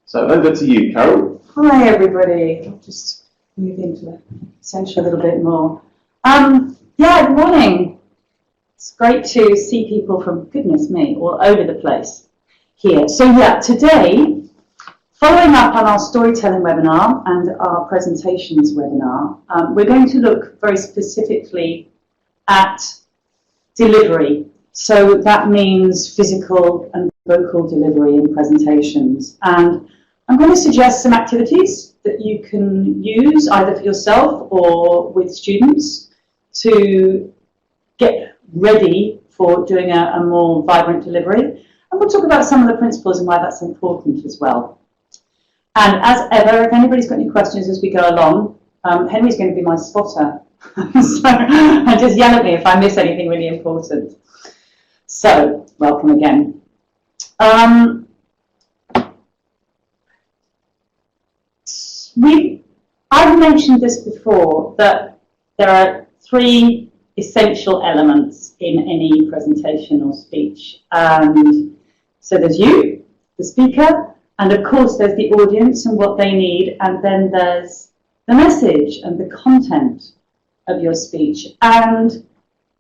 So over to you, Carol. Hi everybody. I'll just move into the centre a little bit more. Yeah, good morning. It's great to see people from, goodness me, all over the place here. So yeah, today, following up on our storytelling webinar and our presentations webinar, we're going to look very specifically at delivery. So that means physical and vocal delivery in presentations. And I'm going to suggest some activities that you can use either for yourself or with students to get ready for doing a more vibrant delivery. And we'll talk about some of the principles and why that's important as well. And as ever, if anybody's got any questions as we go along, Henry's going to be my spotter. So just yell at me if I miss anything really important. So, welcome again. I've mentioned this before, that there are three essential elements in any presentation or speech. And so there's you, the speaker, and of course there's the audience and what they need, and then there's the message and the content of your speech. And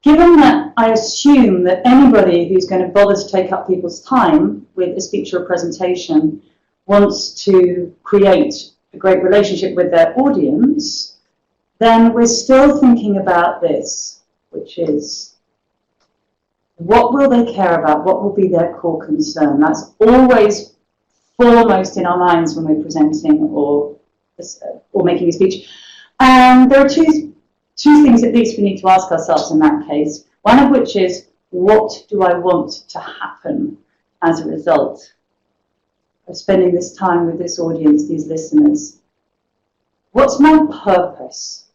given that I assume that anybody who's going to bother to take up people's time with a speech or a presentation wants to create a great relationship with their audience, then we're still thinking about this, which is, what will they care about? What will be their core concern? That's always foremost in our minds when we're presenting or making a speech. And there are two things at least we need to ask ourselves in that case. One of which is, what do I want to happen as a result of spending this time with this audience, these listeners? What's my purpose?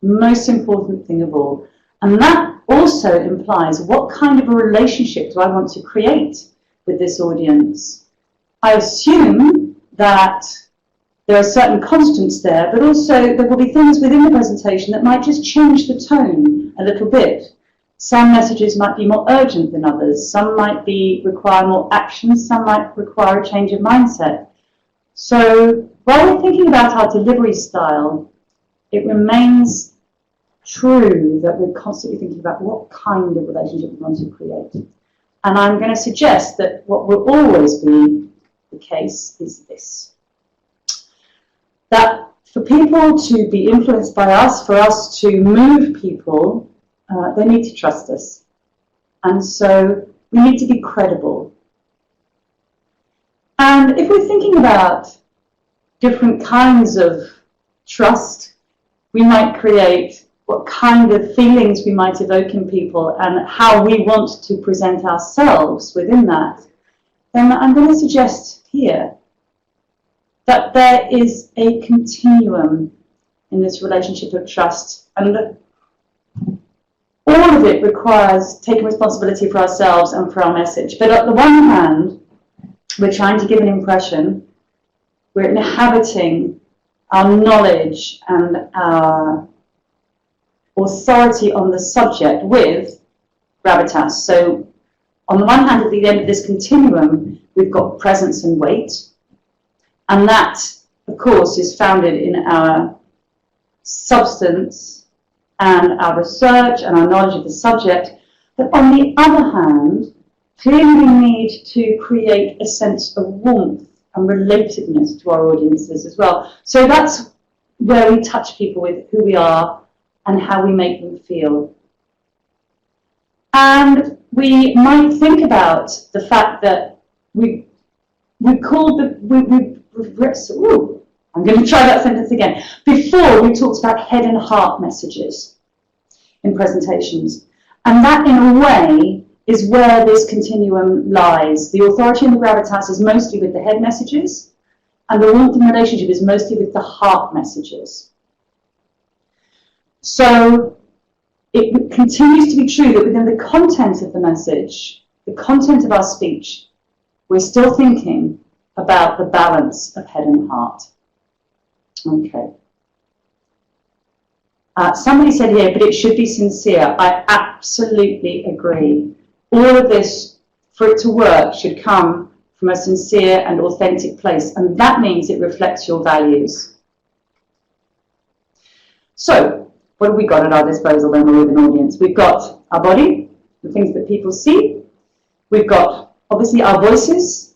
Most important thing of all. And that also implies, what kind of a relationship do I want to create with this audience? I assume that there are certain constants there, but also there will be things within the presentation that might just change the tone a little bit. Some messages might be more urgent than others. Some might require more action. Some might require a change of mindset. So while we're thinking about our delivery style, it remains true that we're constantly thinking about what kind of relationship we want to create. And I'm going to suggest that what will always be the case is this. That for people to be influenced by us, for us to move people, they need to trust us. And so we need to be credible. And if we're thinking about different kinds of trust, we might create what kind of feelings we might evoke in people and how we want to present ourselves within that, then I'm going to suggest here that there is a continuum in this relationship of trust, and that all of it requires taking responsibility for ourselves and for our message. But on the one hand, we're trying to give an impression, we're inhabiting our knowledge and our authority on the subject with gravitas. So on the one hand, at the end of this continuum, we've got presence and weight. And that, of course, is founded in our substance and our research and our knowledge of the subject. But on the other hand, clearly we need to create a sense of warmth and relatedness to our audiences as well. So that's where we touch people with who we are and how we make them feel. And we might think about the fact that I'm going to try that sentence again. Before, we talked about head and heart messages in presentations. And that, in a way, is where this continuum lies. The authority and the gravitas is mostly with the head messages, and the warmth and relationship is mostly with the heart messages. So it continues to be true that within the content of the message, the content of our speech, we're still thinking about the balance of head and heart. Okay. Somebody said here, but it should be sincere. I absolutely agree. All of this, for it to work, should come from a sincere and authentic place, and that means it reflects your values. So, what have we got at our disposal when we're with an audience? We've got our body, the things that people see. We've got, obviously, our voices,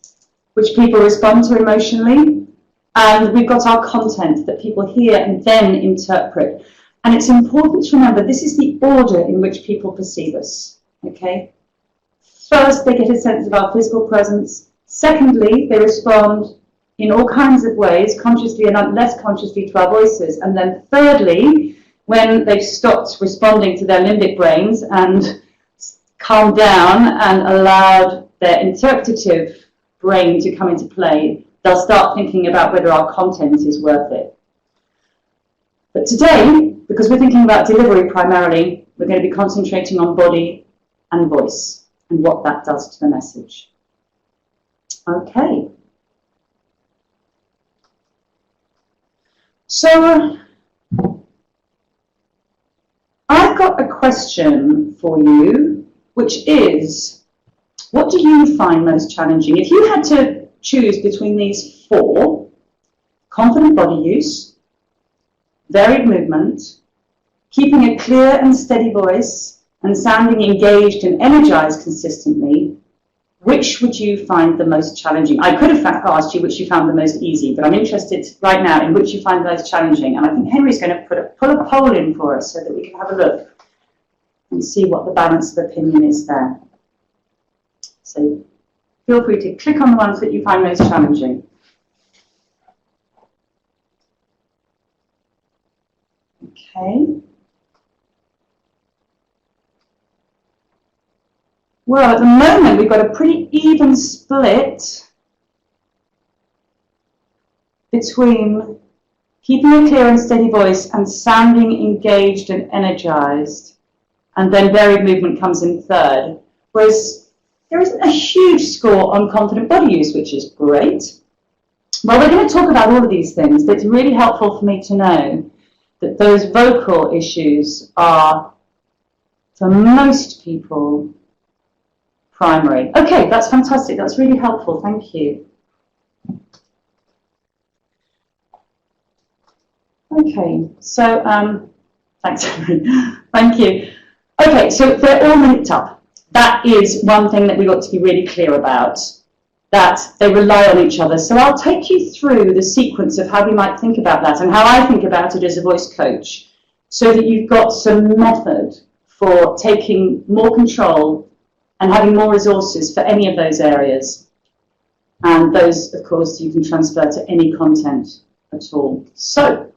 which people respond to emotionally. And we've got our content that people hear and then interpret. And it's important to remember this is the order in which people perceive us. Okay? First, they get a sense of our physical presence. Secondly, they respond in all kinds of ways, consciously and less consciously, to our voices. And then thirdly, when they've stopped responding to their limbic brains and calmed down and allowed their interpretative brain to come into play, they'll start thinking about whether our content is worth it. But today, because we're thinking about delivery primarily, we're going to be concentrating on body and voice and what that does to the message. Okay. So, I've got a question for you, which is, what do you find most challenging? If you had to choose between these four: confident body use, varied movement, keeping a clear and steady voice, and sounding engaged and energized consistently, which would you find the most challenging? I could have asked you which you found the most easy, but I'm interested right now in which you find the most challenging. And I think Henry's going to put a poll in for us so that we can have a look and see what the balance of opinion is there. So feel free to click on the ones that you find most challenging. Okay. Well, at the moment, we've got a pretty even split between keeping a clear and steady voice and sounding engaged and energized, and then varied movement comes in third. Whereas there isn't a huge score on confident body use, which is great. Well, we're going to talk about all of these things, but it's really helpful for me to know that those vocal issues are, for most people, primary. Okay, that's fantastic. That's really helpful. Thank you. Okay, so thanks, Henry. Thank you. Okay, so they're all linked up. That is one thing that we got to be really clear about, that they rely on each other. So I'll take you through the sequence of how we might think about that and how I think about it as a voice coach, so that you've got some method for taking more control and having more resources for any of those areas. And those, of course, you can transfer to any content at all. So,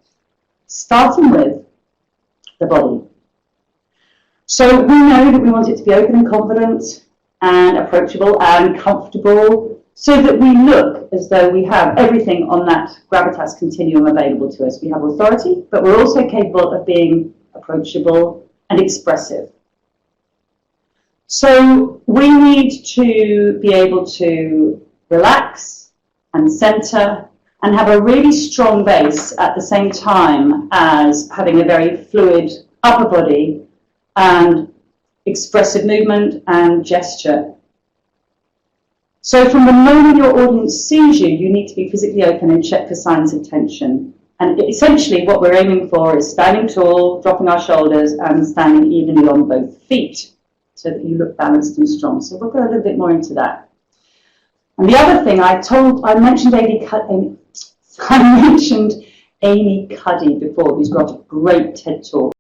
starting with the body. So we know that we want it to be open and confident and approachable and comfortable, so that we look as though we have everything on that gravitas continuum available to us. We have authority, but we're also capable of being approachable and expressive. So we need to be able to relax and center and have a really strong base at the same time as having a very fluid upper body and expressive movement and gesture. So from the moment your audience sees you, you need to be physically open and check for signs of tension. And essentially what we're aiming for is standing tall, dropping our shoulders, and standing evenly on both feet, so that you look balanced and strong. So we'll go a little bit more into that. And the other thing I mentioned Amy Cuddy before, who's got a great TED talk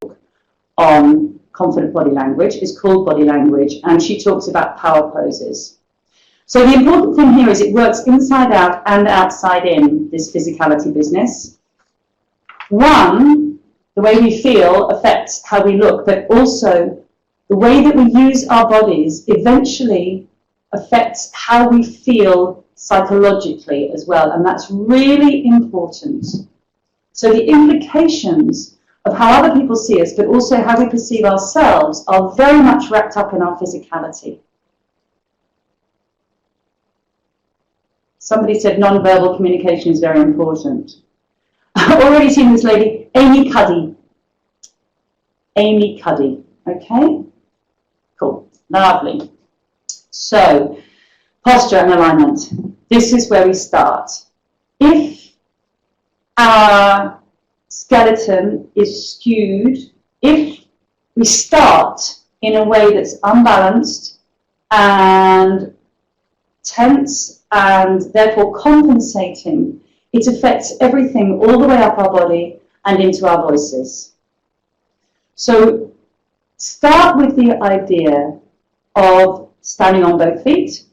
on confident body language. It's called Body Language, and she talks about power poses. So the important thing here is it works inside out and outside in, this physicality business. One, the way we feel affects how we look, but also the way that we use our bodies eventually affects how we feel psychologically as well, and that's really important. So the implications of how other people see us, but also how we perceive ourselves, are very much wrapped up in our physicality. Somebody said non-verbal communication is very important. I've already seen this lady, Amy Cuddy. Amy Cuddy, okay? Cool, lovely. So, posture and alignment. this is where we start. If our skeleton is skewed, if we start in a way that's unbalanced and tense and therefore compensating, it affects everything all the way up our body and into our voices. So start with the idea of standing on both feet,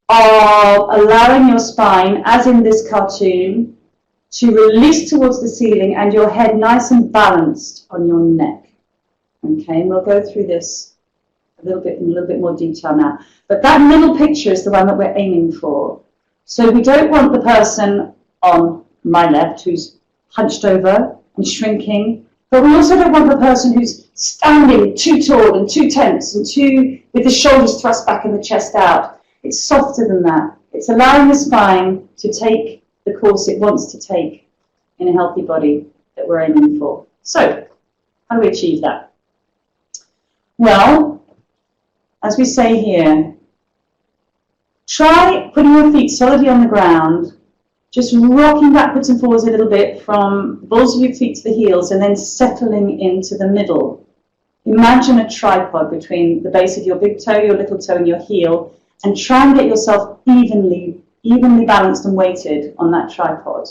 of allowing your spine, as in this cartoon, to release towards the ceiling and your head nice and balanced on your neck. Okay, and we'll go through this in a little bit more detail now. But that middle picture is the one that we're aiming for. So we don't want the person on my left who's hunched over and shrinking, but we also don't want the person who's standing too tall and too tense and with the shoulders thrust back and the chest out. It's softer than that. It's allowing the spine to take the course it wants to take in a healthy body that we're aiming for. So, how do we achieve that? Well, as we say here, try putting your feet solidly on the ground, just rocking backwards and forwards a little bit from the balls of your feet to the heels and then settling into the middle. Imagine a tripod between the base of your big toe, your little toe and your heel, and try and get yourself evenly balanced and weighted on that tripod.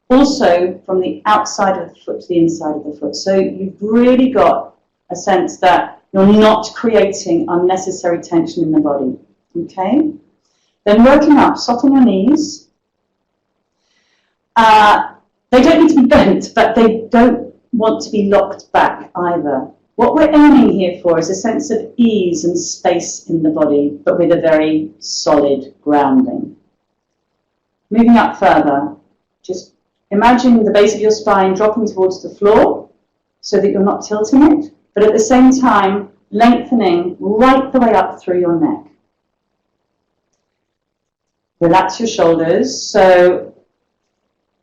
Also from the outside of the foot to the inside of the foot. So you've really got a sense that you're not creating unnecessary tension in the body. Okay? Then working up, soften your knees. They don't need to be bent, but they don't want to be locked back either. What we're aiming here for is a sense of ease and space in the body, but with a very solid grounding. Moving up further, just imagine the base of your spine dropping towards the floor so that you're not tilting it, but at the same time lengthening right the way up through your neck. Relax your shoulders. So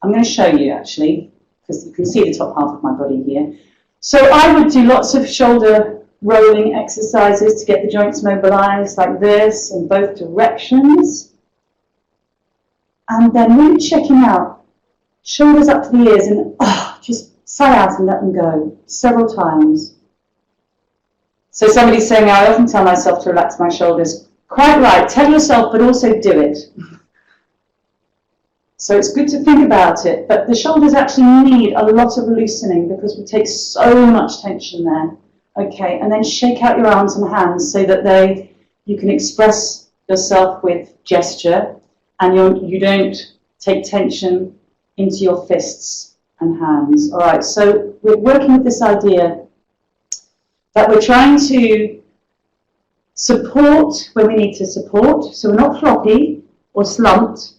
I'm going to show you actually, because you can see the top half of my body here. So I would do lots of shoulder rolling exercises to get the joints mobilized like this in both directions. And then really checking out, shoulders up to the ears and just sigh out and let them go several times. So somebody's saying, I often tell myself to relax my shoulders. Quite right, tell yourself, but also do it. So it's good to think about it, but the shoulders actually need a lot of loosening because we take so much tension there. Okay, and then shake out your arms and hands so that you can express yourself with gesture and you don't take tension into your fists and hands. All right, so we're working with this idea that we're trying to support when we need to support, so we're not floppy or slumped.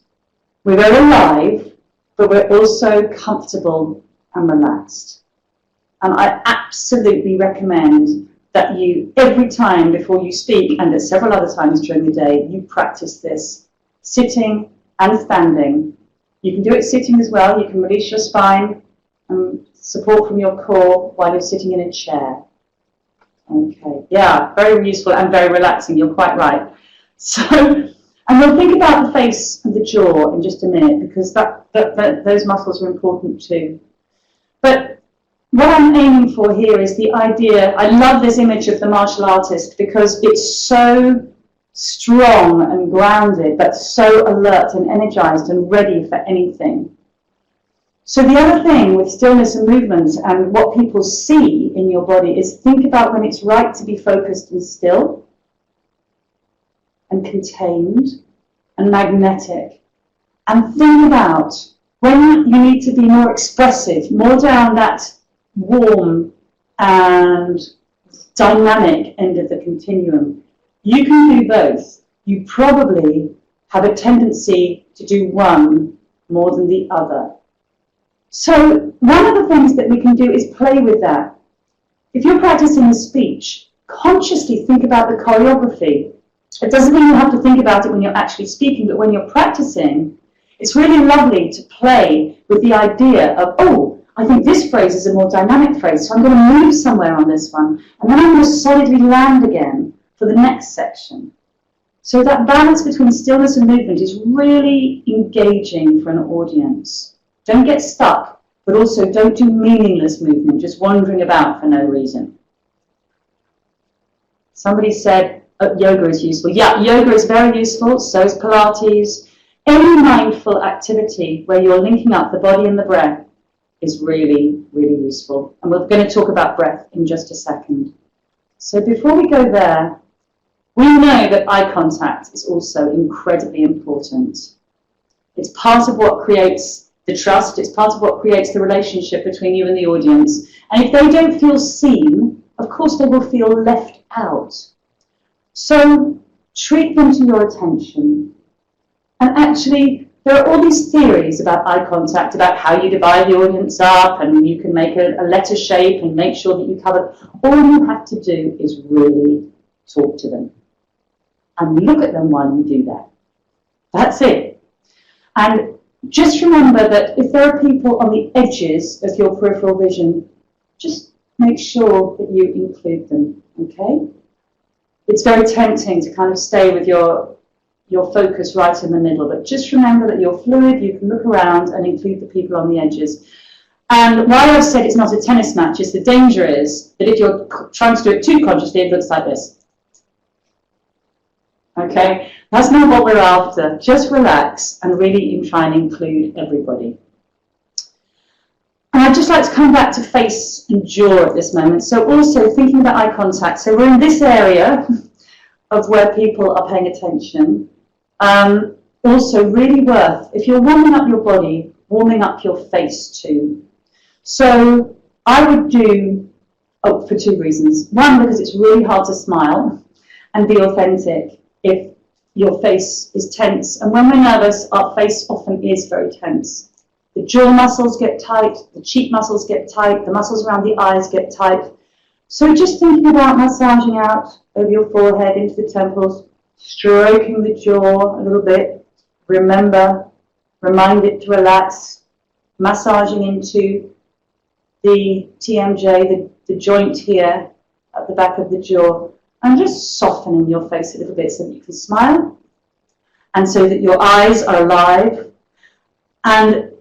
We're very alive, but we're also comfortable and relaxed. And I absolutely recommend that you, every time before you speak, and at several other times during the day, you practice this, sitting and standing. You can do it sitting as well. You can release your spine and support from your core while you're sitting in a chair. Okay, yeah, very useful and very relaxing. You're quite right. So. And we'll think about the face and the jaw in just a minute because those muscles are important too. But what I'm aiming for here is the idea, I love this image of the martial artist because it's so strong and grounded, but so alert and energized and ready for anything. So the other thing with stillness and movement and what people see in your body is think about when it's right to be focused and still, and contained and magnetic, and think about when you need to be more expressive, more down that warm and dynamic end of the continuum. You can do both. You probably have a tendency to do one more than the other. So one of the things that we can do is play with that. If you're practicing a speech, consciously think about the choreography. It doesn't mean you have to think about it when you're actually speaking, but when you're practicing, it's really lovely to play with the idea of, oh, I think this phrase is a more dynamic phrase, so I'm going to move somewhere on this one, and then I'm going to solidly land again for the next section. So that balance between stillness and movement is really engaging for an audience. Don't get stuck, but also don't do meaningless movement, just wandering about for no reason. Somebody said yoga is useful. Yeah, yoga is very useful, so is Pilates. Any mindful activity where you're linking up the body and the breath is really, really useful. And we're going to talk about breath in just a second. So before we go there, we know that eye contact is also incredibly important. It's part of what creates the trust. It's part of what creates the relationship between you and the audience. And if they don't feel seen, of course they will feel left out. So treat them to your attention. And actually, there are all these theories about eye contact, about how you divide the audience up, and you can make a letter shape and make sure that you cover. All you have to do is really talk to them. And look at them while you do that. That's it. And just remember that if there are people on the edges of your peripheral vision, just make sure that you include them, okay? It's very tempting to kind of stay with your focus right in the middle, but just remember that you're fluid, you can look around and include the people on the edges. And why I've said it's not a tennis match is the danger is that if you're trying to do it too consciously, it looks like this. Okay, that's not what we're after. Just relax and really try and include everybody. And I'd just like to come back to face and jaw at this moment. So also thinking about eye contact. So we're in this area of where people are paying attention. Also really worth, if you're warming up your body, warming up your face too. So I would do, for two reasons. One, because it's really hard to smile and be authentic if your face is tense. And when we're nervous, our face often is very tense. The jaw muscles get tight, the cheek muscles get tight, the muscles around the eyes get tight. So just thinking about massaging out over your forehead into the temples, stroking the jaw a little bit. Remember, remind it to relax, massaging into the TMJ, the joint here at the back of the jaw, and just softening your face a little bit so that you can smile and so that your eyes are alive and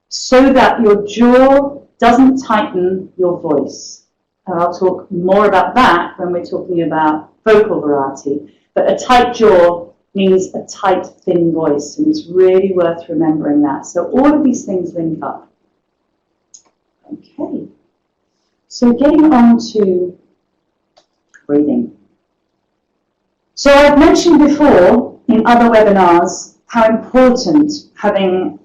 so that your jaw doesn't tighten your voice. And I'll talk more about that when we're talking about vocal variety. But a tight jaw means a tight, thin voice, and it's really worth remembering that. So all of these things link up. Okay. So getting on to breathing. So I've mentioned before in other webinars how important having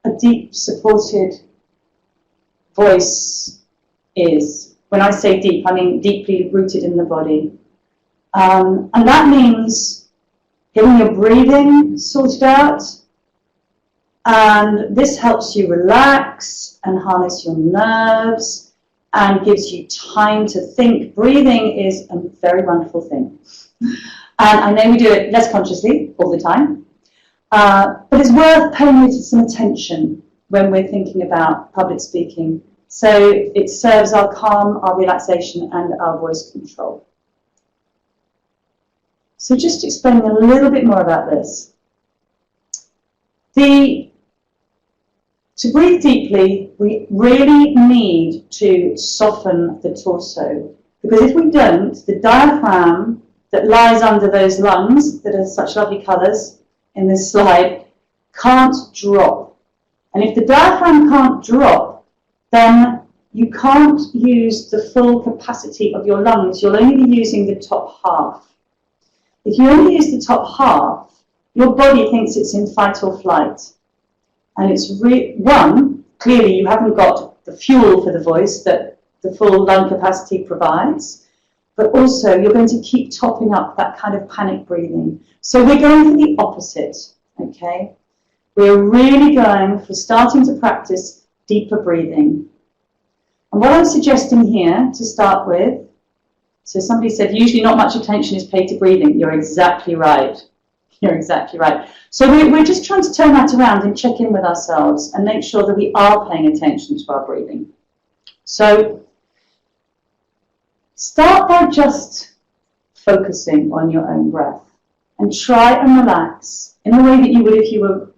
a deep, supported voice is. When I say deep, I mean deeply rooted in the body. And that means getting your breathing sorted out. And this helps you relax and harness your nerves and gives you time to think. Breathing is a very wonderful thing. And I know we do it less consciously all the time, but it's worth paying it some attention when we're thinking about public speaking. So it serves our calm, our relaxation, and our voice control. So just explaining a little bit more about this. To breathe deeply, we really need to soften the torso, because if we don't, the diaphragm that lies under those lungs, that are such lovely colours in this slide, can't drop. And if the diaphragm can't drop, then you can't use the full capacity of your lungs. You'll only be using the top half. If you only use the top half, your body thinks it's in fight or flight. And it's one, clearly you haven't got the fuel for the voice that the full lung capacity provides, but also you're going to keep topping up that kind of panic breathing. So we're going for the opposite, okay? We're really going for starting to practice deeper breathing. And what I'm suggesting here to start with, so somebody said usually not much attention is paid to breathing. You're exactly right. You're exactly right. So we're just trying to turn that around and check in with ourselves and make sure that we are paying attention to our breathing. So start by just focusing on your own breath. and try and relax in the way that you would if you were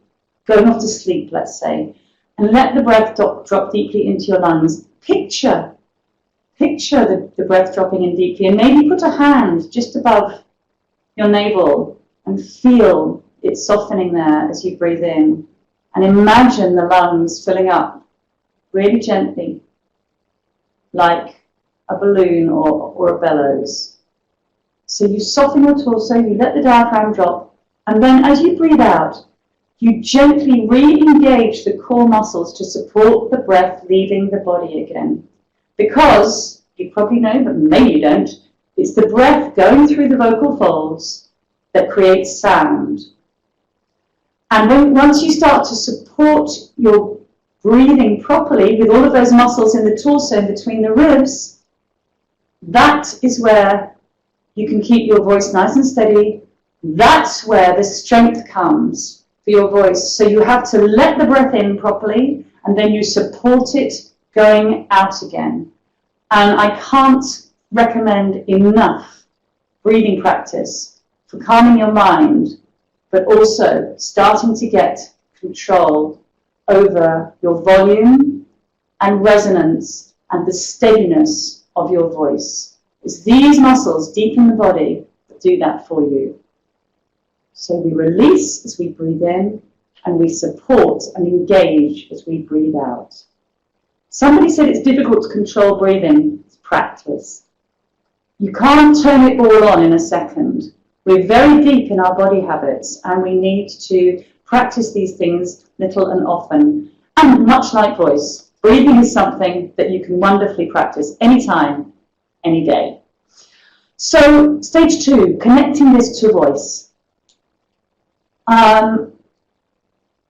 going off to sleep, let's say, and let the breath drop deeply into your lungs. Picture the breath dropping in deeply, and maybe put a hand just above your navel and feel it softening there as you breathe in. And imagine the lungs filling up really gently, like a balloon or a bellows. So you soften your torso, you let the diaphragm drop, and then as you breathe out, you gently re-engage the core muscles to support the breath leaving the body again. Because, you probably know, but maybe you don't, it's the breath going through the vocal folds that creates sound. And once you start to support your breathing properly with all of those muscles in the torso and between the ribs, that is where you can keep your voice nice and steady. That's where the strength comes for your voice. So you have to let the breath in properly, and then you support it going out again. And I can't recommend enough breathing practice for calming your mind, but also starting to get control over your volume and resonance and the steadiness of your voice. It's these muscles deep in the body that do that for you. So we release as we breathe in, and we support and engage as we breathe out. Somebody said it's difficult to control breathing. It's practice. You can't turn it all on in a second. We're very deep in our body habits, and we need to practice these things little and often. And much like voice, breathing is something that you can wonderfully practice anytime, any day. So, stage 2, connecting this to voice.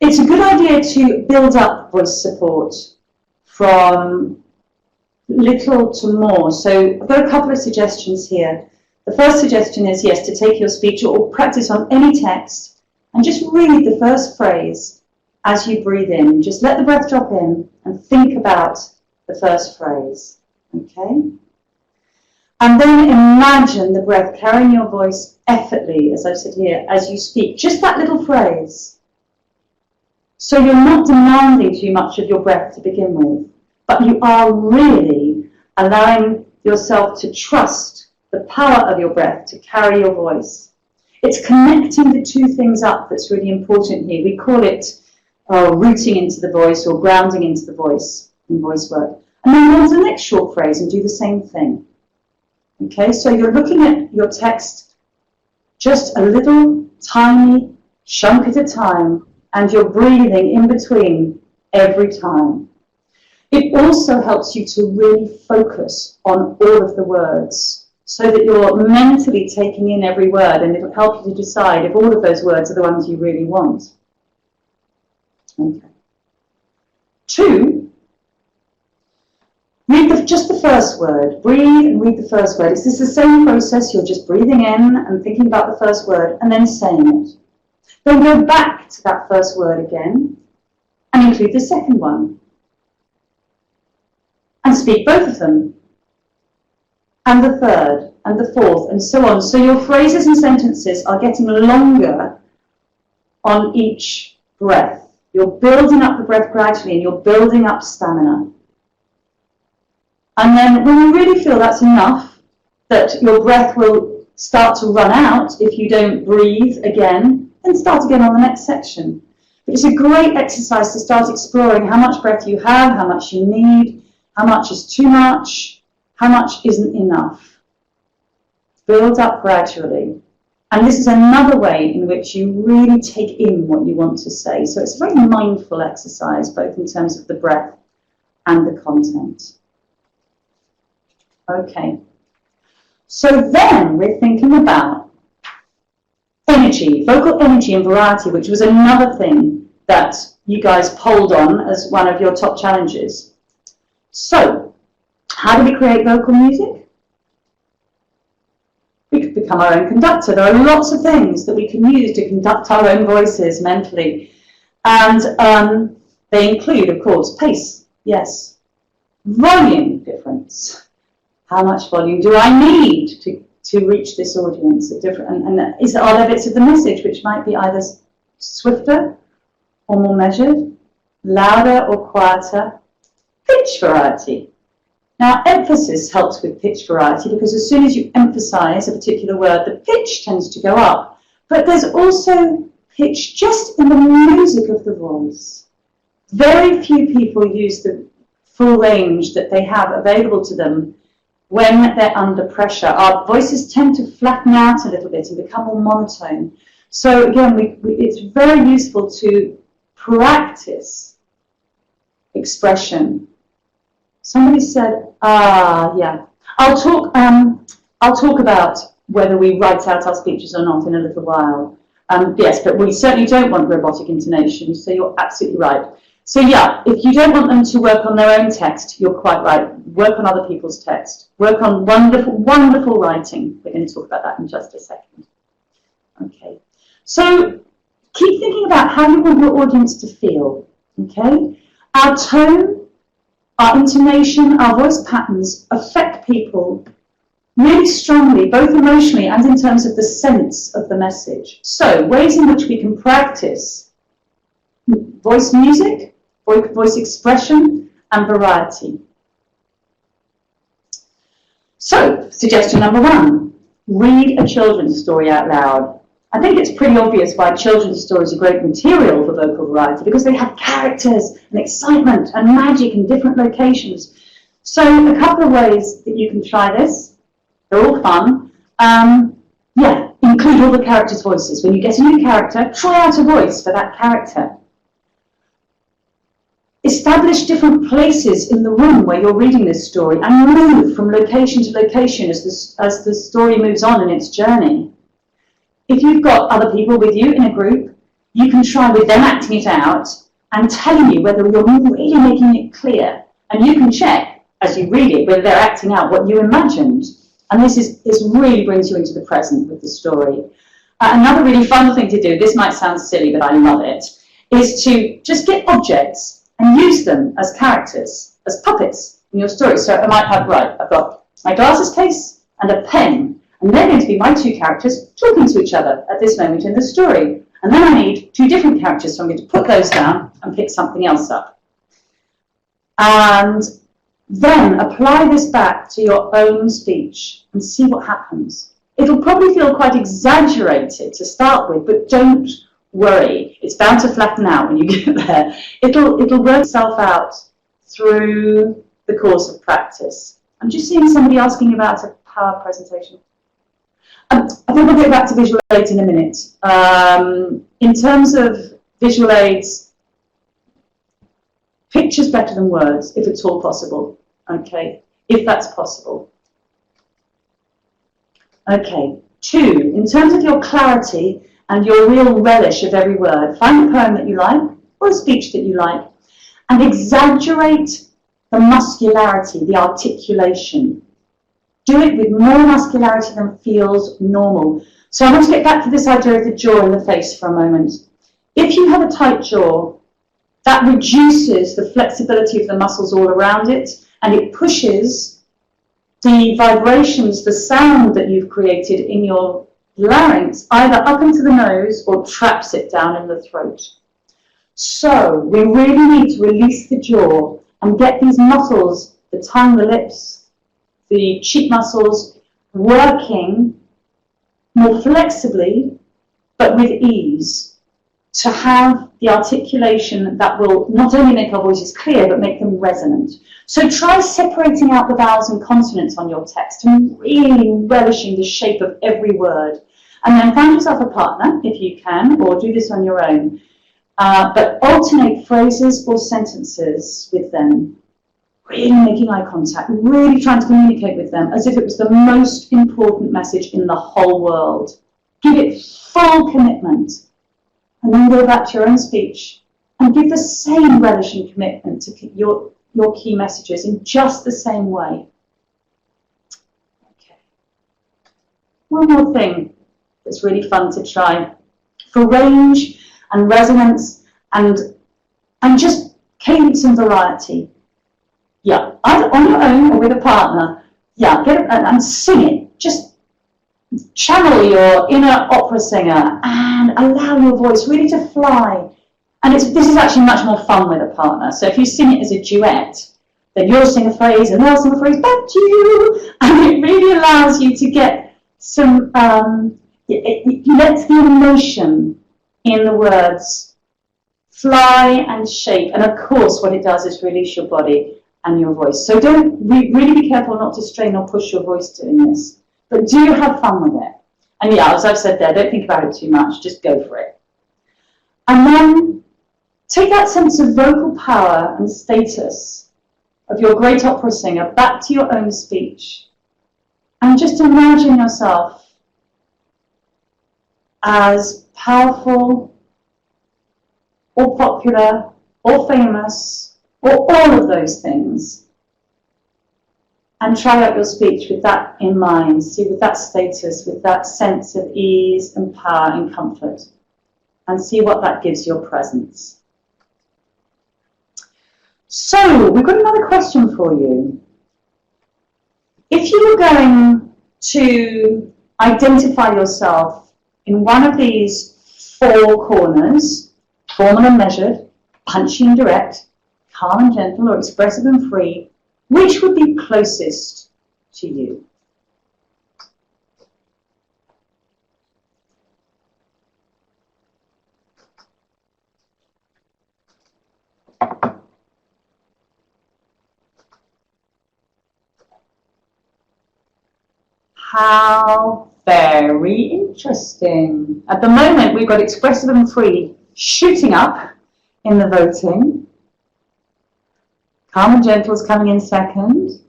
It's a good idea to build up voice support from little to more. So I've got a couple of suggestions here. The first suggestion is, yes, to take your speech or practice on any text and just read the first phrase as you breathe in. Just let the breath drop in and think about the first phrase, okay? And then imagine the breath carrying your voice effortlessly, as I've said here, as you speak. Just that little phrase. So you're not demanding too much of your breath to begin with, but you are really allowing yourself to trust the power of your breath to carry your voice. It's connecting the two things up that's really important here. We call it rooting into the voice or grounding into the voice in voice work. And then go on to the next short phrase and do the same thing. Okay, so you're looking at your text just a little tiny chunk at a time, and you're breathing in between every time. It also helps you to really focus on all of the words so that you're mentally taking in every word, and it'll help you to decide if all of those words are the ones you really want. Okay. 2, read just the first word. Breathe and read the first word. It's the same process. You're just breathing in and thinking about the first word and then saying it. Then go back to that first word again and include the second one. And speak both of them. And the third and the fourth and so on. So your phrases and sentences are getting longer on each breath. You're building up the breath gradually and you're building up stamina. And then when you really feel that's enough, that your breath will start to run out if you don't breathe again, then start again on the next section. But it's a great exercise to start exploring how much breath you have, how much you need, how much is too much, how much isn't enough. Build up gradually. And this is another way in which you really take in what you want to say. So it's a very mindful exercise, both in terms of the breath and the content. Okay, so then we're thinking about energy, vocal energy and variety, which was another thing that you guys polled on as one of your top challenges. So, how do we create vocal music? We could become our own conductor. There are lots of things that we can use to conduct our own voices mentally. And they include, of course, pace, yes, volume difference. How much volume do I need to reach this audience at different, and are there bits of the message which might be either swifter or more measured, louder or quieter? Pitch variety. Now, emphasis helps with pitch variety because as soon as you emphasize a particular word, the pitch tends to go up. But there's also pitch just in the music of the voice. Very few people use the full range that they have available to them when they're under pressure. Our voices tend to flatten out a little bit and become more monotone. So again, it's very useful to practice expression. Somebody said, yeah, I'll talk about whether we write out our speeches or not in a little while. Yes, but we certainly don't want robotic intonation, so you're absolutely right. So yeah, if you don't want them to work on their own text, you're quite right. Work on other people's text. Work on wonderful, wonderful writing. We're going to talk about that in just a second. Okay. So keep thinking about how you want your audience to feel. Okay. Our tone, our intonation, our voice patterns affect people really strongly, both emotionally and in terms of the sense of the message. So ways in which we can practice voice music, voice expression, and variety. So, suggestion number 1, read a children's story out loud. I think it's pretty obvious why children's stories are great material for vocal variety, because they have characters and excitement and magic in different locations. So, a couple of ways that you can try this. They're all fun. Yeah, include all the characters' voices. When you get a new character, try out a voice for that character. Establish different places in the room where you're reading this story and move from location to location as the story moves on in its journey. If you've got other people with you in a group, you can try with them acting it out and telling you whether you're really making it clear. And you can check as you read it whether they're acting out what you imagined. And this really brings you into the present with the story. Another really fun thing to do, this might sound silly, but I love it, is to just get objects and use them as characters, as puppets in your story. So I might have, right, I've got my glasses case and a pen, and they're going to be my 2 characters talking to each other at this moment in the story. And then I need 2 different characters, so I'm going to put those down and pick something else up. And then apply this back to your own speech and see what happens. It'll probably feel quite exaggerated to start with, but don't worry. It's bound to flatten out when you get there. It'll work itself out through the course of practice. I'm just seeing somebody asking about a power presentation. I think we'll get back to visual aids in a minute. In terms of visual aids, picture's better than words, if it's all possible. Okay, if that's possible. Okay, 2, in terms of your clarity and your real relish of every word, find a poem that you like, or a speech that you like, and exaggerate the muscularity, the articulation. Do it with more muscularity than feels normal. So I want to get back to this idea of the jaw in the face for a moment. If you have a tight jaw, that reduces the flexibility of the muscles all around it, and it pushes the vibrations, the sound that you've created in your larynx either up into the nose or traps it down in the throat. So we really need to release the jaw and get these muscles, the tongue, the lips, the cheek muscles, working more flexibly but with ease, to have the articulation that will not only make our voices clear but make them resonant. So try separating out the vowels and consonants on your text and really relishing the shape of every word. And then find yourself a partner, if you can, or do this on your own. But alternate phrases or sentences with them. Really making eye contact, really trying to communicate with them as if it was the most important message in the whole world. Give it full commitment. And then go back to your own speech and give the same relish and commitment to your key messages in just the same way. Okay. One more thing that's really fun to try. For range and resonance and just cadence and variety. Yeah, either on your own or with a partner. Yeah, get it and sing it. Just channel your inner opera singer and allow your voice really to fly. And this is actually much more fun with a partner. So if you sing it as a duet, then you'll sing a phrase and they'll sing a phrase back to you. And it really allows you to get some, it lets the emotion in the words fly and shape. And of course, what it does is release your body and your voice. So really be careful not to strain or push your voice doing this. But do have fun with it. And yeah, as I've said there, don't think about it too much. Just go for it. And then take that sense of vocal power and status of your great opera singer back to your own speech. And just imagine yourself as powerful or popular or famous or all of those things. And try out your speech with that in mind, see with that status, with that sense of ease and power and comfort, and see what that gives your presence. So, we've got another question for you. If you were going to identify yourself in one of these four corners, formal and measured, punchy and direct, calm and gentle, or expressive and free, which would be closest to you? How very interesting. At the moment, we've got expressive and free shooting up in the voting. Calm and gentle is coming in second.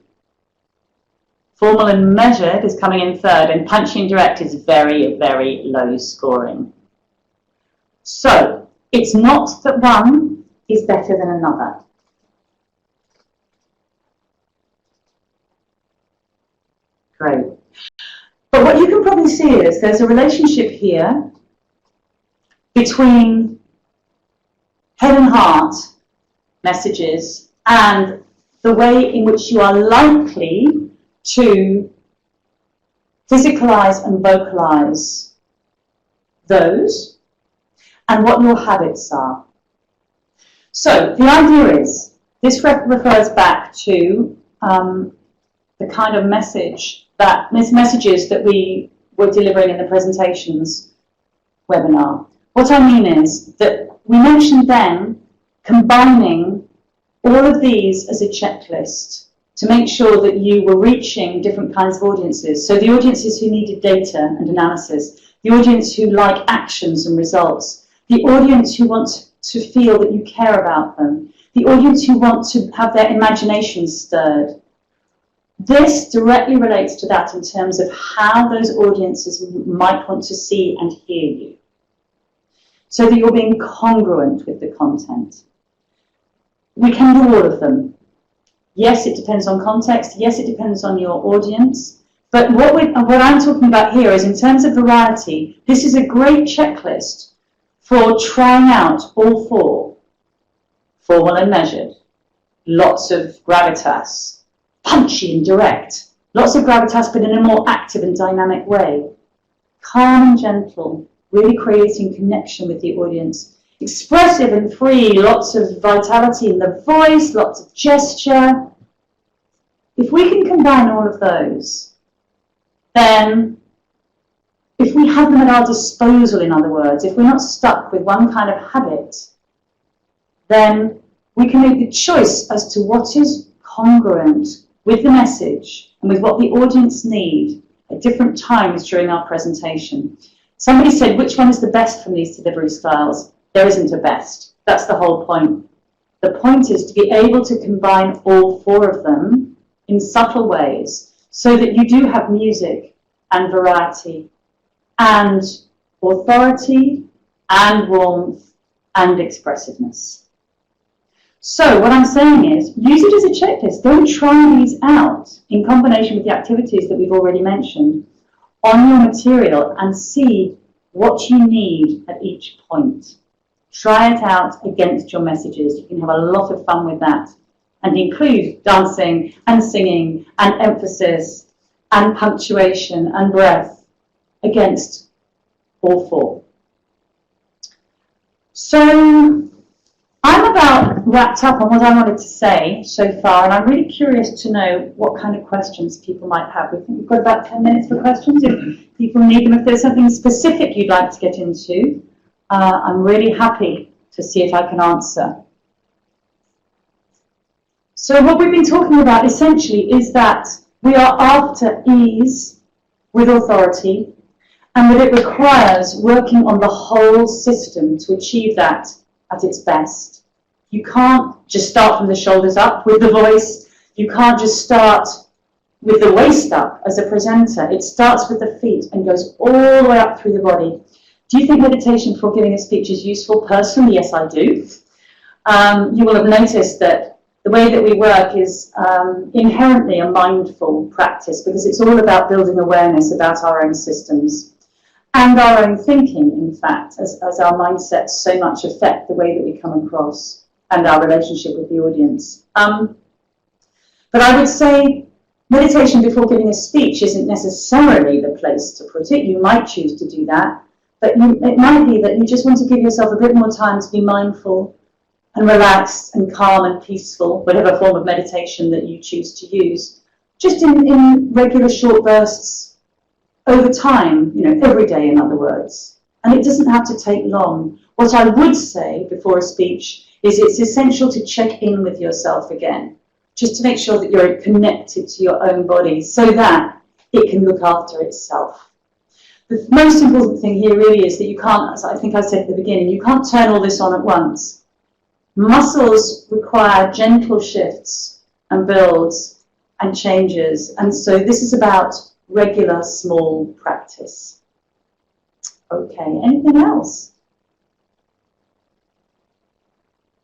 Formal and measured is coming in third. And punchy and direct is very, very low scoring. So, it's not that one is better than another. Great. But what you can probably see is there's a relationship here between head and heart messages and the way in which you are likely to physicalize and vocalize those and what your habits are. So the idea is, this refers back to the kind of messages that we were delivering in the presentations webinar. What I mean is that we mentioned then combining all of these as a checklist to make sure that you were reaching different kinds of audiences. So the audiences who needed data and analysis, the audience who like actions and results, the audience who want to feel that you care about them, the audience who want to have their imagination stirred. This directly relates to that in terms of how those audiences might want to see and hear you, so that you're being congruent with the content. We can do all of them. Yes, it depends on context. Yes, it depends on your audience. But what I'm talking about here is in terms of variety, this is a great checklist for trying out all four. Formal and measured. Lots of gravitas. Punchy and direct. Lots of gravitas, but in a more active and dynamic way. Calm and gentle, really creating connection with the audience. Expressive and free, lots of vitality in the voice, lots of gesture. If we can combine all of those, then if we have them at our disposal, in other words, if we're not stuck with one kind of habit, then we can make the choice as to what is congruent with the message and with what the audience need at different times during our presentation. Somebody said, which one is the best from these delivery styles? There isn't a best. That's the whole point. The point is to be able to combine all four of them in subtle ways so that you do have music and variety and authority and warmth and expressiveness. So what I'm saying is, use it as a checklist. Don't try these out in combination with the activities that we've already mentioned on your material and see what you need at each point. Try it out against your messages. You can have a lot of fun with that and include dancing and singing and emphasis and punctuation and breath against all four. So I'm about wrapped up on what I wanted to say so far, and I'm really curious to know what kind of questions people might have. We think we've got about 10 minutes for questions. If people need them, if there's something specific you'd like to get into, I'm really happy to see if I can answer. So what we've been talking about essentially is that we are after ease with authority, and that it requires working on the whole system to achieve that at its best. You can't just start from the shoulders up with the voice. You can't just start with the waist up as a presenter. It starts with the feet and goes all the way up through the body. Do you think meditation before giving a speech is useful? Personally, yes, I do. You will have noticed that the way that we work is inherently a mindful practice, because it's all about building awareness about our own systems and our own thinking, in fact, as our mindsets so much affect the way that we come across and our relationship with the audience. But I would say meditation before giving a speech isn't necessarily the place to put it. You might choose to do that, but it might be that you just want to give yourself a bit more time to be mindful and relaxed and calm and peaceful, whatever form of meditation that you choose to use, just in regular short bursts over time, every day, in other words. And it doesn't have to take long. What I would say before a speech is it's essential to check in with yourself again, just to make sure that you're connected to your own body so that it can look after itself. The most important thing here really is that you can't, as I think I said at the beginning, you can't turn all this on at once. Muscles require gentle shifts and builds and changes, and so this is about regular small practice. Okay, anything else?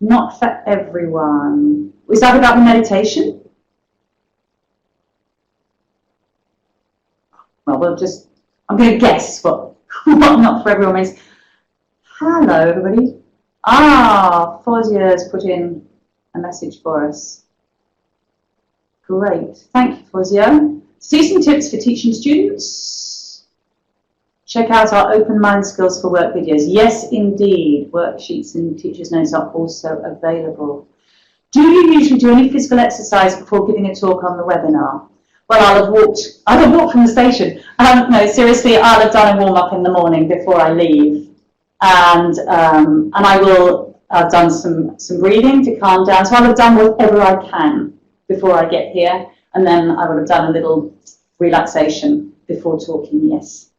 Not for everyone. Was that about the meditation? Well, I'm going to guess what not for everyone means. Hello, everybody. Fozia has put in a message for us. Great. Thank you, Fozia. See some tips for teaching students. Check out our Open Mind Skills for Work videos. Yes, indeed. Worksheets and teachers' notes are also available. Do you usually do any physical exercise before giving a talk on the webinar? Well, I'll have walked from the station. No, seriously, I'll have done a warm-up in the morning before I leave. And I will have done some breathing to calm down. So I'll have done whatever I can before I get here. And then I would have done a little relaxation before talking, yes.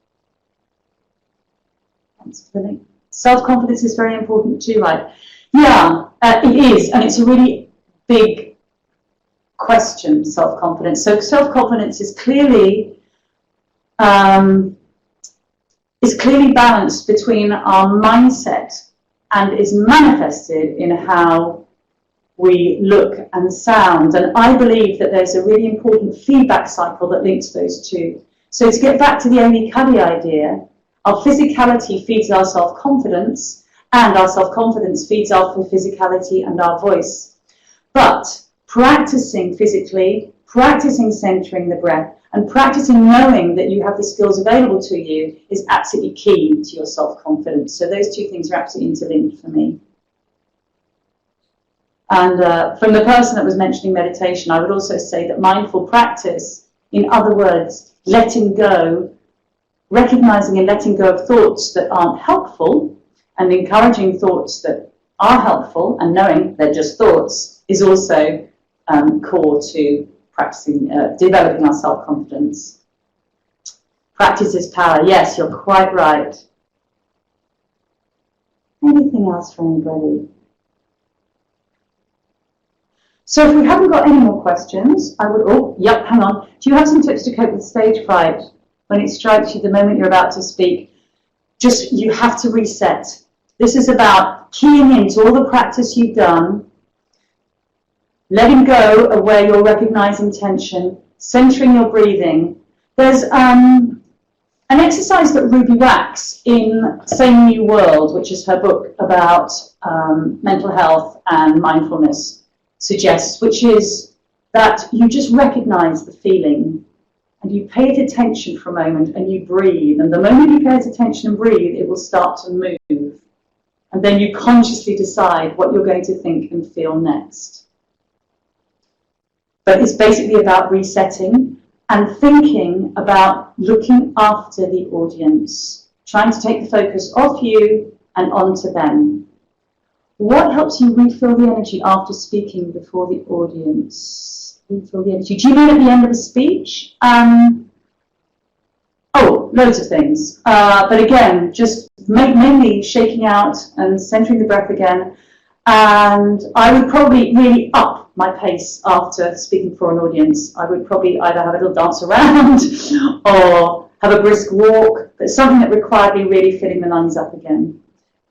Thanks, Philip. Self-confidence is very important too, right? Yeah, it is. And it's a really big question, self-confidence. So self-confidence is clearly balanced between our mindset and is manifested in how we look and sound. And I believe that there's a really important feedback cycle that links those two. So to get back to the Amy Cuddy idea, our physicality feeds our self-confidence, and our self-confidence feeds our physicality and our voice. But practicing physically, practicing centering the breath, and practicing knowing that you have the skills available to you is absolutely key to your self-confidence. So those two things are absolutely interlinked for me. And from the person that was mentioning meditation, I would also say that mindful practice, in other words, letting go, recognizing and letting go of thoughts that aren't helpful and encouraging thoughts that are helpful and knowing they're just thoughts, is also core to practicing, developing our self-confidence. Practice is power. Yes, you're quite right. Anything else for anybody? So if we haven't got any more questions, I would, hang on. Do you have some tips to cope with stage fright when it strikes you the moment you're about to speak? You have to reset. This is about keying into all the practice you've done, letting go of where you're recognizing tension, centering your breathing. There's an exercise that Ruby Wax in Same New World, which is her book about mental health and mindfulness, suggests, which is that you just recognize the feeling and you paid attention for a moment and you breathe, and the moment you pay attention and breathe, it will start to move. And then you consciously decide what you're going to think and feel next. But it's basically about resetting and thinking about looking after the audience, trying to take the focus off you and onto them. What helps you refill the energy after speaking before the audience? Refill the energy. Do you mean at the end of a speech? Loads of things. But again, just mainly shaking out and centering the breath again. And I would probably really up my pace after speaking for an audience. I would probably either have a little dance around or have a brisk walk, but something that required me really filling the lungs up again.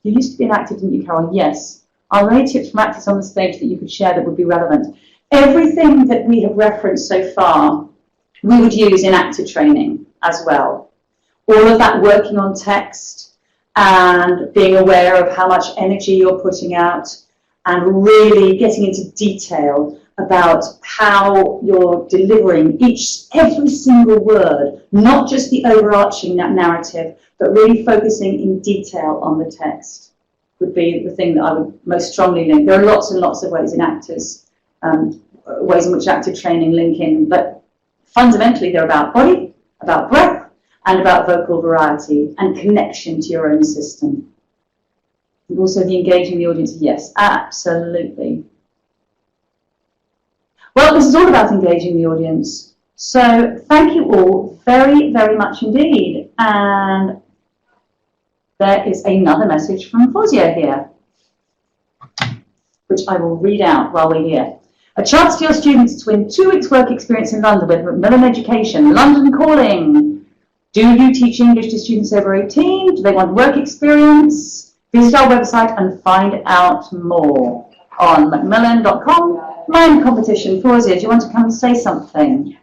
You used to be an actor, didn't you, Carol? Yes. Are there any tips from actors on the stage that you could share that would be relevant? Everything that we have referenced so far, we would use in actor training as well. All of that working on text and being aware of how much energy you're putting out and really getting into detail about how you're delivering every single word, not just the overarching narrative, but really focusing in detail on the text would be the thing that I would most strongly link. There are lots and lots of ways in actors, ways in which actor training link in, but fundamentally they're about body, about breath, and about vocal variety and connection to your own system. And also the engaging the audience, yes, absolutely. Well, this is all about engaging the audience. So thank you all very, very much indeed. And there is another message from Fozia here, which I will read out while we're here. A chance for your students to win 2 weeks work experience in London with Macmillan Education. London calling. Do you teach English to students over 18? Do they want work experience? Visit our website and find out more on macmillan.com. Mind competition. Fozia, do you want to come and say something?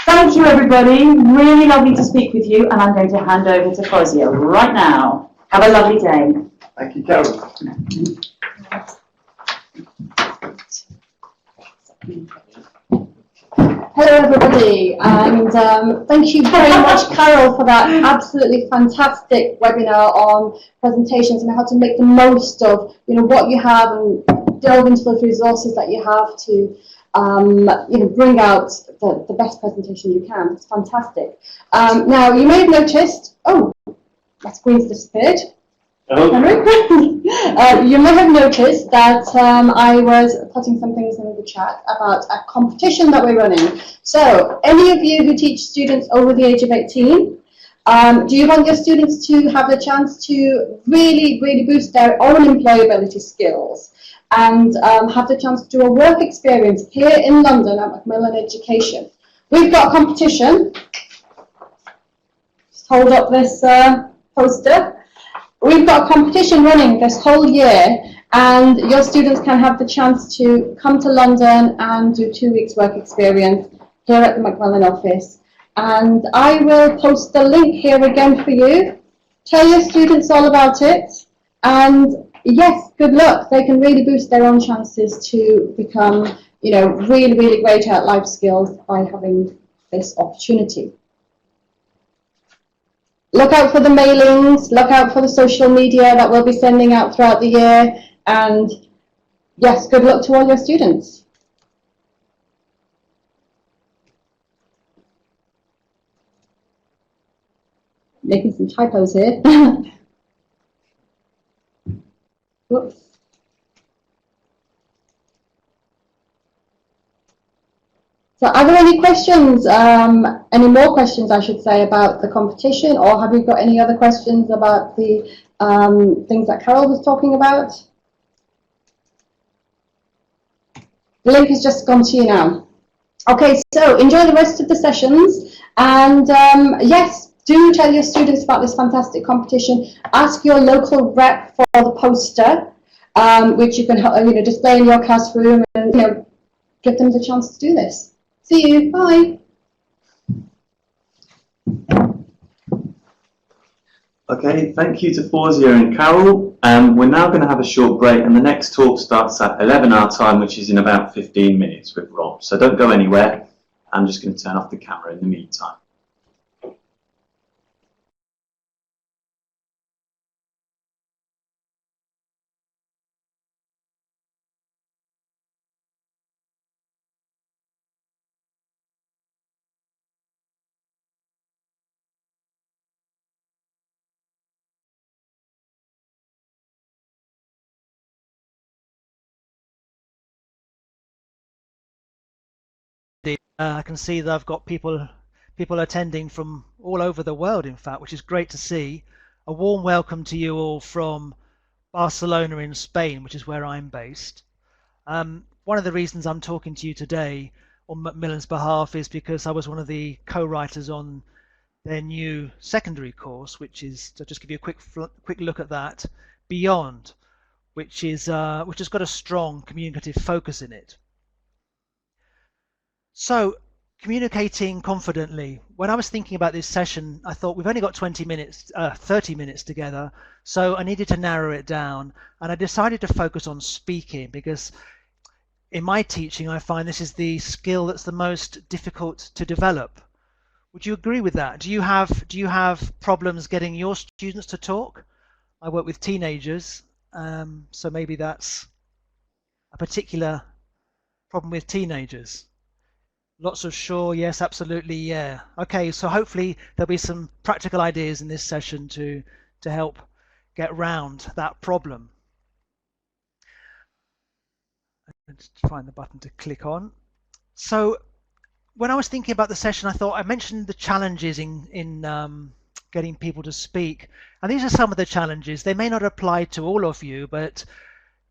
Thank you, everybody. Really lovely to speak with you, and I'm going to hand over to Fozia right now. Have a lovely day. Thank you, Carol. Hello everybody, and thank you very much, Carol, for that absolutely fantastic webinar on presentations and how to make the most of what you have and delve into those resources that you have to bring out the best presentation you can. It's fantastic. Now you may have noticed, my screen's disappeared. You may have noticed that I was putting some things in the chat about a competition that we're running. So, any of you who teach students over the age of 18, do you want your students to have the chance to really, really boost their own employability skills and have the chance to do a work experience here in London at Macmillan Education? We've got a competition. Just hold up this poster. We've got a competition running this whole year, and your students can have the chance to come to London and do 2 weeks work experience here at the Macmillan office. And I will post the link here again for you. Tell your students all about it, and yes, good luck. They can really boost their own chances to become, really, really great at life skills by having this opportunity. Look out for the mailings, look out for the social media that we'll be sending out throughout the year, and yes, good luck to all your students. Making some typos here. Whoops. So are there any questions, any more questions I should say about the competition, or have you got any other questions about the things that Carol was talking about? The link has just gone to you now. Okay, so enjoy the rest of the sessions, and yes, do tell your students about this fantastic competition. Ask your local rep for the poster, which you can display in your classroom, and give them the chance to do this. See you. Bye. Okay, thank you to Fozia and Carol. We're now going to have a short break, and the next talk starts at 11 our time, which is in about 15 minutes with Rob. So don't go anywhere. I'm just going to turn off the camera in the meantime. I can see that I've got people attending from all over the world, in fact, which is great to see. A warm welcome to you all from Barcelona in Spain, which is where I'm based. One of the reasons I'm talking to you today on Macmillan's behalf is because I was one of the co-writers on their new secondary course, which is, to just give you a quick look at that, Beyond, which has got a strong communicative focus in it. So, communicating confidently. When I was thinking about this session, I thought we've only got 30 minutes together, so I needed to narrow it down, and I decided to focus on speaking because in my teaching I find this is the skill that's the most difficult to develop. Would you agree with that? Do you have problems getting your students to talk? I work with teenagers, so maybe that's a particular problem with teenagers. Lots of sure, yes, absolutely, yeah. Okay, so hopefully there'll be some practical ideas in this session to help get round that problem. Let's find the button to click on. So when I was thinking about the session, I mentioned the challenges in getting people to speak, and these are some of the challenges. They may not apply to all of you, but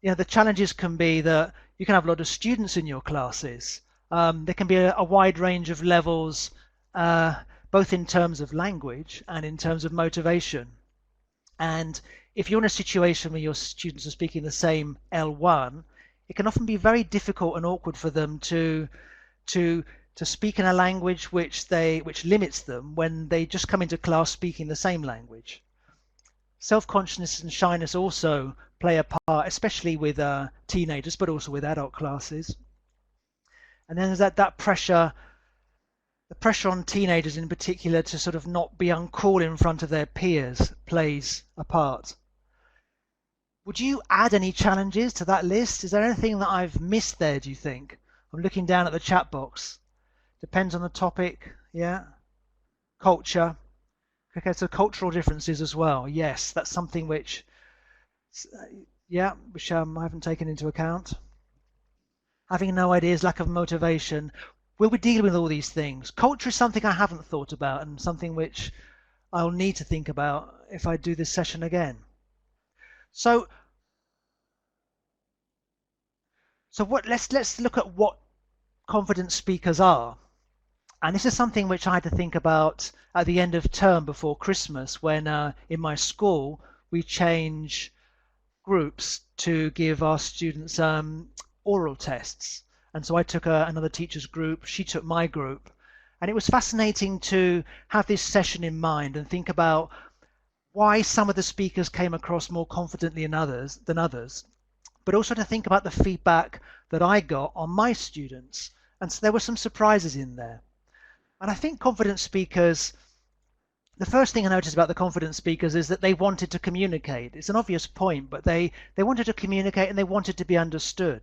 the challenges can be that you can have a lot of students in your classes. There can be a wide range of levels, both in terms of language and in terms of motivation. And if you're in a situation where your students are speaking the same L1, it can often be very difficult and awkward for them to speak in a language which limits them when they just come into class speaking the same language. Self-consciousness and shyness also play a part, especially with teenagers, but also with adult classes. And then there's that pressure, the pressure on teenagers in particular to sort of not be uncool in front of their peers plays a part. Would you add any challenges to that list? Is there anything that I've missed there, do you think? I'm looking down at the chat box. Depends on the topic, yeah. Culture. Okay, so cultural differences as well. Yes, that's something which I haven't taken into account. Having no ideas, lack of motivation. We'll be dealing with all these things. Culture is something I haven't thought about and something which I'll need to think about if I do this session again. So let's look at what confident speakers are. And this is something which I had to think about at the end of term before Christmas when in my school we change groups to give our students oral tests. And so I took another teacher's group, she took my group, and it was fascinating to have this session in mind and think about why some of the speakers came across more confidently than others, but also to think about the feedback that I got on my students. And so there were some surprises in there. And I think confident speakers, the first thing I noticed about the confident speakers is that they wanted to communicate. It's an obvious point, but they wanted to communicate and they wanted to be understood.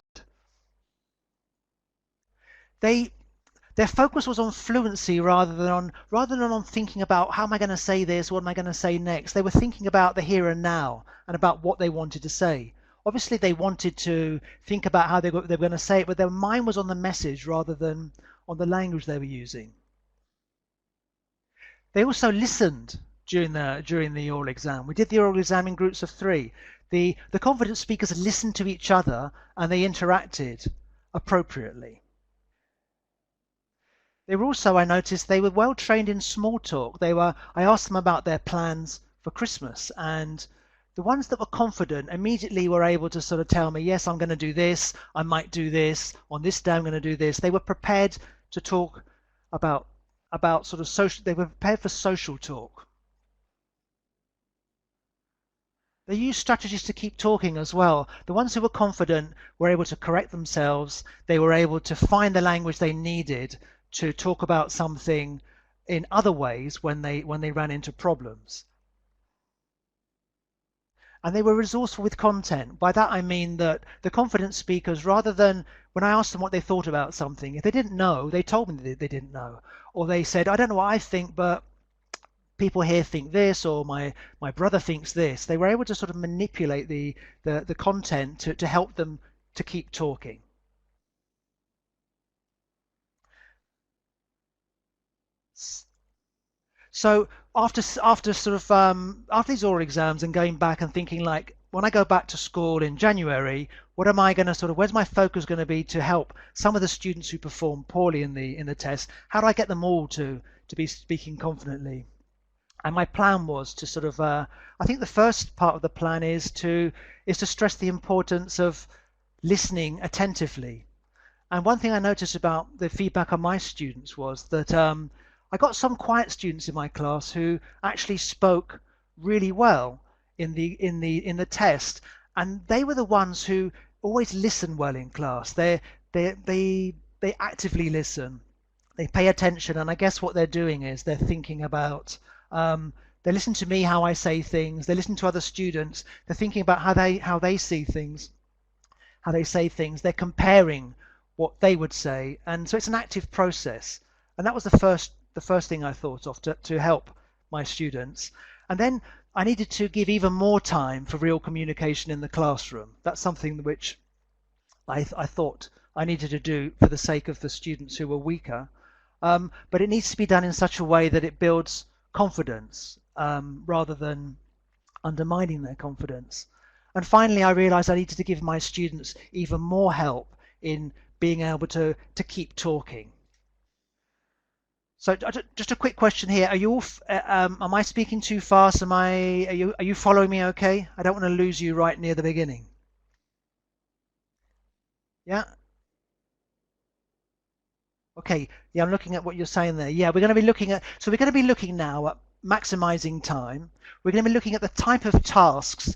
Their focus was on fluency rather than on thinking about how am I going to say this, what am I going to say next. They were thinking about the here and now and about what they wanted to say. Obviously, they wanted to think about how they were going to say it, but their mind was on the message rather than on the language they were using. They also listened during the oral exam. We did the oral exam in groups of 3. The confident speakers listened to each other and they interacted appropriately. They were also, I noticed, they were well trained in small talk. I asked them about their plans for Christmas, and the ones that were confident immediately were able to sort of tell me, yes, I'm going to do this, I might do this, on this day I'm going to do this. They were prepared to talk about sort of social, they were prepared for social talk. They used strategies to keep talking as well. The ones who were confident were able to correct themselves. They were able to find the language they needed to talk about something in other ways when they ran into problems. And they were resourceful with content. By that I mean that the confident speakers, rather than when I asked them what they thought about something, if they didn't know, they told me they didn't know. Or they said, I don't know what I think, but people here think this, or my brother thinks this. They were able to sort of manipulate the content to help them to keep talking. So after sort of after these oral exams and going back and thinking, like, when I go back to school in January, what am I going to sort of, where's my focus going to be to help some of the students who perform poorly in the test? How do I get them all to be speaking confidently? And my plan was to sort of I think the first part of the plan is to stress the importance of listening attentively. And one thing I noticed about the feedback on my students was that I got some quiet students in my class who actually spoke really well in the test, and they were the ones who always listen well in class. They actively listen, they pay attention, and I guess what they're doing is they're thinking about. They listen to me, how I say things. They listen to other students. They're thinking about how they see things, how they say things. They're comparing what they would say, and so it's an active process. And that was the first thing I thought of to help my students. And then I needed to give even more time for real communication in the classroom. That's something which I thought I needed to do for the sake of the students who were weaker. But it needs to be done in such a way that it builds confidence rather than undermining their confidence. And finally, I realized I needed to give my students even more help in being able to keep talking. So just a quick question here. Are you all, am I speaking too fast? Are you following me okay? I don't want to lose you right near the beginning. Yeah? Okay, yeah, I'm looking at what you're saying there. Yeah, we're going to be looking now at maximizing time. We're going to be looking at the type of tasks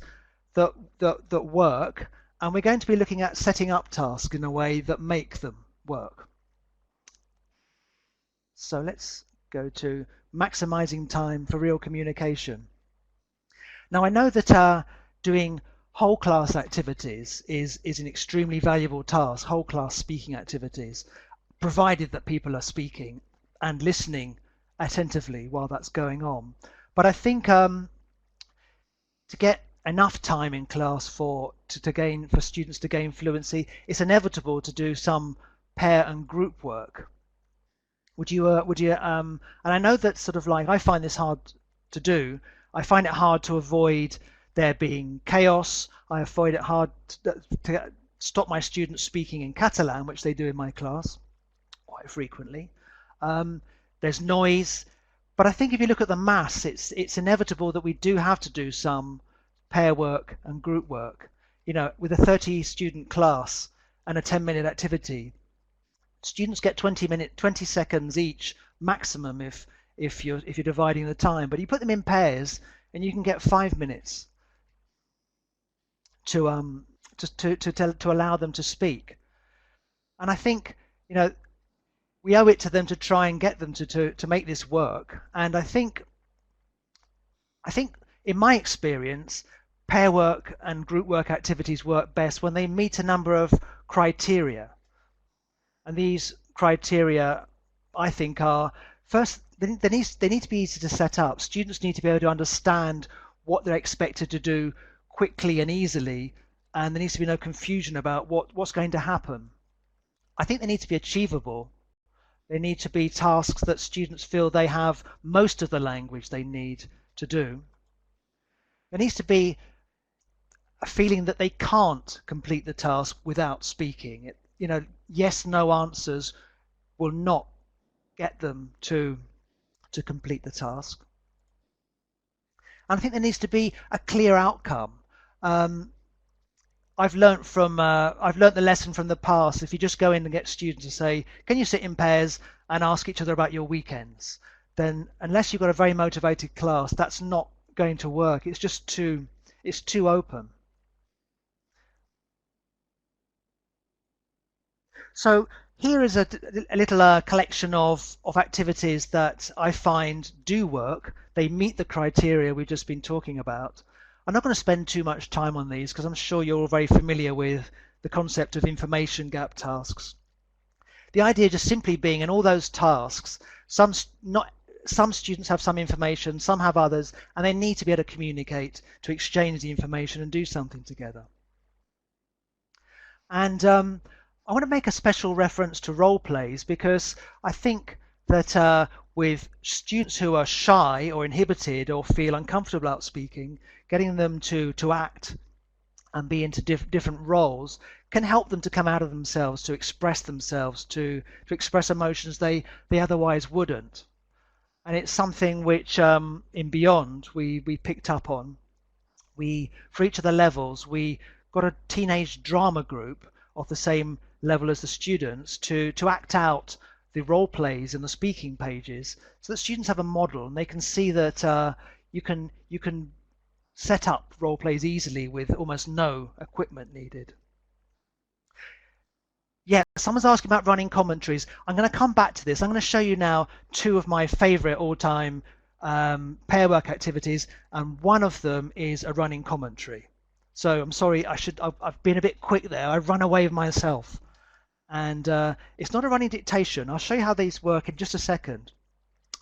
that work, and we're going to be looking at setting up tasks in a way that make them work. So let's go to maximizing time for real communication. Now I know that doing whole class activities is an extremely valuable task, whole class speaking activities, provided that people are speaking and listening attentively while that's going on. But I think to get enough time in class for students to gain fluency, it's inevitable to do some pair and group work. And I know that sort of like, I find this hard to do. I find it hard to avoid there being chaos. I find it hard to stop my students speaking in Catalan, which they do in my class quite frequently. There's noise, but I think if you look at the maths, it's inevitable that we do have to do some pair work and group work. You know, with a 30 student class and a 10-minute activity, students get 20 seconds each maximum if you're dividing the time. But you put them in pairs, and you can get 5 minutes to allow them to speak. And I think, you know, we owe it to them to try and get them to make this work. And I think in my experience, pair work and group work activities work best when they meet a number of criteria. And these criteria, I think, are first, they need to be easy to set up. Students need to be able to understand what they're expected to do quickly and easily, and there needs to be no confusion about what's going to happen. I think they need to be achievable. They need to be tasks that students feel they have most of the language they need to do. There needs to be a feeling that they can't complete the task without speaking. You know, yes, no answers will not get them to complete the task. And I think there needs to be a clear outcome. I've learnt the lesson from the past. If you just go in and get students to say, can you sit in pairs and ask each other about your weekends, then unless you've got a very motivated class, that's not going to work. It's just too open. So here is a little collection of activities that I find do work. They meet the criteria we've just been talking about. I'm not going to spend too much time on these because I'm sure you're all very familiar with the concept of information gap tasks. The idea just simply being in all those tasks, some students have some information, some have others, and they need to be able to communicate, to exchange the information and do something together. And I want to make a special reference to role plays because I think that with students who are shy or inhibited or feel uncomfortable about speaking, getting them to act and be into different roles can help them to come out of themselves, to express themselves, to express emotions they otherwise wouldn't. And it's something which in Beyond we picked up on. For each of the levels, we got a teenage drama group of the same level as the students to act out the role plays and the speaking pages so that students have a model and they can see that you can set up role plays easily with almost no equipment needed. Yeah, someone's asking about running commentaries. I'm going to come back to this. I'm going to show you now two of my favorite all-time pair work activities, and one of them is a running commentary. So I'm sorry, I've been a bit quick there. I've run away with myself. And it's not a running dictation. I'll show you how these work in just a second.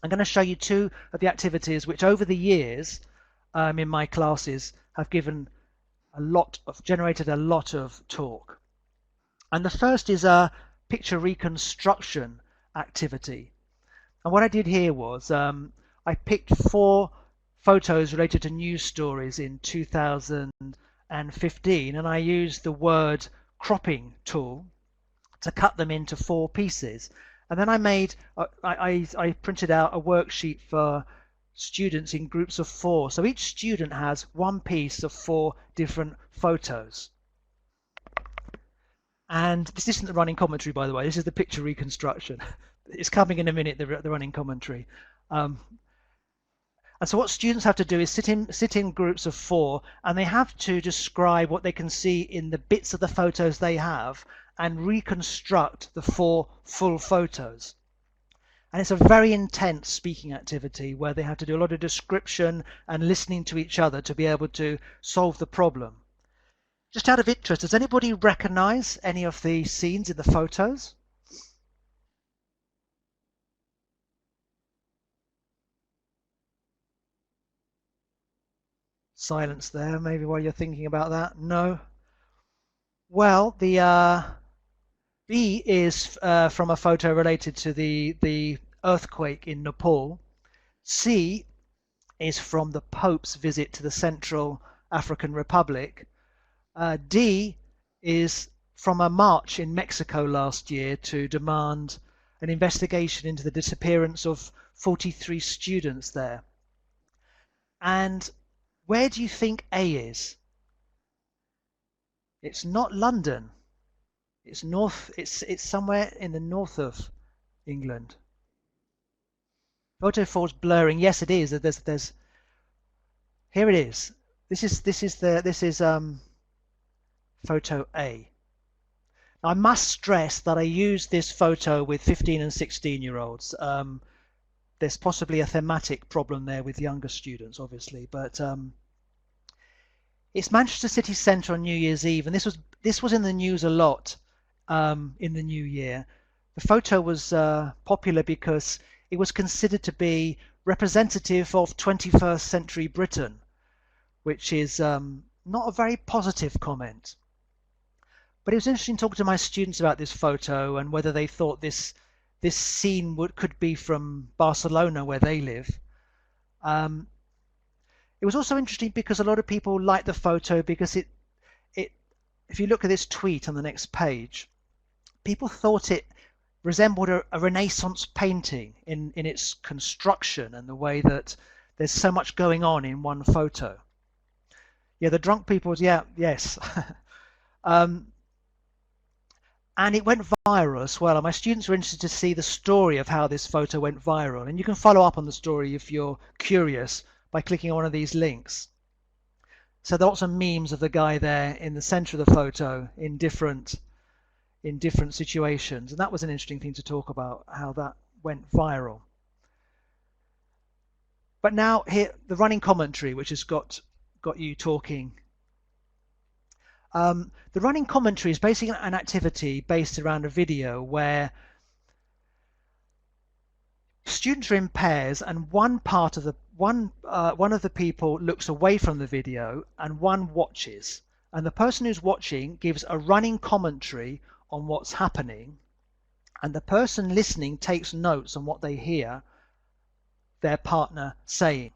I'm going to show you two of the activities which over the years in my classes have generated a lot of talk. And the first is a picture reconstruction activity. And what I did here was I picked 4 photos related to news stories in 2015, and I used the word cropping tool to cut them into 4 pieces. And then I printed out a worksheet for students in groups of 4. So each student has one piece of 4 different photos. And this isn't the running commentary, by the way. This is the picture reconstruction. It's coming in a minute, the running commentary. And so what students have to do is sit in groups of 4, and they have to describe what they can see in the bits of the photos they have and reconstruct the 4 full photos. And it's a very intense speaking activity where they have to do a lot of description and listening to each other to be able to solve the problem. Just out of interest, does anybody recognize any of the scenes in the photos? Silence there, maybe while you're thinking about that. No? Well, the B is from a photo related to the earthquake in Nepal. C is from the Pope's visit to the Central African Republic. D is from a march in Mexico last year to demand an investigation into the disappearance of 43 students there. And where do you think A is? It's not London. It's north. It's somewhere in the north of England. Photo 4's blurring. Yes, it is. There's. Here it is. This is photo A. Now, I must stress that I use this photo with 15 and 16-year-olds. There's possibly a thematic problem there with younger students, obviously, but it's Manchester City Centre on New Year's Eve, and this was in the news a lot in the new year. The photo was popular because it was considered to be representative of 21st century Britain, which is not a very positive comment. But it was interesting talking to my students about this photo and whether they thought this scene could be from Barcelona, where they live. It was also interesting because a lot of people liked the photo because if you look at this tweet on the next page, people thought it resembled a Renaissance painting in its construction and the way that there's so much going on in one photo. Yeah, the drunk people, yes. And it went viral as well. And my students were interested to see the story of how this photo went viral. And you can follow up on the story if you're curious by clicking on one of these links. So there are lots of memes of the guy there in the center of the photo in different in different situations. And that was an interesting thing to talk about, how that went viral. But now here, the running commentary, which has got you talking. The running commentary is basically an activity based around a video where students are in pairs, and one of the people looks away from the video and one watches, and the person who's watching gives a running commentary on what's happening, and the person listening takes notes on what they hear their partner saying.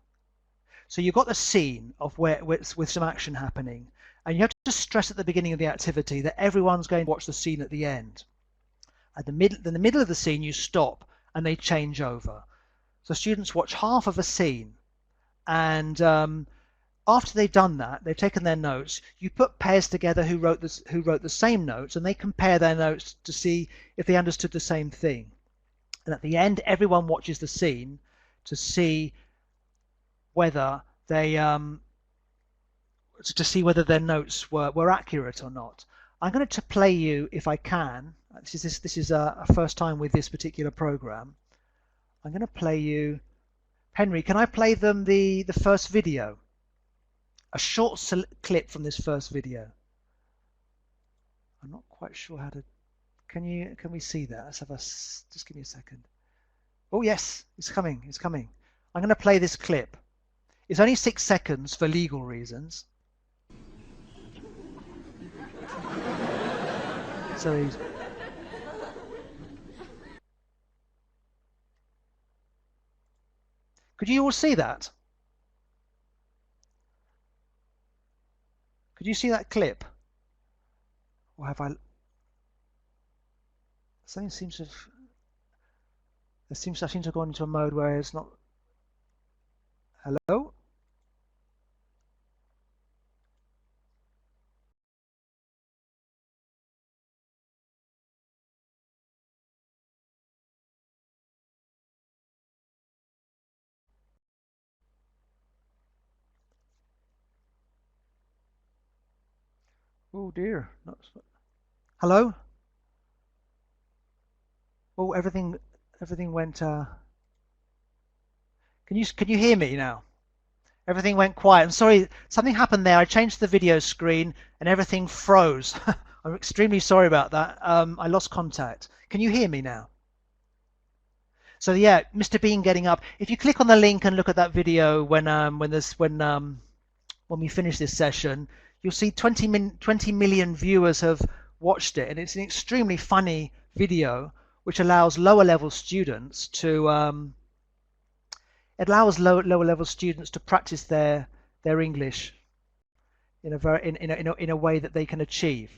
So you've got the scene of with some action happening, and you have to stress at the beginning of the activity that everyone's going to watch the scene at the end. At in the middle of the scene you stop and they change over. So students watch half of a scene, and after they've done that, they've taken their notes, you put pairs together who wrote the same notes, and they compare their notes to see if they understood the same thing. And at the end, everyone watches the scene to see whether they their notes were accurate or not. I'm going to play you, if I can. This is a first time with this particular program. I'm going to play you. Henry, can I play them the first video? A short clip from this first video. I'm not quite sure how to. Can we see that? Let's have just give me a second. Oh yes, it's coming. It's coming. I'm going to play this clip. It's only 6 seconds for legal reasons. So could you all see that? Could you see that clip? Or have I? Something seems to have. I seem to have gone into a mode where it's not. Hello? Oh dear. Hello? Oh, everything went. Can you hear me now? Everything went quiet. I'm sorry, something happened there. I changed the video screen and everything froze. I'm extremely sorry about that. I lost contact. Can you hear me now? So yeah, Mr. Bean getting up. If you click on the link and look at that video when we finish this session, you'll see 20 million viewers have watched it, and it's an extremely funny video which allows lower level students to lower level students to practice their English in a way that they can achieve.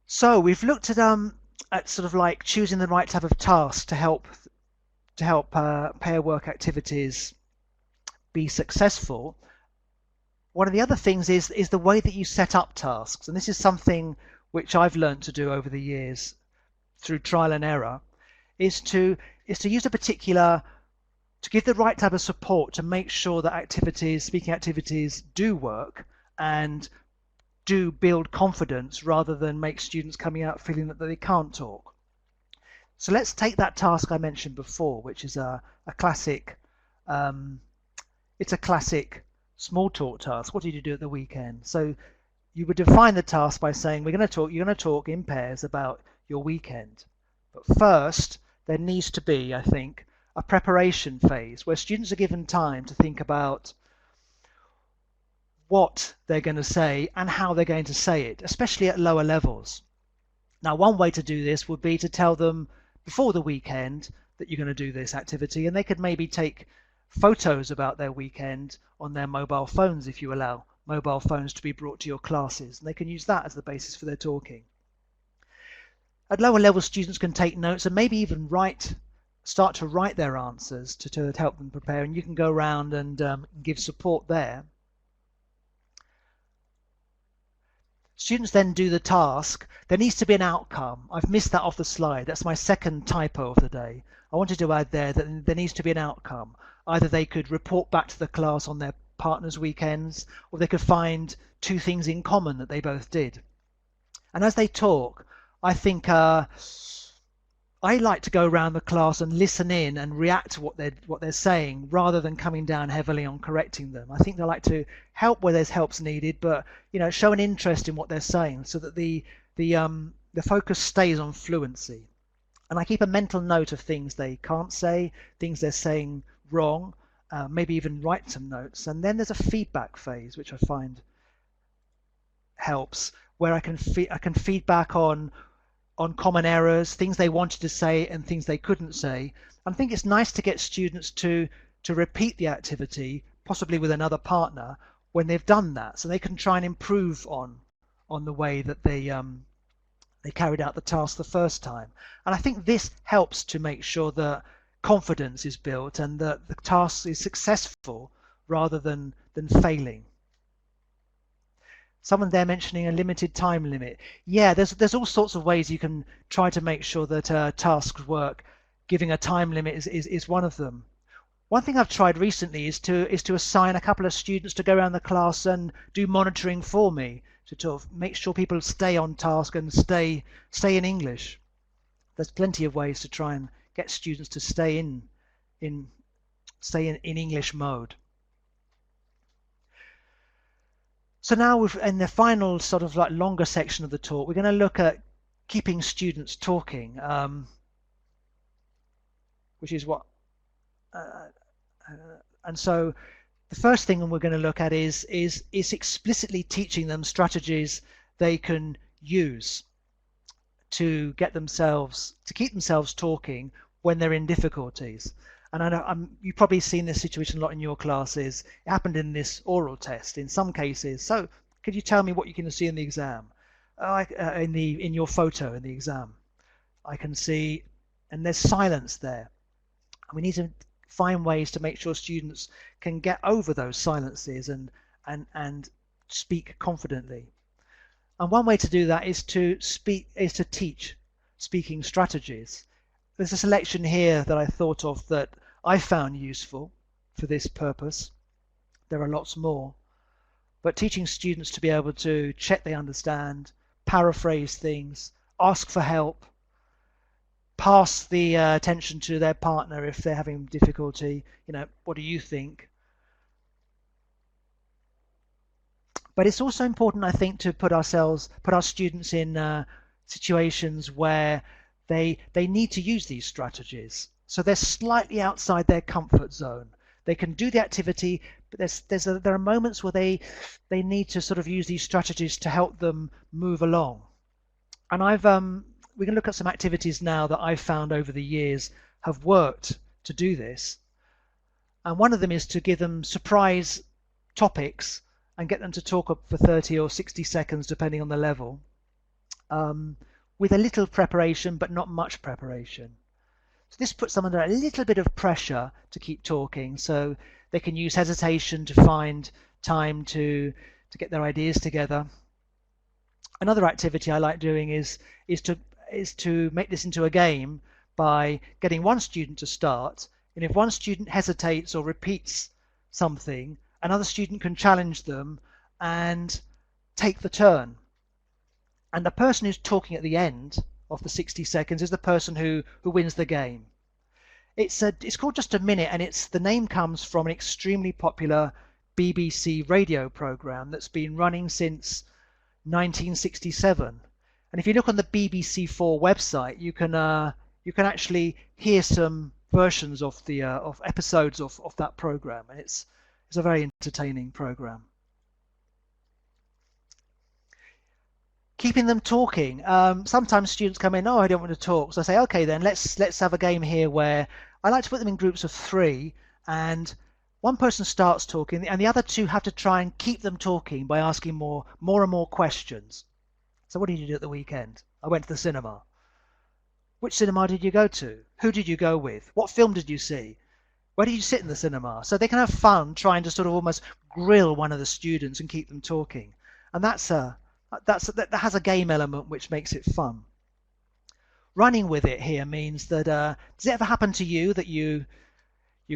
So we've looked at sort of like choosing the right type of task to help pair work activities be successful. One of the other things is the way that you set up tasks, and this is something which I've learned to do over the years through trial and error, is to use to give the right type of support to make sure that speaking activities do work and do build confidence rather than make students coming out feeling that they can't talk. So let's take that task I mentioned before, which is a classic it's a classic small talk task. What did you do at the weekend? So you would define the task by saying you're going to talk in pairs about your weekend. But first there needs to be, I think, a preparation phase where students are given time to think about what they're going to say and how they're going to say it, especially at lower levels. Now, one way to do this would be to tell them before the weekend that you're going to do this activity, and they could maybe take photos about their weekend on their mobile phones if you allow mobile phones to be brought to your classes, and they can use that as the basis for their talking. At lower level, students can take notes and maybe even start to write their answers to help them prepare, and you can go around and give support there. Students then do the task. There needs to be an outcome. I've missed that off the slide. That's my second typo of the day. I wanted to add there that there needs to be an outcome. Either they could report back to the class on their partners' weekends, or they could find two things in common that they both did. And as they talk, I think I like to go around the class and listen in and react to what they're saying, rather than coming down heavily on correcting them. I think they like to help where there's help's needed, but show an interest in what they're saying, so that the focus stays on fluency. And I keep a mental note of things they can't say, things they're saying wrong, maybe even write some notes. And then there's a feedback phase, which I find helps, where I can feedback on common errors, things they wanted to say and things they couldn't say. I think it's nice to get students to repeat the activity, possibly with another partner, when they've done that, so they can try and improve on the way that they carried out the task the first time. And I think this helps to make sure that confidence is built and that the task is successful rather than failing. Someone there mentioning a limited time limit. Yeah, there's all sorts of ways you can try to make sure that tasks work. Giving a time limit is one of them. One thing I've tried recently is to assign a couple of students to go around the class and do monitoring for me, to sort of make sure people stay on task and stay in English. There's plenty of ways to try and get students to stay in English mode. So now in the final sort of like longer section of the talk, we're going to look at keeping students talking, which is what, and so the first thing we're going to look at is explicitly teaching them strategies they can use to keep themselves talking when they're in difficulties. And I know you've probably seen this situation a lot in your classes. It happened in this oral test in some cases. So could you tell me what you can see in the exam? In your photo in the exam, I can see, and there's silence there. And we need to find ways to make sure students can get over those silences and speak confidently. And one way to do that is to teach speaking strategies. There's a selection here that I thought of that I found useful for this purpose. There are lots more. But teaching students to be able to check they understand, paraphrase things, ask for help, pass the attention to their partner if they're having difficulty, what do you think? But it's also important, I think, to put our students in situations where they need to use these strategies. So they're slightly outside their comfort zone. They can do the activity, but there are moments where they need to sort of use these strategies to help them move along. And we can look at some activities now that I've found over the years have worked to do this. And one of them is to give them surprise topics and get them to talk up for 30 or 60 seconds, depending on the level, with a little preparation, but not much preparation. So this puts them under a little bit of pressure to keep talking, so they can use hesitation to find time to get their ideas together. Another activity I like doing is to make this into a game by getting one student to start, and if one student hesitates or repeats something, another student can challenge them and take the turn. And the person who's talking at the end of the 60 seconds is the person who wins the game. It's called Just a Minute, and the name comes from an extremely popular BBC radio program that's been running since 1967. And if you look on the BBC4 website, you can actually hear some versions of the of episodes of that program, and it's a very entertaining program. Keeping them talking. Sometimes students come in, I don't want to talk. So I say, okay, then let's have a game here where I like to put them in groups of 3, and one person starts talking, and the other 2 have to try and keep them talking by asking more and more questions. So what did you do at the weekend? I went to the cinema. Which cinema did you go to? Who did you go with? What film did you see? Where did you sit in the cinema? So they can have fun trying to sort of almost grill one of the students and keep them talking. And that has a game element which makes it fun. Running with it here means that does it ever happen to you that you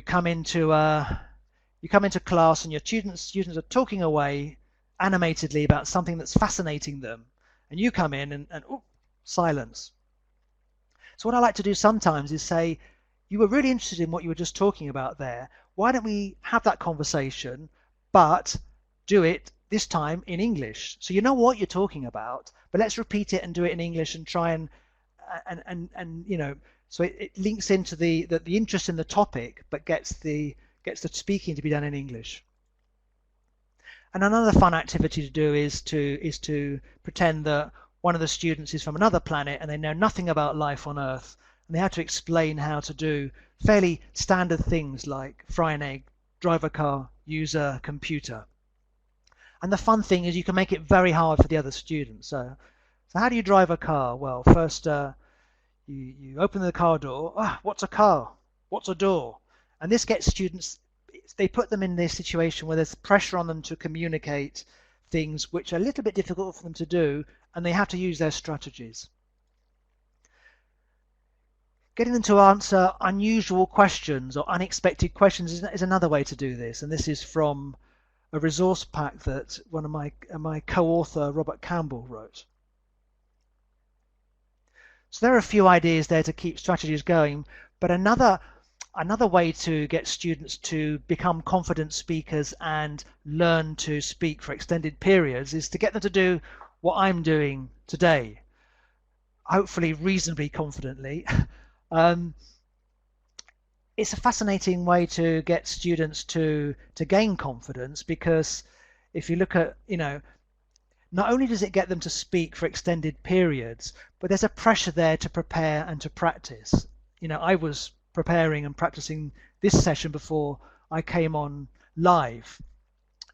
come into You come into class and your students are talking away animatedly about something that's fascinating them, and you come in and silence. So what I like to do sometimes is say, you were really interested in what you were just talking about there. Why don't we have that conversation, but do it this time in English? So you know what you're talking about, but let's repeat it and do it in English and try and you know, so it links into the interest in the topic, but gets the speaking to be done in English. And another fun activity to do is to pretend that one of the students is from another planet and they know nothing about life on Earth, and they have to explain how to do fairly standard things like fry an egg, drive a car, use a computer. And the fun thing is you can make it very hard for the other students. So how do you drive a car? Well, first you open the car door. What's a car? What's a door? And this gets students, they put them in this situation where there's pressure on them to communicate things which are a little bit difficult for them to do, and they have to use their strategies. Getting them to answer unusual questions or unexpected questions is another way to do this, and this is from a resource pack that one of my co-author Robert Campbell wrote. So there are a few ideas there to keep strategies going, but another way to get students to become confident speakers and learn to speak for extended periods is to get them to do what I'm doing today, hopefully reasonably confidently. It's a fascinating way to get students to gain confidence, because if you look at, you know, not only does it get them to speak for extended periods, but there's a pressure there to prepare and to practice. You know, I was preparing and practicing this session before I came on live,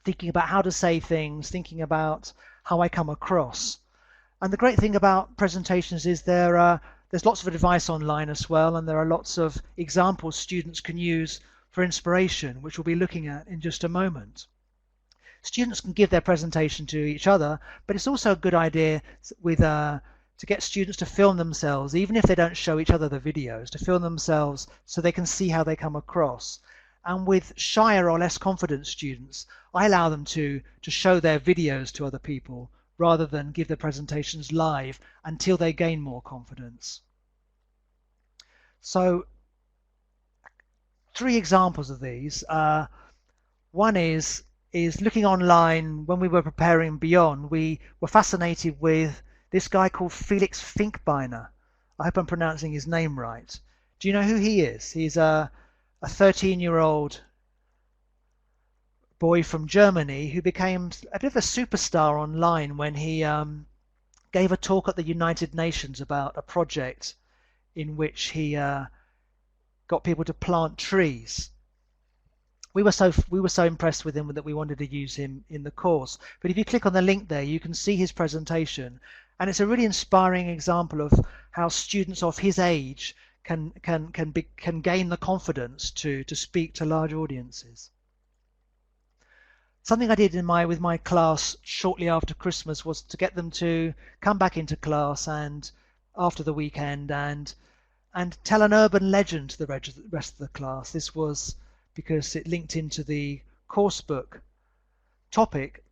thinking about how to say things, thinking about how I come across. And the great thing about presentations is there's lots of advice online as well, and there are lots of examples students can use for inspiration, which we'll be looking at in just a moment. Students can give their presentation to each other, but it's also a good idea to get students to film themselves, even if they don't show each other the videos, to film themselves so they can see how they come across. And with shyer or less confident students, I allow them to show their videos to other people rather than give their presentations live until they gain more confidence. So 3 examples of these. One is looking online. When we were preparing Beyond, we were fascinated with this guy called Felix Finkbeiner. I hope I'm pronouncing his name right. Do you know who he is? He's a 13-year-old boy from Germany who became a bit of a superstar online when he gave a talk at the United Nations about a project in which he got people to plant trees. We were so impressed with him that we wanted to use him in the course. But if you click on the link there, you can see his presentation, and it's a really inspiring example of how students of his age can gain the confidence to speak to large audiences. Something I did with my class shortly after Christmas was to get them to come back into class and after the weekend and tell an urban legend to the rest of the class. This was because it linked into the course book topic,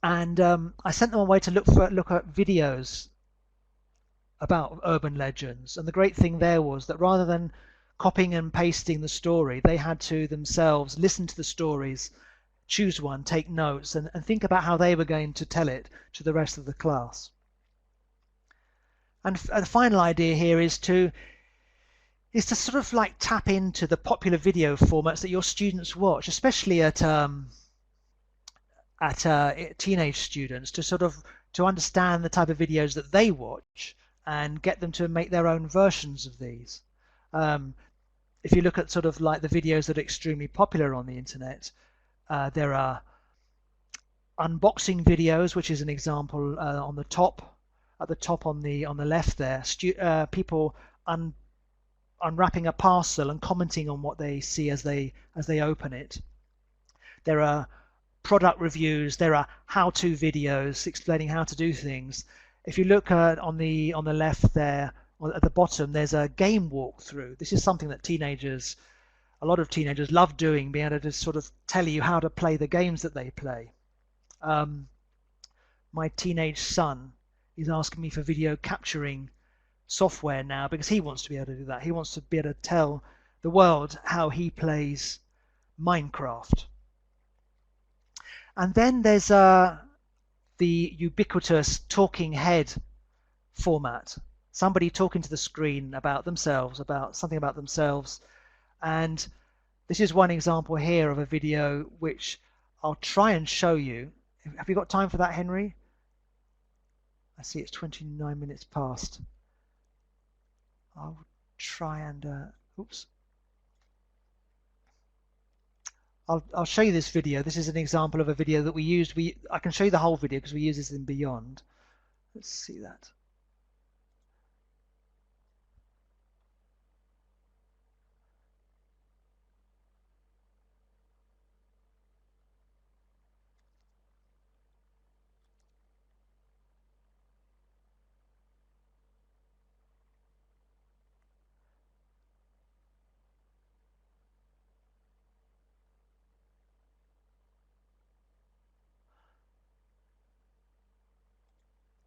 and I sent them away to look at videos about urban legends. And the great thing there was that rather than copying and pasting the story, they had to themselves listen to the stories, choose one, take notes, and think about how they were going to tell it to the rest of the class. And the final idea here is to sort of like tap into the popular video formats that your students watch, especially at teenage students, to understand the type of videos that they watch and get them to make their own versions of these. If you look at sort of like the videos that are extremely popular on the internet, there are unboxing videos, which is an example on the top, at the top on the left there. People unwrapping a parcel and commenting on what they see as they open it. There are product reviews. There are how-to videos explaining how to do things. If you look on the left there, at the bottom, there's a game walkthrough. This is something that teenagers a lot of teenagers love doing, being able to sort of tell you how to play the games that they play. My teenage son is asking me for video capturing software now because he wants to be able to do that. He wants to be able to tell the world how he plays Minecraft. And then there's the ubiquitous talking head format. Somebody talking to the screen about themselves, about something about themselves. And this is one example here of a video which I'll try and show you. Have you got time for that, Henry? I see it's 29 minutes past. I'll try and, oops. I'll show you this video. This is an example of a video that we used. I can show you the whole video because we use this in Beyond. Let's see that.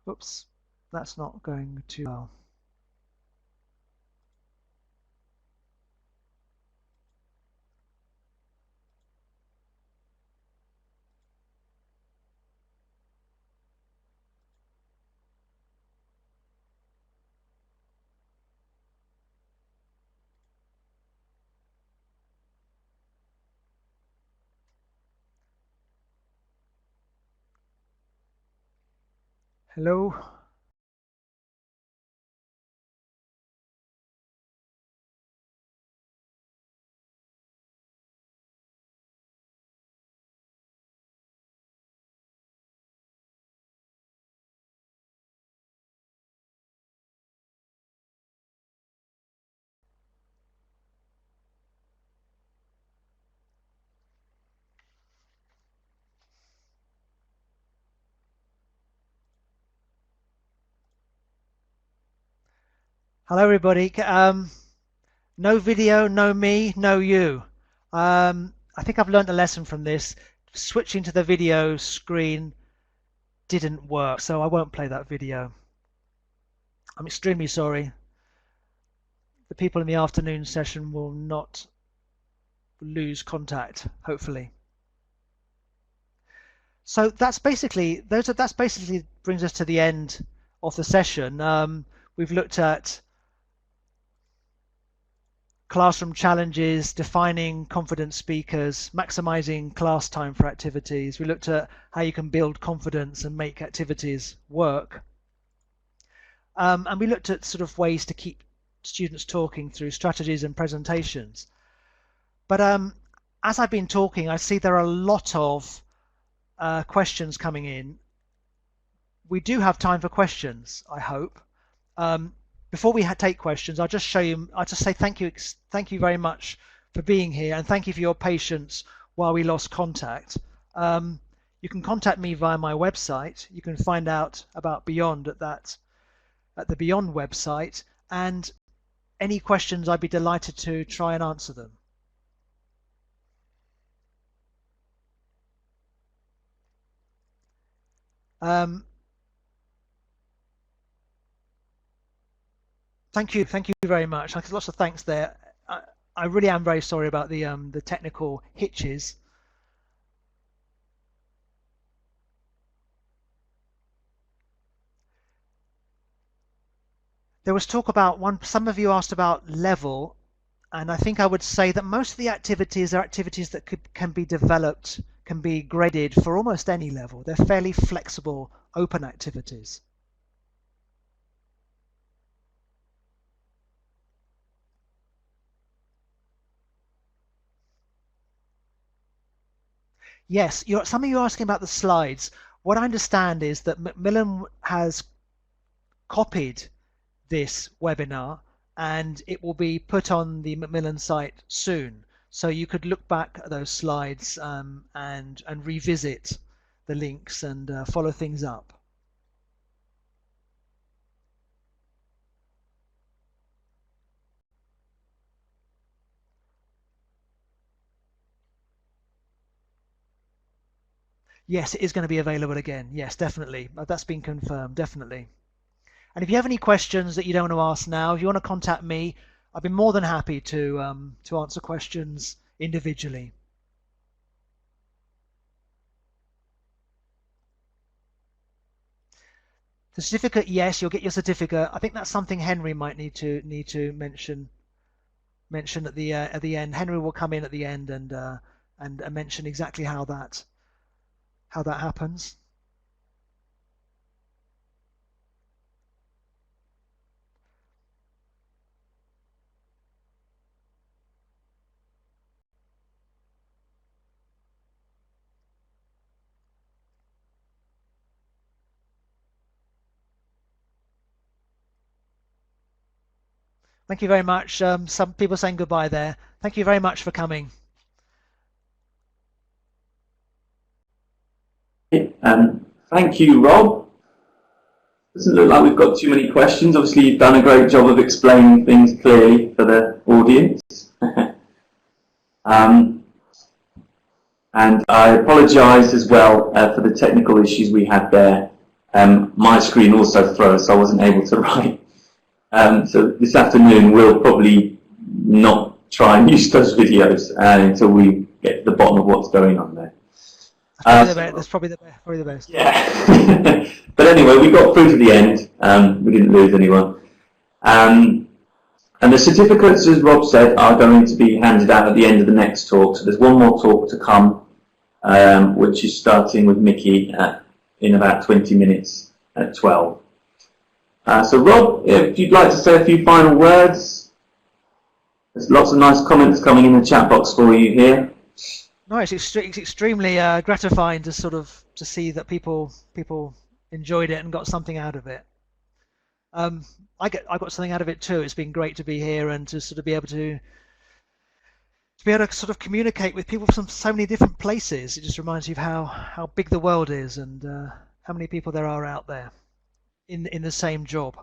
Oops, that's not going too well. Hello? Hello, everybody. No video, no me, no you. I think I've learned a lesson from this. Switching to the video screen didn't work, so I won't play that video. I'm extremely sorry. The people in the afternoon session will not lose contact, hopefully. So that's basically brings us to the end of the session. We've looked at classroom challenges, defining confident speakers, maximizing class time for activities. We looked at how you can build confidence and make activities work. And we looked at sort of ways to keep students talking through strategies and presentations. But as I've been talking, I see there are a lot of questions coming in. We do have time for questions, I hope. Before we take questions, I'll just say thank you very much for being here, and thank you for your patience while we lost contact. You can contact me via my website. You can find out about Beyond at the Beyond website, and any questions, I'd be delighted to try and answer them. Thank you very much. Lots of thanks there. I really am very sorry about the technical hitches. There was talk about some of you asked about level, and I think I would say that most of the activities are activities that can be developed, can be graded for almost any level. They're fairly flexible, open activities. Yes, some of you are asking about the slides. What I understand is that Macmillan has copied this webinar and it will be put on the Macmillan site soon. So you could look back at those slides and revisit the links and follow things up. Yes, it is going to be available again. Yes, definitely. That's been confirmed, definitely. And if you have any questions that you don't want to ask now, if you want to contact me, I'd be more than happy to answer questions individually. The certificate, yes, you'll get your certificate. I think that's something Henry might need to mention at the end. Henry will come in at the end and mention exactly how that happens. Thank you very much. Some people saying goodbye there. Thank you very much for coming. Thank you, Rob. Doesn't look like we've got too many questions. Obviously, you've done a great job of explaining things clearly for the audience. And I apologise as well for the technical issues we had there. My screen also froze, so I wasn't able to write. So this afternoon we'll probably not try and use those videos until we get to the bottom of what's going on there. That's probably the best. Yeah. But anyway, we got through to the end. We didn't lose anyone. And the certificates, as Rob said, are going to be handed out at the end of the next talk. So there's one more talk to come, which is starting with Mickey in about 20 minutes at 12. So Rob, if you'd like to say a few final words. There's lots of nice comments coming in the chat box for you here. No, it's extremely gratifying to to see that people enjoyed it and got something out of it. I got something out of it too. It's been great to be here and to be able to sort of communicate with people from so many different places. It just reminds you of how big the world is and how many people there are out there in the same job.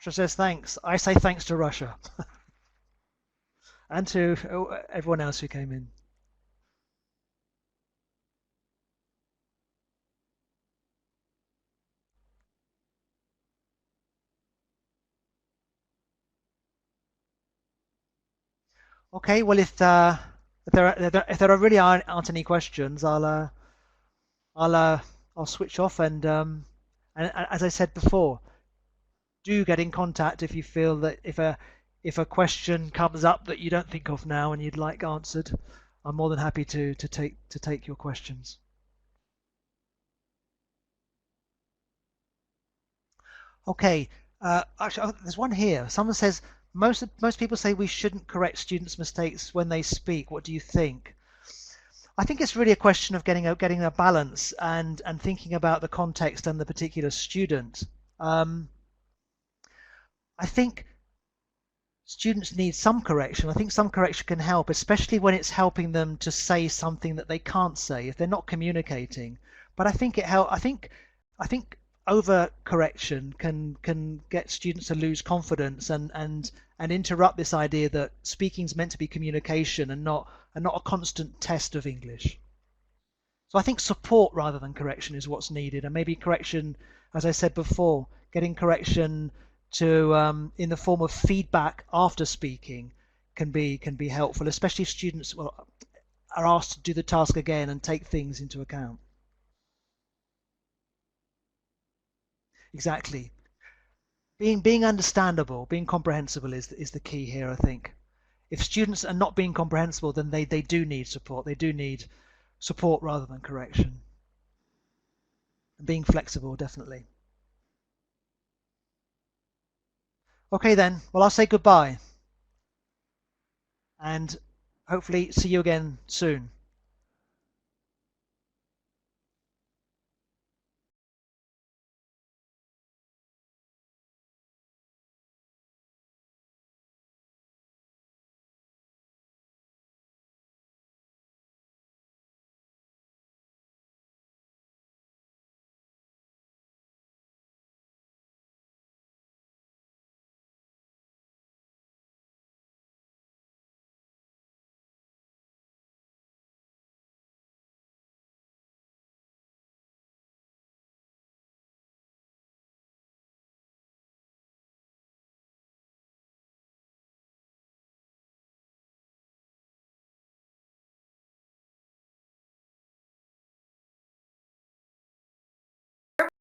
Russia says thanks. I say thanks to Russia and to everyone else who came in. Okay, well if there really aren't any questions, I'll switch off and as I said before, do get in contact if you feel that if a question comes up that you don't think of now and you'd like answered. I'm more than happy to take your questions. Okay, actually, there's one here. Someone says most people say we shouldn't correct students' mistakes when they speak. What do you think? I think it's really a question of getting a balance and thinking about the context and the particular student. I think students need some correction. I think some correction can help, especially when it's helping them to say something that they can't say if they're not communicating. But I think I think over correction can get students to lose confidence and interrupt this idea that speaking is meant to be communication and not a constant test of English. So I think support rather than correction is what's needed, and maybe correction, as I said before, getting correction to in the form of feedback after speaking can be helpful, especially if students are asked to do the task again and take things into account. Exactly. Being understandable, being comprehensible is the key here, I think. If students are not being comprehensible, then they do need support. They do need support rather than correction. And being flexible, definitely. Okay then, well I'll say goodbye. And hopefully see you again soon.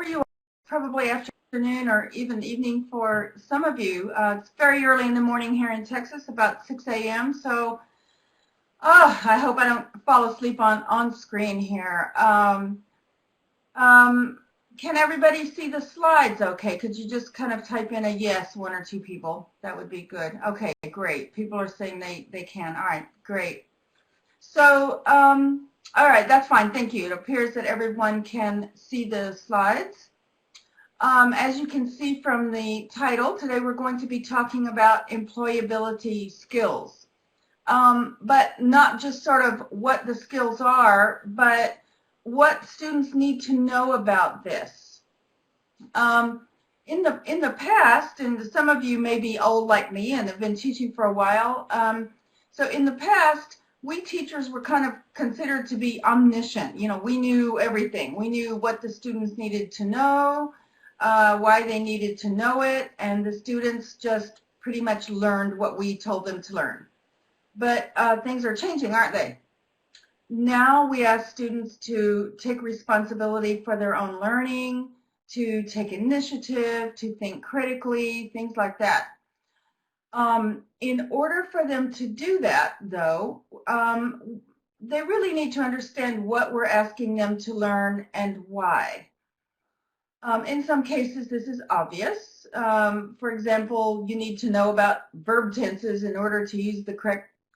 you all, probably afternoon or even evening for some of you. It's very early in the morning here in Texas, about 6 a.m. So, I hope I don't fall asleep on screen here. Can everybody see the slides okay? Could you just kind of type in a yes, one or two people? That would be good. Okay, great. People are saying they can. All right, great. So, all right, that's fine. Thank you. It appears that everyone can see the slides. As you can see from the title, today we're going to be talking about employability skills. But not just sort of what the skills are, but what students need to know about this. In the past, and some of you may be old like me and have been teaching for a while, so in the past, we teachers were kind of considered to be omniscient. You know, we knew everything. We knew what the students needed to know, why they needed to know it, and the students just pretty much learned what we told them to learn. But things are changing, aren't they? Now we ask students to take responsibility for their own learning, to take initiative, to think critically, things like that. In order for them to do that, though, they really need to understand what we're asking them to learn and why. In some cases, this is obvious. For example, you need to know about verb tenses in order to use the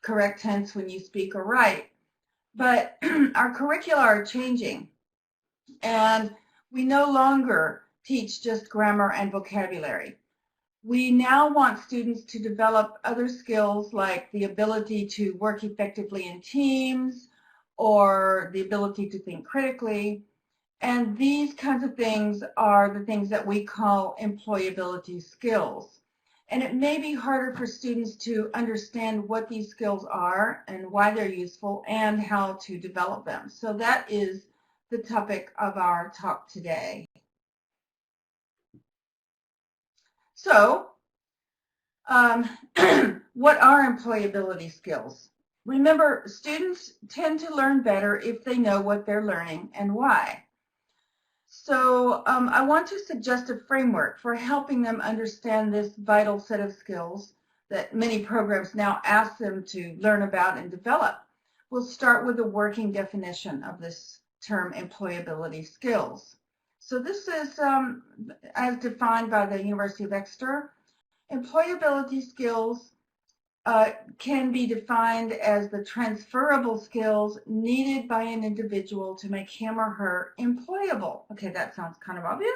correct tense when you speak or write. But our curricula are changing, and we no longer teach just grammar and vocabulary. We now want students to develop other skills like the ability to work effectively in teams or the ability to think critically. And these kinds of things are the things that we call employability skills. And it may be harder for students to understand what these skills are and why they're useful and how to develop them. So that is the topic of our talk today. So, what are employability skills? Remember, students tend to learn better if they know what they're learning and why. So I want to suggest a framework for helping them understand this vital set of skills that many programs now ask them to learn about and develop. We'll start with a working definition of this term employability skills. So this is, as defined by the University of Exeter, employability skills can be defined as the transferable skills needed by an individual to make him or her employable. Okay, that sounds kind of obvious.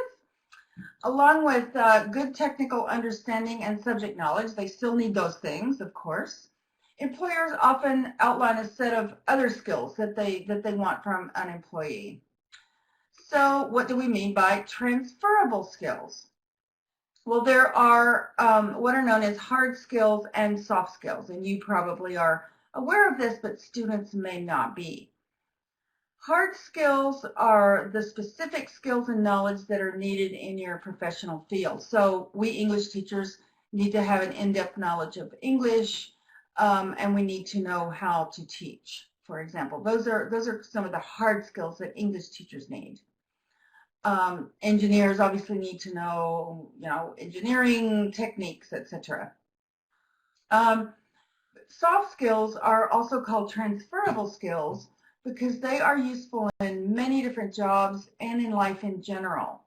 Along with good technical understanding and subject knowledge, they still need those things, of course. Employers often outline a set of other skills that they want from an employee. So what do we mean by transferable skills? Well, there are what are known as hard skills and soft skills, and you probably are aware of this, but students may not be. Hard skills are the specific skills and knowledge that are needed in your professional field. So we English teachers need to have an in-depth knowledge of English, and we need to know how to teach, for example. Those are some of the hard skills that English teachers need. Engineers obviously need to know, engineering techniques, etc. Soft skills are also called transferable skills because they are useful in many different jobs and in life in general.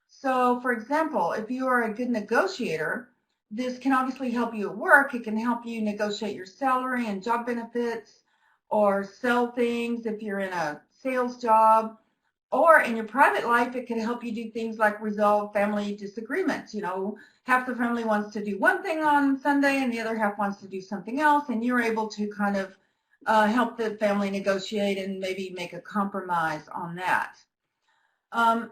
So, for example, if you are a good negotiator, this can obviously help you at work. It can help you negotiate your salary and job benefits or sell things if you're in a sales job. Or in your private life, it can help you do things like resolve family disagreements. Half the family wants to do one thing on Sunday and the other half wants to do something else, and you're able to kind of help the family negotiate and maybe make a compromise on that.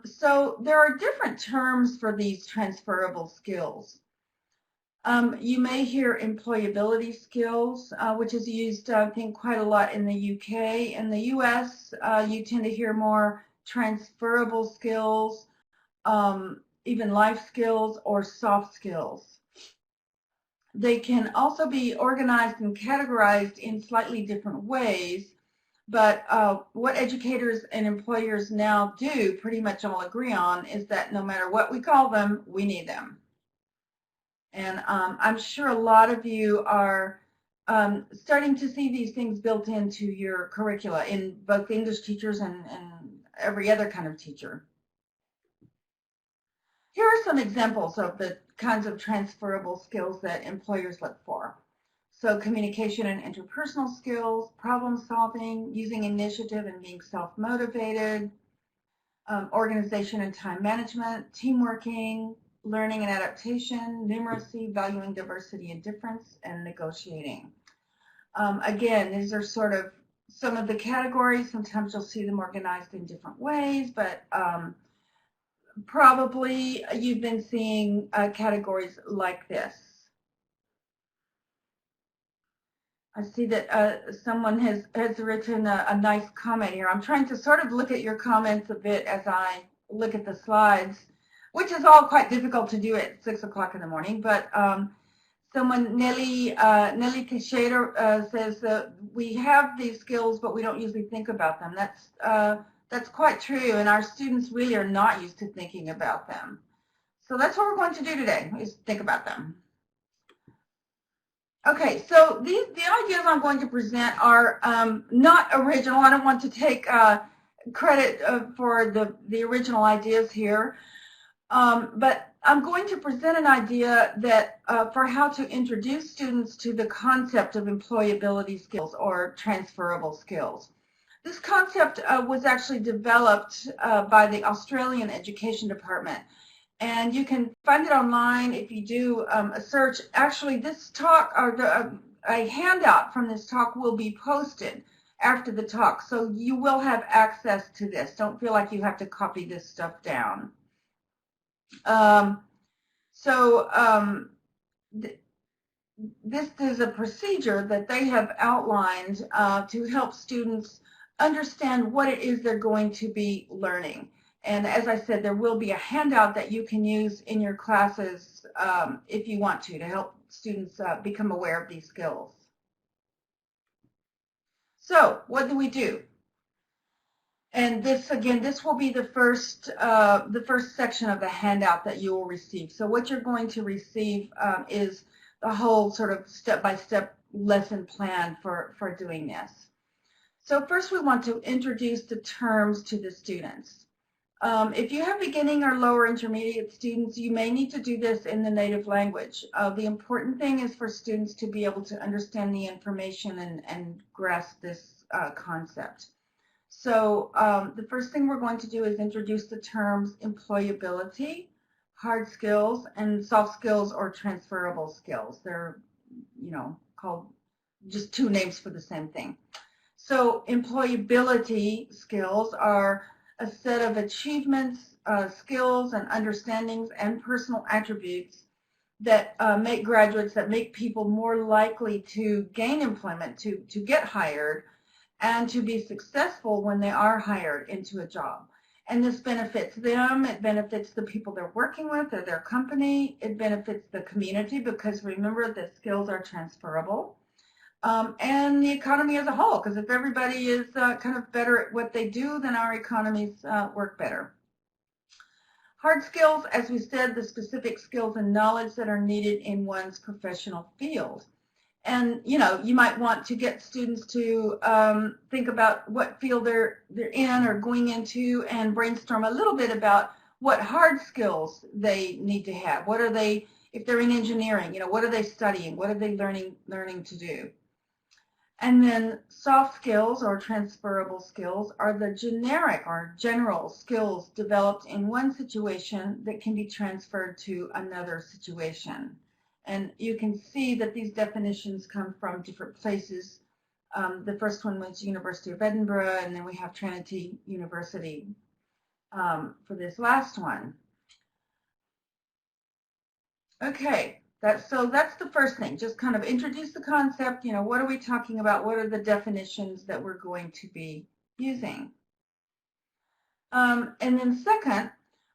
So there are different terms for these transferable skills. You may hear employability skills, which is used, I think, quite a lot in the UK. In the US, you tend to hear more transferable skills, even life skills or soft skills. They can also be organized and categorized in slightly different ways, But what educators and employers now do, pretty much all agree on, is that no matter what we call them, we need them. And I'm sure a lot of you are starting to see these things built into your curricula in both English teachers and every other kind of teacher. Here are some examples of the kinds of transferable skills that employers look for. So communication and interpersonal skills, problem solving, using initiative and being self-motivated, organization and time management, teamworking, learning and adaptation, numeracy, valuing diversity and difference, and negotiating. Again, these are sort of some of the categories. Sometimes you'll see them organized in different ways, but probably you've been seeing categories like this. I see that someone has written a nice comment here. I'm trying to sort of look at your comments a bit as I look at the slides, which is all quite difficult to do at 6 o'clock in the morning. But someone, Nelly Teixeira, says that we have these skills, but we don't usually think about them. That's quite true, and our students really are not used to thinking about them. So that's what we're going to do today, is think about them. Okay, so the ideas I'm going to present are not original. I don't want to take credit for the original ideas here, but I'm going to present an idea that for how to introduce students to the concept of employability skills or transferable skills. This concept was actually developed by the Australian Education Department. And you can find it online if you do a search. Actually, this talk, or a handout from this talk will be posted after the talk, so you will have access to this. Don't feel like you have to copy this stuff down. This is a procedure that they have outlined to help students understand what it is they're going to be learning. And as I said, there will be a handout that you can use in your classes if you want to help students become aware of these skills. So what do we do? And this, again, this will be the first section of the handout that you will receive. So what you're going to receive is the whole sort of step-by-step lesson plan for doing this. So first we want to introduce the terms to the students. If you have beginning or lower intermediate students, you may need to do this in the native language. The important thing is for students to be able to understand the information and grasp this concept. So the first thing we're going to do is introduce the terms employability, hard skills, and soft skills or transferable skills. They're, called just two names for the same thing. So employability skills are a set of achievements, skills, and understandings and personal attributes that make graduates, that make people more likely to gain employment, to get hired, and to be successful when they are hired into a job. And this benefits them, it benefits the people they're working with or their company, it benefits the community because remember that skills are transferable. And the economy as a whole, because if everybody is kind of better at what they do, then our economies work better. Hard skills, as we said, the specific skills and knowledge that are needed in one's professional field. And, you might want to get students to think about what field they're in or going into and brainstorm a little bit about what hard skills they need to have. What are they, if they're in engineering, what are they studying? What are they learning to do? And then soft skills or transferable skills are the generic or general skills developed in one situation that can be transferred to another situation. And you can see that these definitions come from different places. The first one was University of Edinburgh, and then we have Trinity University for this last one. Okay. That's the first thing, just kind of introduce the concept, what are we talking about, what are the definitions that we're going to be using. And then second,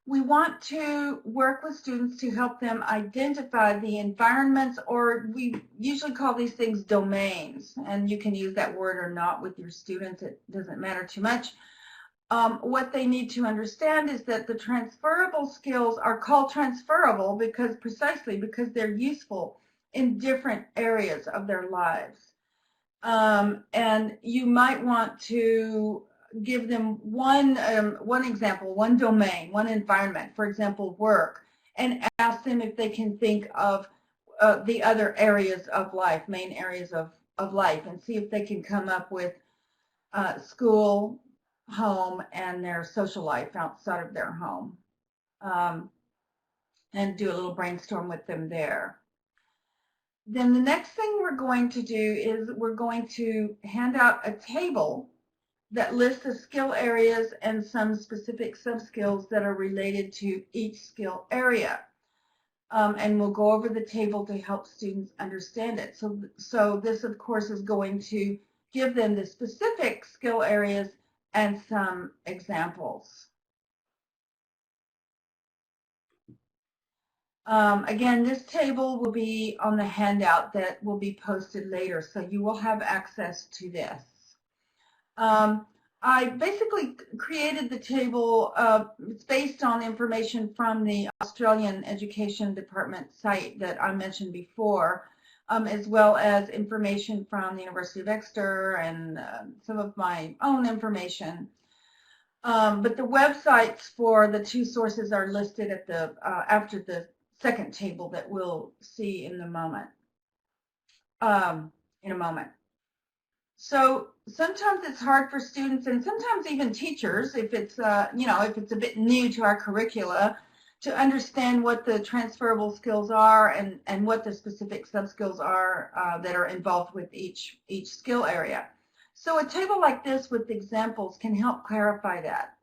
we want to work with students to help them identify the environments, or we usually call these things domains, and you can use that word or not with your students. It doesn't matter too much. What they need to understand is that the transferable skills are called transferable precisely because they're useful in different areas of their lives. And you might want to give them one example, one domain, one environment, for example, work, and ask them if they can think of the other areas of life, main areas of life, and see if they can come up with school, home, and their social life outside of their home, and do a little brainstorm with them there. Then the next thing we're going to do is we're going to hand out a table that lists the skill areas and some specific sub-skills that are related to each skill area. And we'll go over the table to help students understand it. So this, of course, is going to give them the specific skill areas and some examples. Again, this table will be on the handout that will be posted later, so you will have access to this. I basically created the table. It's based on information from the Australian Education Department site that I mentioned before, as well as information from the University of Exeter and some of my own information. But the websites for the two sources are listed at the after the second table that we'll see in a moment. So sometimes it's hard for students, and sometimes even teachers, if it's if it's a bit new to our curricula, to understand what the transferable skills are and what the specific sub-skills are that are involved with each skill area. So a table like this with examples can help clarify that.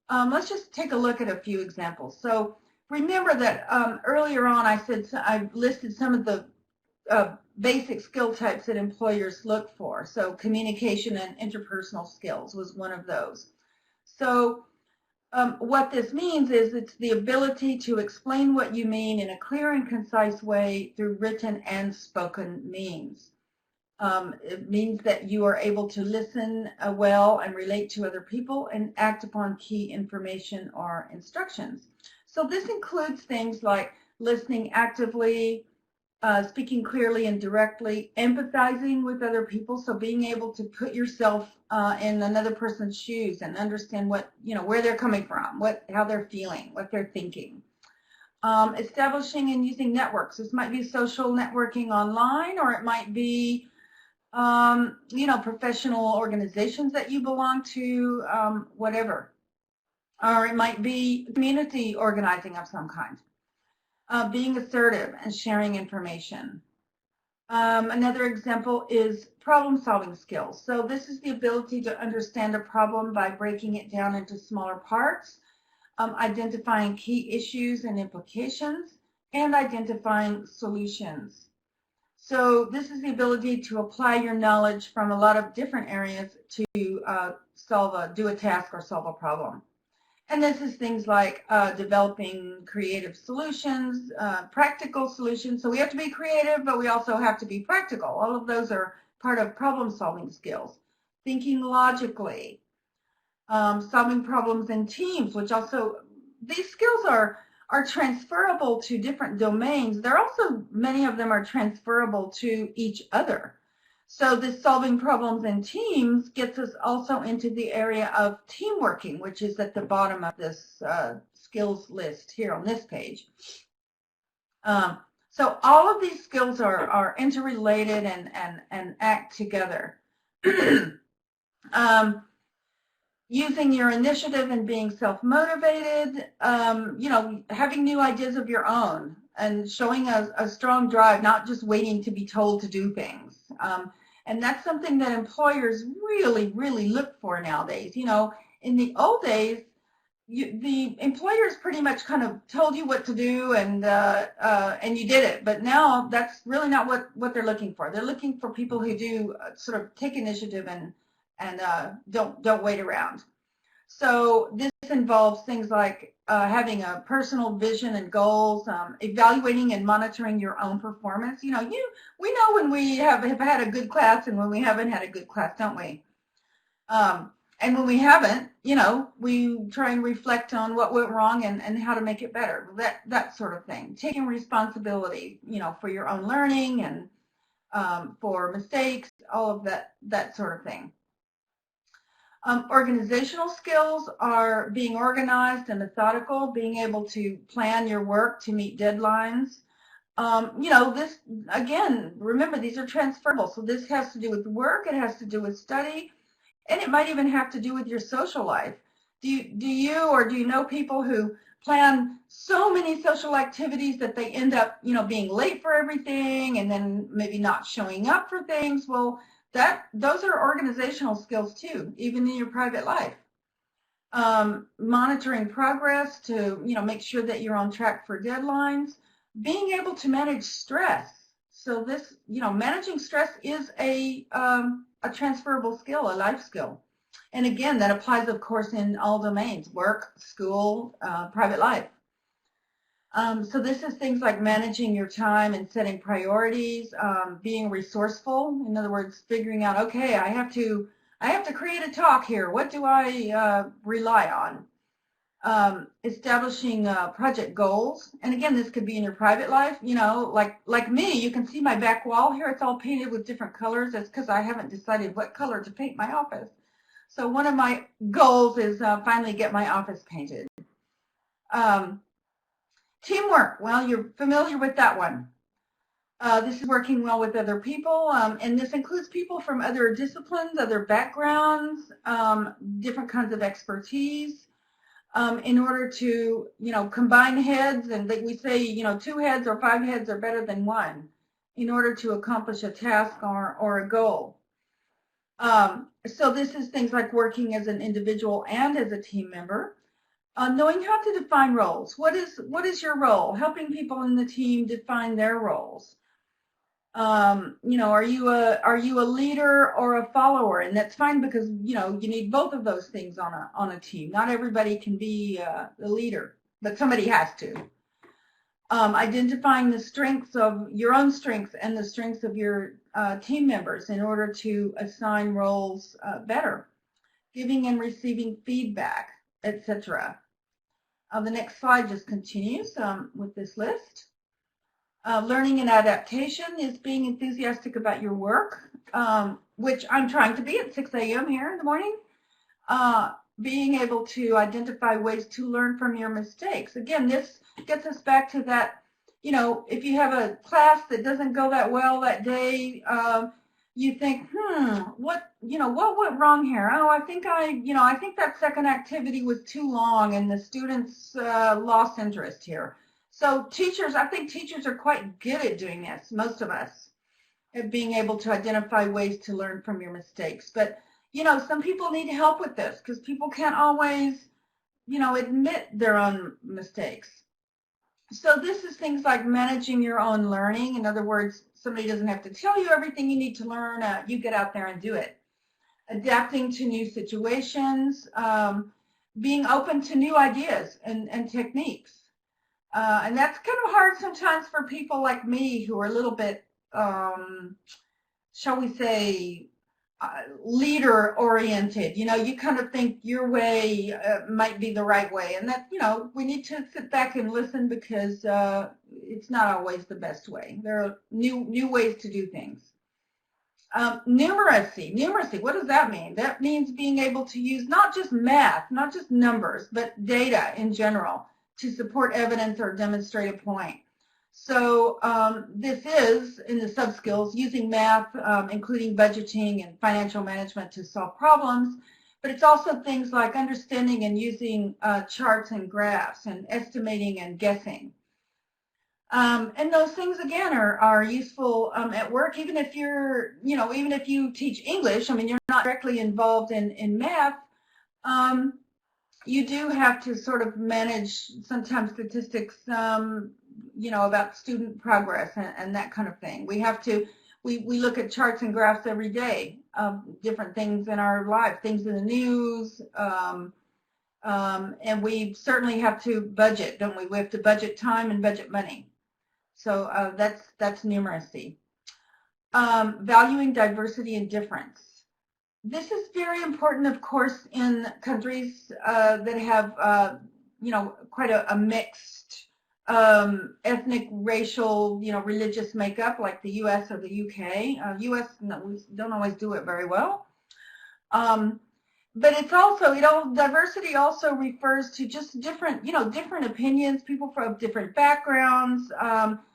Let's just take a look at a few examples. So remember that earlier on I said I listed some of the basic skill types that employers look for. So communication and interpersonal skills was one of those. So what this means is it's the ability to explain what you mean in a clear and concise way through written and spoken means. It means that you are able to listen well and relate to other people and act upon key information or instructions. So this includes things like listening actively, speaking clearly and directly, empathizing with other people, so being able to put yourself in another person's shoes and understand what, where they're coming from, how they're feeling, what they're thinking. Establishing and using networks. This might be social networking online, or it might be professional organizations that you belong to, whatever. Or it might be community organizing of some kind. Being assertive and sharing information. Another example is problem-solving skills. So this is the ability to understand a problem by breaking it down into smaller parts, identifying key issues and implications, and identifying solutions. So this is the ability to apply your knowledge from a lot of different areas to do a task or solve a problem. And this is things like developing creative solutions, practical solutions. So we have to be creative, but we also have to be practical. All of those are part of problem-solving skills. Thinking logically, solving problems in teams, which also, these skills are transferable to different domains. They're also, many of them are transferable to each other. So this solving problems in teams gets us also into the area of team working, which is at the bottom of this skills list here on this page. So all of these skills are interrelated and act together. Using your initiative and being self-motivated, having new ideas of your own and showing a strong drive, not just waiting to be told to do things. And that's something that employers really, really look for nowadays. In the old days, the employers pretty much kind of told you what to do and you did it. But now that's really not what they're looking for. They're looking for people who do sort of take initiative and don't wait around. So this involves things like having a personal vision and goals, evaluating and monitoring your own performance. We know when we have had a good class and when we haven't had a good class, don't we? And when we haven't, we try and reflect on what went wrong and how to make it better. That sort of thing. Taking responsibility, for your own learning and for mistakes, all of that sort of thing. Organizational skills are being organized and methodical, being able to plan your work to meet deadlines. This, again, remember, these are transferable. So this has to do with work, it has to do with study, and it might even have to do with your social life. Do you know people who plan so many social activities that they end up, being late for everything and then maybe not showing up for things? Well, those are organizational skills too, even in your private life. Monitoring progress to, make sure that you're on track for deadlines. Being able to manage stress. So this, managing stress is a transferable skill, a life skill. And again, that applies, of course, in all domains: work, school, private life. So this is things like managing your time and setting priorities, being resourceful. In other words, figuring out, okay, I have to create a talk here. What do I rely on? Establishing project goals. And again, this could be in your private life. Like me, you can see my back wall here. It's all painted with different colors. That's because I haven't decided what color to paint my office. So one of my goals is finally get my office painted. Teamwork, well, you're familiar with that one. This is working well with other people, and this includes people from other disciplines, other backgrounds, different kinds of expertise, in order to, combine heads, and we say, 2 heads or 5 heads are better than one in order to accomplish a task or a goal. So this is things like working as an individual and as a team member. Knowing how to define roles. What is your role? Helping people in the team define their roles. Are you a leader or a follower? And that's fine, because you need both of those things on a team. Not everybody can be the leader, but somebody has to. Identifying the strengths of your own strengths and the strengths of your team members in order to assign roles better. Giving and receiving feedback, etc. The next slide just continues with this list. Learning and adaptation is being enthusiastic about your work, which I'm trying to be at 6 a.m. here in the morning. Being able to identify ways to learn from your mistakes. Again, this gets us back to that, if you have a class that doesn't go that well that day, you think, what went wrong here? Oh, I think that second activity was too long and the students lost interest here. So I think teachers are quite good at doing this, most of us, at being able to identify ways to learn from your mistakes. But, some people need help with this, because people can't always, admit their own mistakes. So this is things like managing your own learning. In other words, somebody doesn't have to tell you everything you need to learn. You get out there and do it. Adapting to new situations, being open to new ideas and techniques. And that's kind of hard sometimes for people like me who are a little bit, shall we say, leader-oriented. You kind of think your way might be the right way, and that, we need to sit back and listen, because it's not always the best way. There are new ways to do things. Numeracy, what does that mean? That means being able to use not just math, not just numbers, but data in general to support evidence or demonstrate a point. So this is, in the sub-skills, using math, including budgeting and financial management to solve problems, but it's also things like understanding and using charts and graphs and estimating and guessing. And those things, again, are useful at work, even if even if you teach English. I mean, you're not directly involved in math. You do have to sort of manage sometimes statistics, about student progress and that kind of thing. We look at charts and graphs every day of different things in our life, things in the news, And we certainly have to budget, don't we? We have to budget time and budget money. So that's numeracy. Valuing diversity and difference. This is very important, of course, in countries that have, quite a mixed ethnic, racial, religious makeup, like the U.S. or the U.K. U.S. we don't always do it very well. But it's also, diversity also refers to just different, different opinions, people from different backgrounds.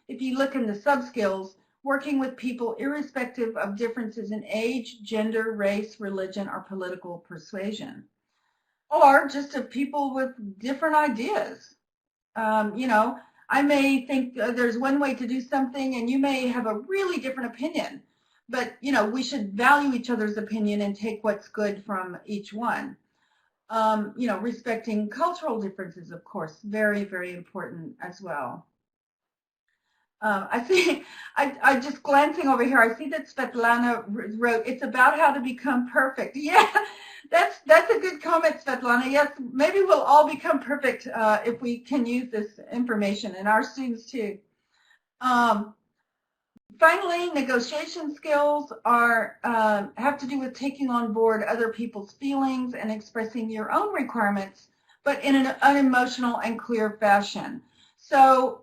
If you look in the sub-skills, working with people irrespective of differences in age, gender, race, religion, or political persuasion. Or just of people with different ideas. I may think there's one way to do something and you may have a really different opinion. But, we should value each other's opinion and take what's good from each one. Respecting cultural differences, of course, very, very important as well. I just glancing over here, I see that Svetlana wrote, it's about how to become perfect. Yeah, that's a good comment, Svetlana. Yes, maybe we'll all become perfect if we can use this information, and our students too. Finally, negotiation skills have to do with taking on board other people's feelings and expressing your own requirements, but in an unemotional and clear fashion. So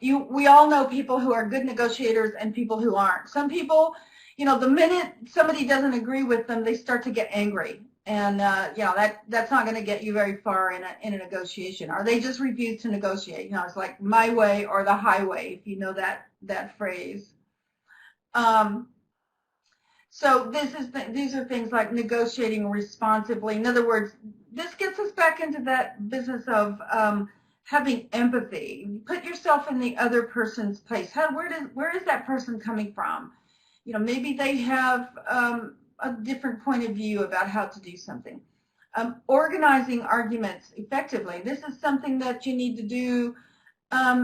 we all know people who are good negotiators and people who aren't. Some people, the minute somebody doesn't agree with them, they start to get angry. And, that's not going to get you very far in a negotiation. Or they just refuse to negotiate. It's like my way or the highway, if you know that phrase. So these are things like negotiating responsibly. In other words, this gets us back into that business of having empathy. Put yourself in the other person's place. Where is that person coming from? Maybe they have a different point of view about how to do something. Organizing arguments effectively. This is something that you need to do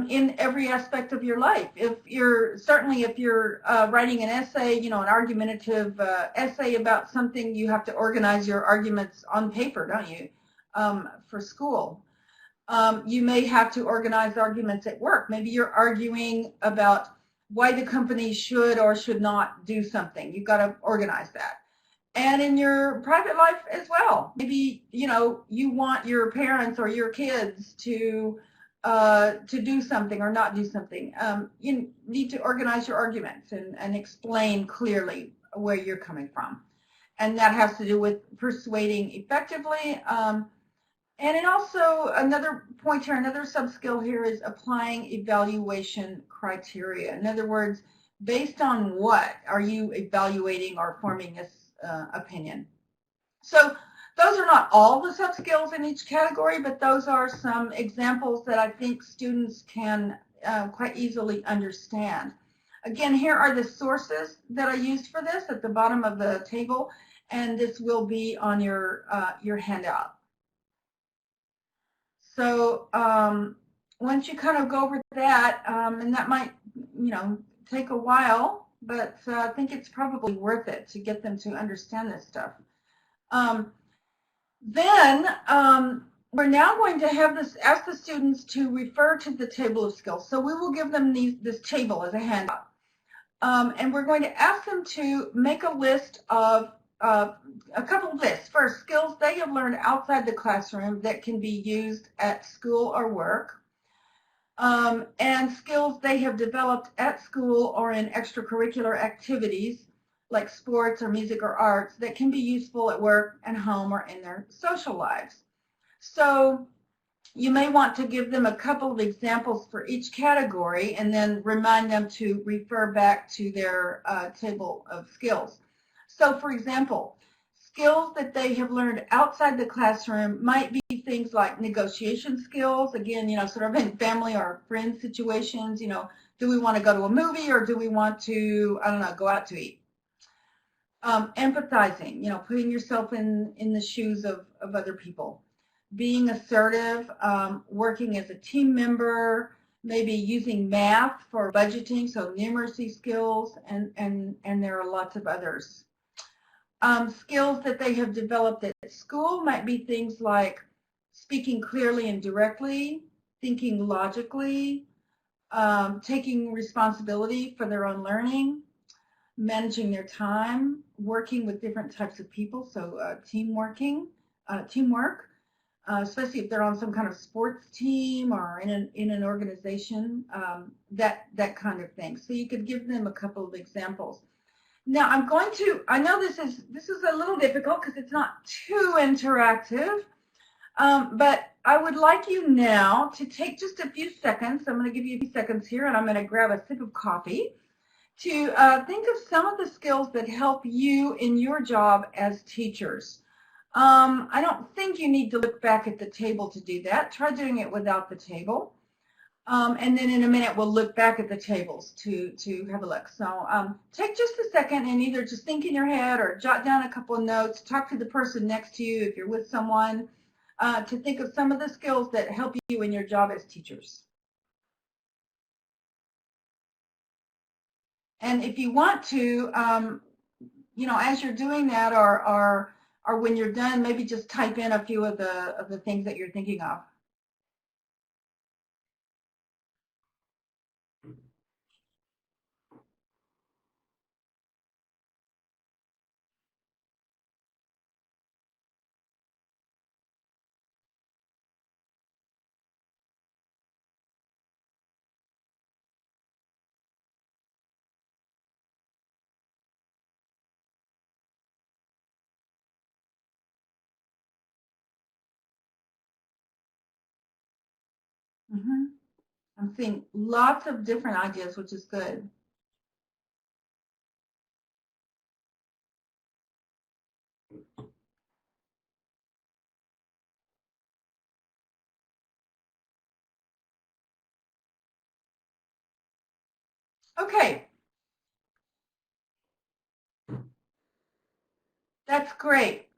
in every aspect of your life. If you're writing an essay, an argumentative essay about something, you have to organize your arguments on paper, don't you, for school. You may have to organize arguments at work. Maybe you're arguing about why the company should or should not do something. You've got to organize that. And in your private life as well. Maybe, you want your parents or your kids to do something or not do something. You need to organize your arguments and explain clearly where you're coming from. And that has to do with persuading effectively. And it also, another point here, another sub-skill here is applying evaluation criteria. In other words, based on what are you evaluating or forming this opinion? So those are not all the sub-skills in each category, but those are some examples that I think students can quite easily understand. Again, here are the sources that I used for this at the bottom of the table, and this will be on your handout. So once you kind of go over that, and that might, take a while, but I think it's probably worth it to get them to understand this stuff. Then we're now going to have ask the students to refer to the table of skills. So we will give them this table as a handout. And we're going to ask them to make a list of a couple of lists. First, skills they have learned outside the classroom that can be used at school or work. And skills they have developed at school or in extracurricular activities like sports or music or arts that can be useful at work and home or in their social lives. So you may want to give them a couple of examples for each category and then remind them to refer back to their table of skills. So for example, skills that they have learned outside the classroom might be things like negotiation skills, again, sort of in family or friend situations, do we want to go to a movie or do we want to, go out to eat? Empathizing, putting yourself in the shoes of other people. Being assertive, working as a team member, maybe using math for budgeting, so numeracy skills, and there are lots of others. Skills that they have developed at school might be things like speaking clearly and directly, thinking logically, taking responsibility for their own learning, managing their time, working with different types of people, so teamwork, especially if they're on some kind of sports team or in an organization, that kind of thing. So you could give them a couple of examples. Now I'm going to, I know this is a little difficult because it's not too interactive, but I would like you now to take just a few seconds. I'm going to give you a few seconds here, and I'm going to grab a sip of coffee to think of some of the skills that help you in your job as teachers. I don't think you need to look back at the table to do that. Try doing it without the table. And then in a minute, we'll look back at the tables to have a look. So take just a second and either just think in your head or jot down a couple of notes, talk to the person next to you if you're with someone, to think of some of the skills that help you in your job as teachers. And if you want to, as you're doing that or when you're done, maybe just type in a few of the things that you're thinking of. I'm seeing lots of different ideas, which is good. Okay. That's great.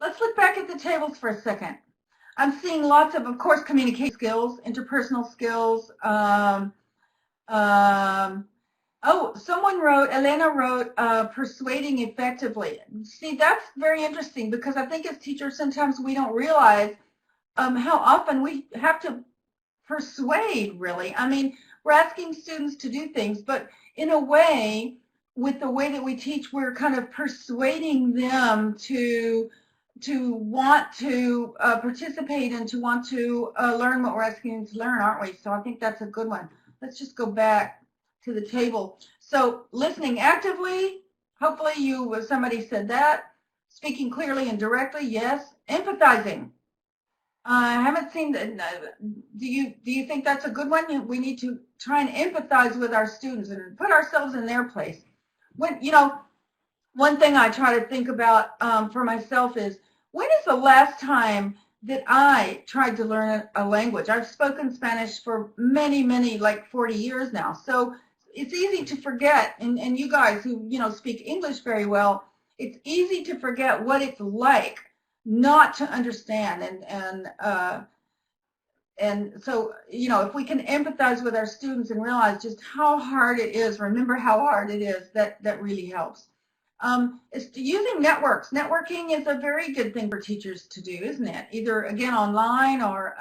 Let's look back at the tables for a second. I'm seeing lots of course, communication skills, interpersonal skills. Someone wrote, Elena wrote, persuading effectively. See, that's very interesting because I think as teachers sometimes we don't realize how often we have to persuade, really. I mean, we're asking students to do things, but in a way, with the way that we teach, we're kind of persuading them to want to participate and to want to learn what we're asking them to learn, aren't we? So I think that's a good one. Let's just go back to the table. So listening actively, hopefully somebody said that. Speaking clearly and directly, yes. Empathizing. I haven't seen that. Do you think that's a good one? We need to try and empathize with our students and put ourselves in their place. One thing I try to think about for myself is, when is the last time that I tried to learn a language? I've spoken Spanish for many, like 40 years now. So it's easy to forget, and you guys who speak English very well, it's easy to forget what it's like not to understand, and so if we can empathize with our students and realize just how hard it is, remember how hard it is, that really helps. It's using networks. Networking is a very good thing for teachers to do, isn't it? Either again online or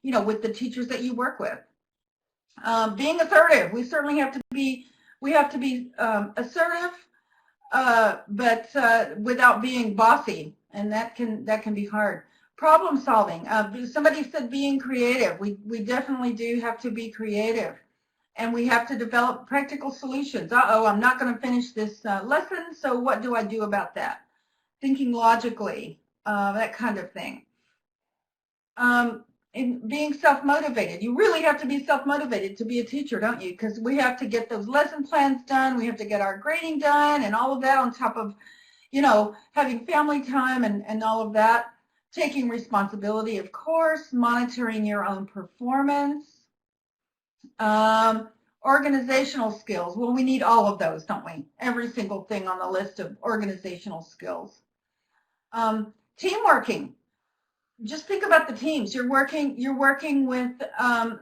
with the teachers that you work with. Being assertive. We certainly have to be. We have to be assertive, but without being bossy, and that can be hard. Problem solving. Somebody said being creative. We definitely do have to be creative, and we have to develop practical solutions. I'm not going to finish this lesson, so what do I do about that? Thinking logically, that kind of thing. In being self-motivated. You really have to be self-motivated to be a teacher, don't you? Because we have to get those lesson plans done, we have to get our grading done, and all of that on top of, having family time and all of that. Taking responsibility, of course, monitoring your own performance. Organizational skills. Well, we need all of those, don't we? Every single thing on the list of organizational skills. Teamworking. Just think about the teams. You're working with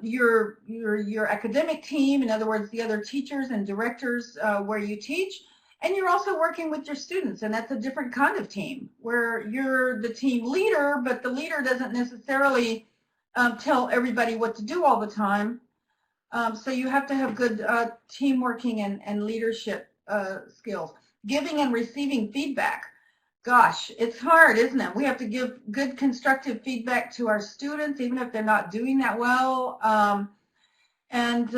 your academic team, in other words, the other teachers and directors where you teach, And you're also working with your students, and that's a different kind of team, where you're the team leader, but the leader doesn't necessarily tell everybody what to do all the time. So you have to have good team working and leadership skills. Giving and receiving feedback. Gosh, it's hard, isn't it? We have to give good constructive feedback to our students, even if they're not doing that well. And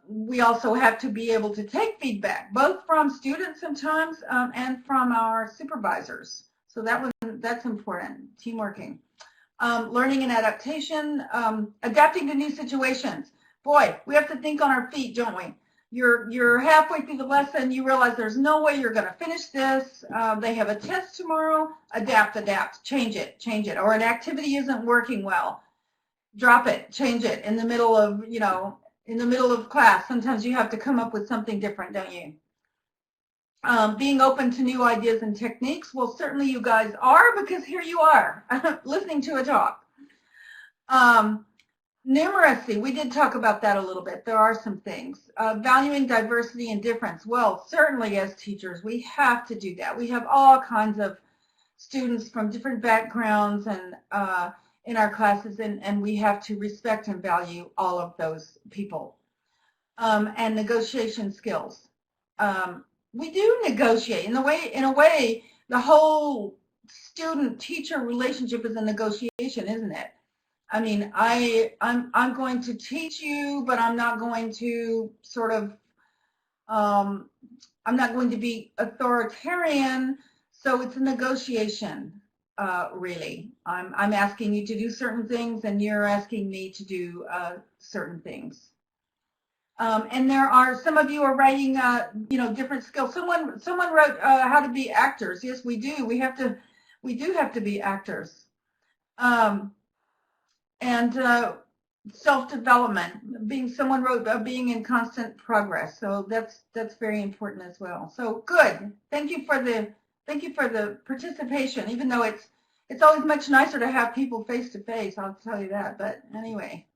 we also have to be able to take feedback, both from students sometimes and from our supervisors. So that's important, team working. Learning and adaptation, adapting to new situations. Boy, we have to think on our feet, don't we? You're halfway through the lesson, you realize there's no way you're going to finish this. They have a test tomorrow. Adapt, change it. Or an activity isn't working well. Drop it, change it in the middle of, in the middle of class. Sometimes you have to come up with something different, don't you? Being open to new ideas and techniques. Well, certainly you guys are, because here you are listening to a talk. Numeracy, we did talk about that a little bit. There are some things. Valuing diversity and difference. Well, certainly as teachers, we have to do that. We have all kinds of students from different backgrounds and in our classes, and we have to respect and value all of those people. And negotiation skills. We do negotiate. In a way, the whole student-teacher relationship is a negotiation, isn't it? I mean, I'm going to teach you, but I'm not going to sort of, I'm not going to be authoritarian, so it's a negotiation, really. I'm asking you to do certain things, and you're asking me to do certain things. And there are, some of you are writing, different skills. Someone wrote how to be actors. Yes, we do. We do have to be actors. And self-development, someone wrote being in constant progress. So that's very important as well. So good. Thank you for the participation. Even though it's always much nicer to have people face to face, I'll tell you that. But anyway,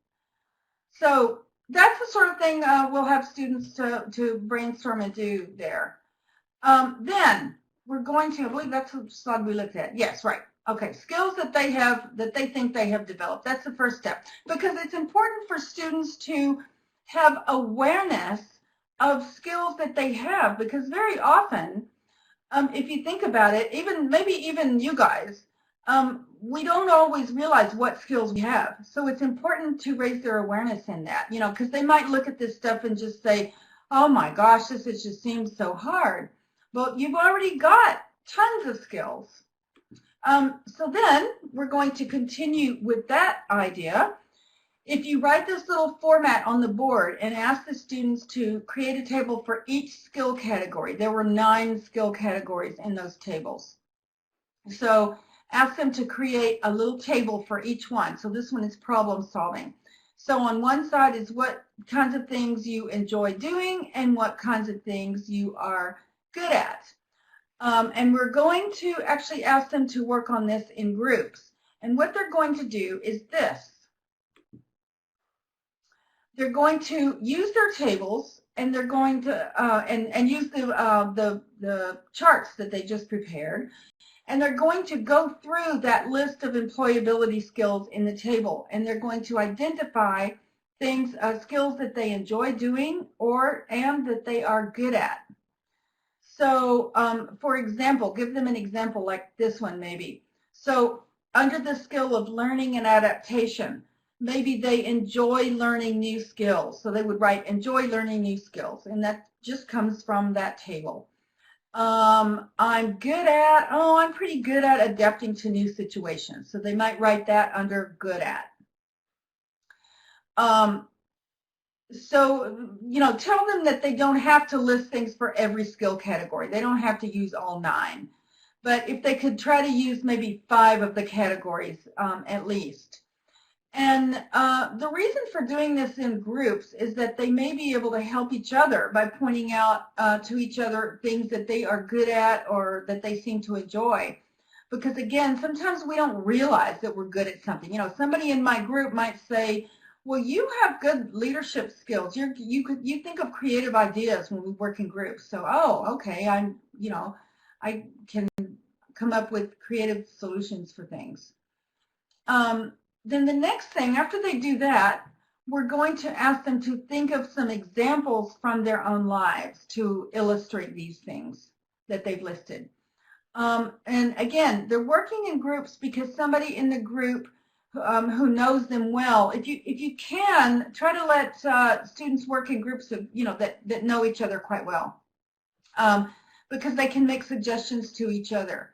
so that's the sort of thing we'll have students to brainstorm and do there. Then we're going to, I believe that's the slide we looked at. Yes, right. Okay, skills that they think they have developed. That's the first step, because it's important for students to have awareness of skills that they have, because very often, if you think about it, maybe even you guys, we don't always realize what skills we have. So it's important to raise their awareness in that, because they might look at this stuff and just say, oh my gosh, this just seems so hard. Well, you've already got tons of skills. So then we're going to continue with that idea. If you write this little format on the board and ask the students to create a table for each skill category, there were 9 skill categories in those tables. So ask them to create a little table for each one. So this one is problem solving. So on one side is what kinds of things you enjoy doing and what kinds of things you are good at. And we're going to actually ask them to work on this in groups. And what they're going to do is this. They're going to use their tables, and they're going to and use the charts that they just prepared, and they're going to go through that list of employability skills in the table, and they're going to identify things, skills that they enjoy doing and that they are good at. So, for example, give them an example like this one maybe. So, under the skill of learning and adaptation, maybe they enjoy learning new skills. So they would write, enjoy learning new skills, and that just comes from that table. I'm pretty good at adapting to new situations. So they might write that under good at. So, tell them that they don't have to list things for every skill category. They don't have to use all 9. But if they could try to use maybe 5 of the categories at least. And the reason for doing this in groups is that they may be able to help each other by pointing out to each other things that they are good at or that they seem to enjoy. Because again, sometimes we don't realize that we're good at something. Somebody in my group might say, well, you have good leadership skills. You think of creative ideas when we work in groups. So, oh, okay, I can come up with creative solutions for things. Then the next thing, after they do that, we're going to ask them to think of some examples from their own lives to illustrate these things that they've listed. And again, they're working in groups because somebody in the group who knows them well, if you can, try to let students work in groups of, that know each other quite well, because they can make suggestions to each other.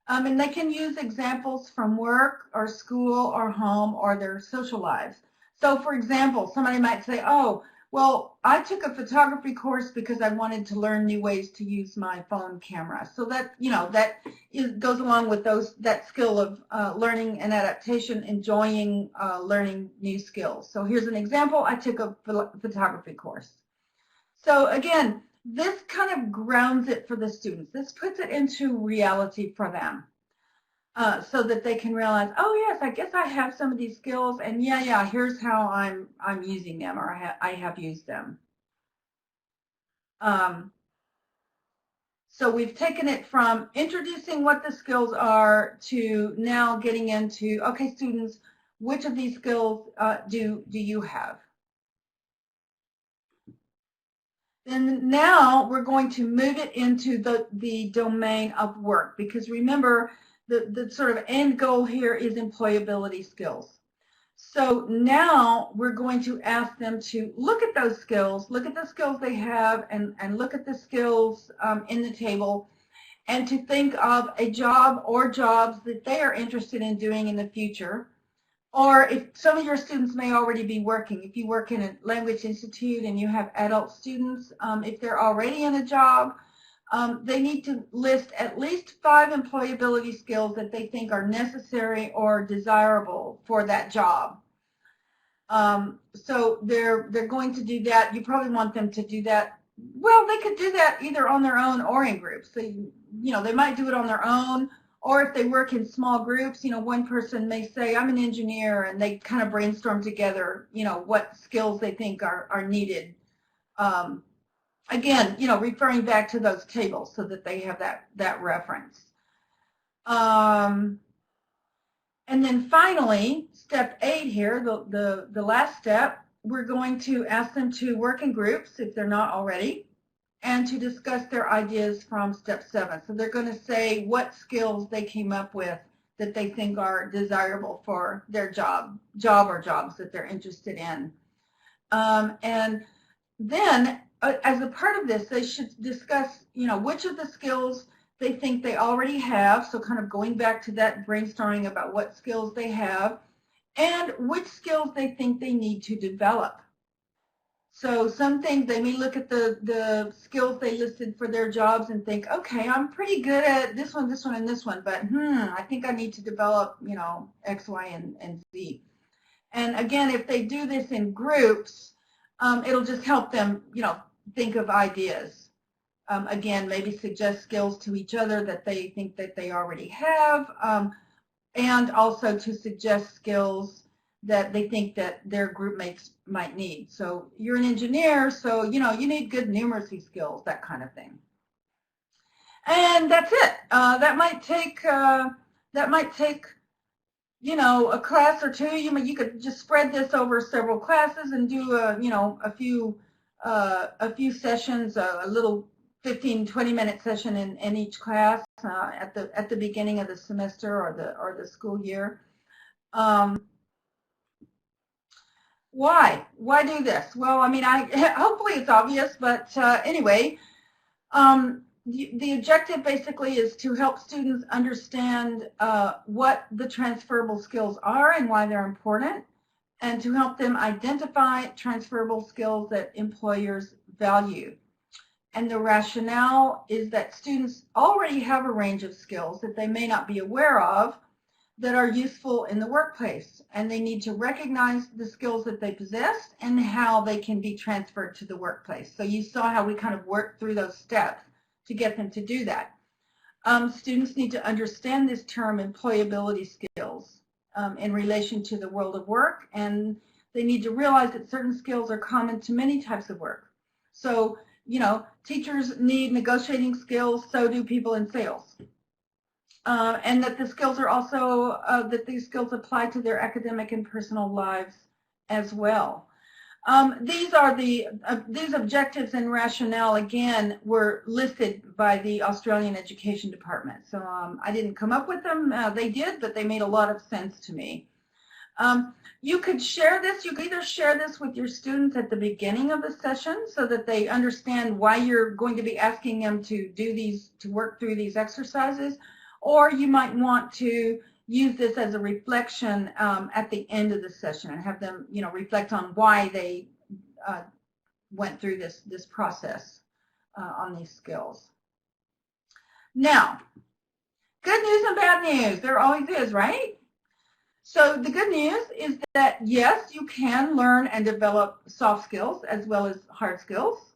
And they can use examples from work or school or home or their social lives. So, for example, somebody might say, oh, well, I took a photography course because I wanted to learn new ways to use my phone camera. So that, goes along with that skill of learning and adaptation, enjoying learning new skills. So here's an example. I took a photography course. So again, this kind of grounds it for the students. This puts it into reality for them, so that they can realize, oh yes, I guess I have some of these skills, and yeah, here's how I'm using them, or I have used them. So we've taken it from introducing what the skills are to now getting into, okay, students, which of these skills do you have? And now we're going to move it into the domain of work, because remember, the sort of end goal here is employability skills. So now we're going to ask them to look at those skills, look at the skills they have, and look at the skills in the table, and to think of a job or jobs that they are interested in doing in the future. Or if some of your students may already be working, if you work in a language institute and you have adult students, if they're already in a job, they need to list at least 5 employability skills that they think are necessary or desirable for that job. So they're going to do that. You probably want them to do that. Well, they could do that either on their own or in groups. So, they might do it on their own. Or if they work in small groups, one person may say, I'm an engineer, and they kind of brainstorm together, what skills they think are needed. Again, referring back to those tables so that they have that reference. And then finally, step 8 here, the last step, we're going to ask them to work in groups if they're not already, and to discuss their ideas from step 7. So they're going to say what skills they came up with that they think are desirable for their job or jobs that they're interested in. And then as a part of this, they should discuss, which of the skills they think they already have, so kind of going back to that brainstorming about what skills they have, and which skills they think they need to develop. So some things, they may look at the skills they listed for their jobs and think, okay, I'm pretty good at this one, and this one, but I think I need to develop, X, Y, and Z. And again, if they do this in groups, it'll just help them, think of ideas. Again, maybe suggest skills to each other that they think that they already have, and also to suggest skills that they think that their group mates might need. So you're an engineer, so you need good numeracy skills, that kind of thing. And that's it. That might take a class or two. You could just spread this over several classes and do a few sessions, a little 15-20 minute session in each class at the beginning of the semester or the school year. Why do this? Well, I mean, hopefully it's obvious, but anyway, the objective basically is to help students understand what the transferable skills are and why they're important, and to help them identify transferable skills that employers value. And the rationale is that students already have a range of skills that they may not be aware of that are useful in the workplace, and they need to recognize the skills that they possess and how they can be transferred to the workplace. So you saw how we kind of worked through those steps to get them to do that. Students need to understand this term employability skills in relation to the world of work, and they need to realize that certain skills are common to many types of work. So teachers need negotiating skills, so do people in sales. And that the skills are also, that these skills apply to their academic and personal lives as well. These objectives and rationale, again, were listed by the Australian Education Department. So I didn't come up with them. They did, but they made a lot of sense to me. You could share this. You could either share this with your students at the beginning of the session so that they understand why you're going to be asking them to do these, to work through these exercises, or you might want to use this as a reflection at the end of the session and have them, reflect on why they went through this process on these skills. Now, good news and bad news. There always is, right? So the good news is that, yes, you can learn and develop soft skills as well as hard skills.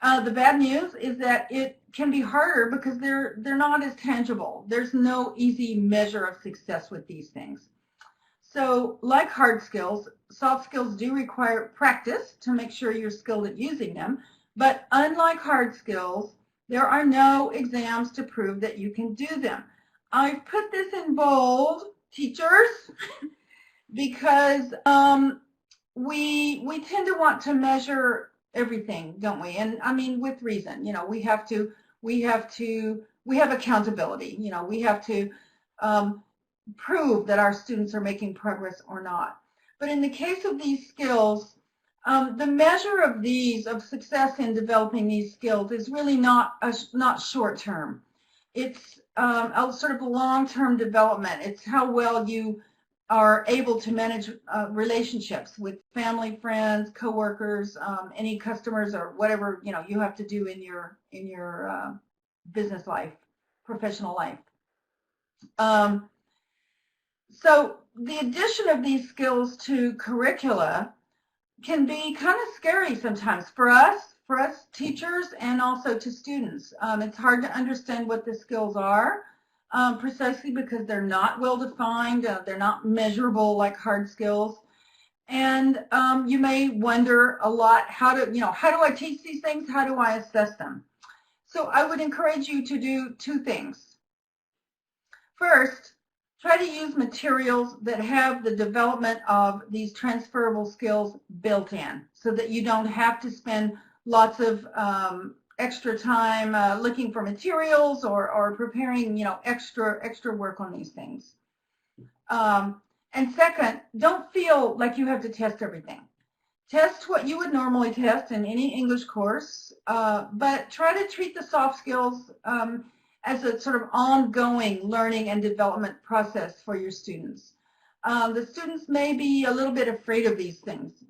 The bad news is that it can be harder because they're not as tangible. There's no easy measure of success with these things. So like hard skills, soft skills do require practice to make sure you're skilled at using them. But unlike hard skills, there are no exams to prove that you can do them. I've put this in bold, teachers, because we tend to want to measure everything, don't we? And I mean, with reason. We have accountability. We have to prove that our students are making progress or not. But in the case of these skills, the measure of success in developing these skills is really not short term. It's a sort of a long-term development. It's how well you are able to manage relationships with family, friends, coworkers, any customers, or whatever you have to do in your business life, professional life. So the addition of these skills to curricula can be kind of scary sometimes for us teachers, and also to students. It's hard to understand what the skills are. Precisely because they're not well defined, they're not measurable like hard skills, and you may wonder a lot, how do I teach these things? How do I assess them? So I would encourage you to do two things. First, try to use materials that have the development of these transferable skills built in, so that you don't have to spend lots of extra time looking for materials or preparing, extra work on these things. And second, don't feel like you have to test everything. Test what you would normally test in any English course, but try to treat the soft skills as a sort of ongoing learning and development process for your students. The students may be a little bit afraid of these things,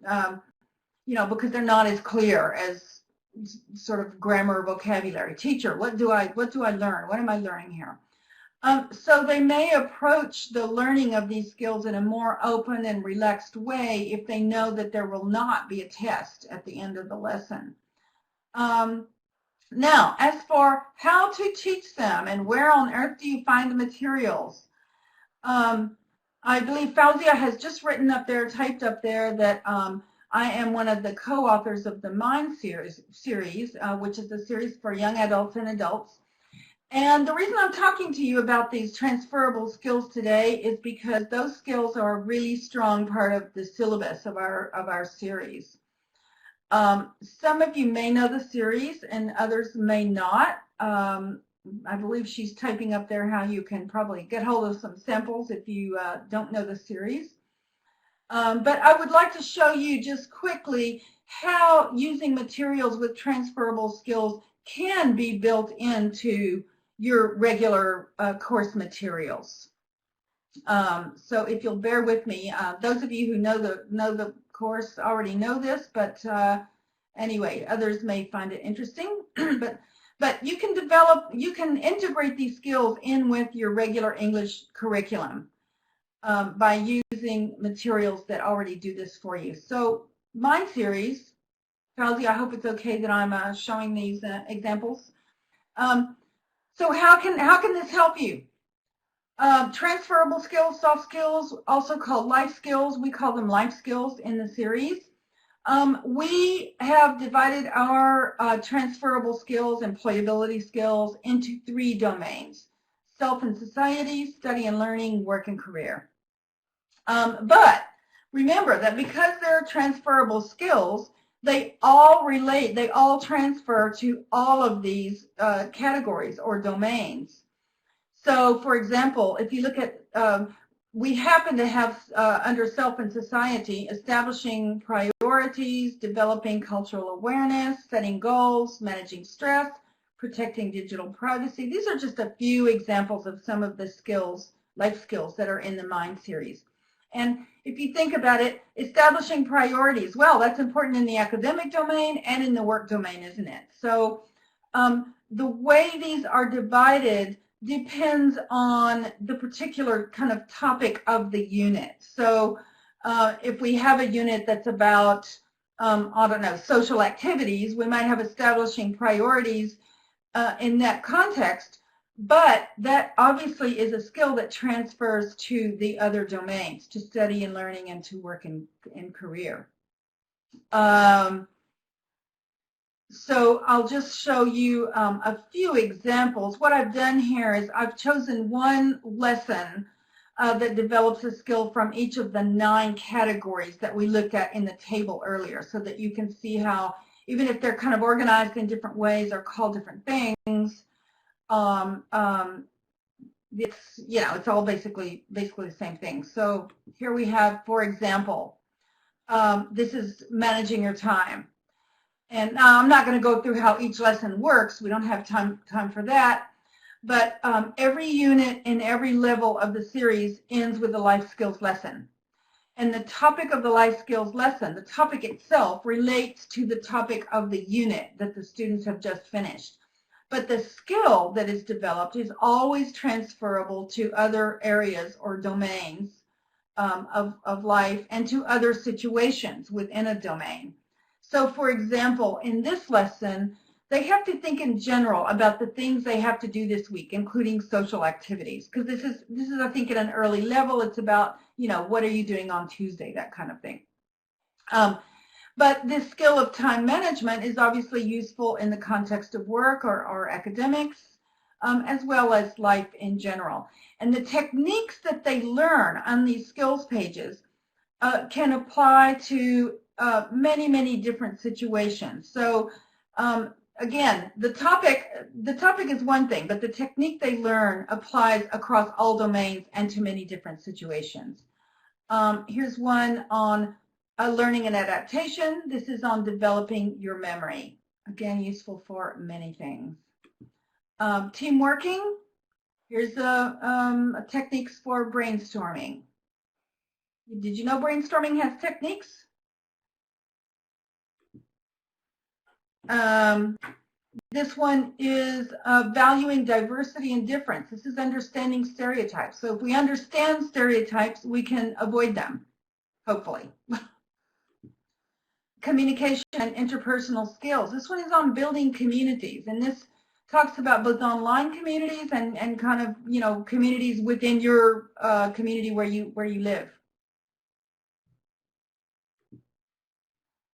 because they're not as clear as sort of grammar, vocabulary. Teacher, what do I learn? What am I learning here? So they may approach the learning of these skills in a more open and relaxed way if they know that there will not be a test at the end of the lesson. Now, as for how to teach them and where on earth do you find the materials, I believe Fauzia has just written up there, typed up there, that I am one of the co-authors of the Mind series, which is a series for young adults and adults. And the reason I'm talking to you about these transferable skills today is because those skills are a really strong part of the syllabus of our series. Some of you may know the series and others may not. I believe she's typing up there how you can probably get hold of some samples if you don't know the series. But I would like to show you just quickly how using materials with transferable skills can be built into your regular course materials. So if you'll bear with me, those of you who know the course already know this, but anyway, others may find it interesting. But you can integrate these skills in with your regular English curriculum by using materials that already do this for you. So Mind series, Fauzi, I hope it's okay that I'm showing these examples. So how can this help you? Transferable skills, soft skills, also called life skills. We call them life skills in the series. We have divided our transferable skills, employability skills, into 3 domains: self and society, study and learning, work and career. But remember that because they're transferable skills, they all relate, they all transfer to all of these categories or domains. So, for example, if you look at, we happen to have under self and society, establishing priorities, developing cultural awareness, setting goals, managing stress, protecting digital privacy. These are just a few examples of some of the skills, life skills that are in the Mind series. And if you think about it, establishing priorities, well, that's important in the academic domain and in the work domain, isn't it? So the way these are divided depends on the particular kind of topic of the unit. So if we have a unit that's about, I don't know, social activities, we might have establishing priorities in that context, but that obviously is a skill that transfers to the other domains, to study and learning and to work and career. So I'll just show you a few examples. What I've done here is I've chosen one lesson that develops a skill from each of the 9 categories that we looked at in the table earlier, so that you can see how, even if they're kind of organized in different ways or called different things, it's, you know, it's all basically the same thing. So here we have, for example, this is managing your time. And now I'm not going to go through how each lesson works. We don't have time for that. But every unit in every level of the series ends with a life skills lesson. And the topic of the life skills lesson, the topic itself, relates to the topic of the unit that the students have just finished. But the skill that is developed is always transferable to other areas or domains of life and to other situations within a domain. So, for example, in this lesson, they have to think in general about the things they have to do this week, including social activities. Because this is, I think, at an early level. It's about, you know, what are you doing on Tuesday, that kind of thing. But this skill of time management is obviously useful in the context of work or academics, as well as life in general. And the techniques that they learn on these skills pages can apply to many, many different situations. So again, the topic is one thing, but the technique they learn applies across all domains and to many different situations. Here's one on learning and adaptation. This is on developing your memory. Again, useful for many things. Team working. Here's techniques for brainstorming. Did you know brainstorming has techniques? This one is valuing diversity and difference. This is understanding stereotypes. So if we understand stereotypes, we can avoid them, hopefully. Communication and interpersonal skills. This one is on building communities, and this talks about both online communities and kind of, you know, communities within your community where you live.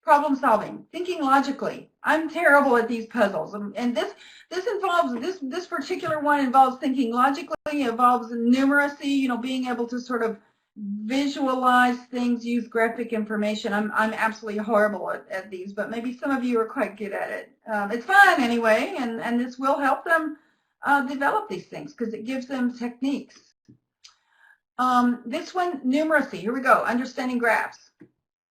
Problem solving, thinking logically. I'm terrible at these puzzles, and this particular one involves thinking logically. It involves numeracy, you know, being able to sort of visualize things, use graphic information. I'm absolutely horrible at these, but maybe some of you are quite good at it. It's fun anyway, and this will help them develop these things because it gives them techniques. This one, numeracy. Here we go, understanding graphs.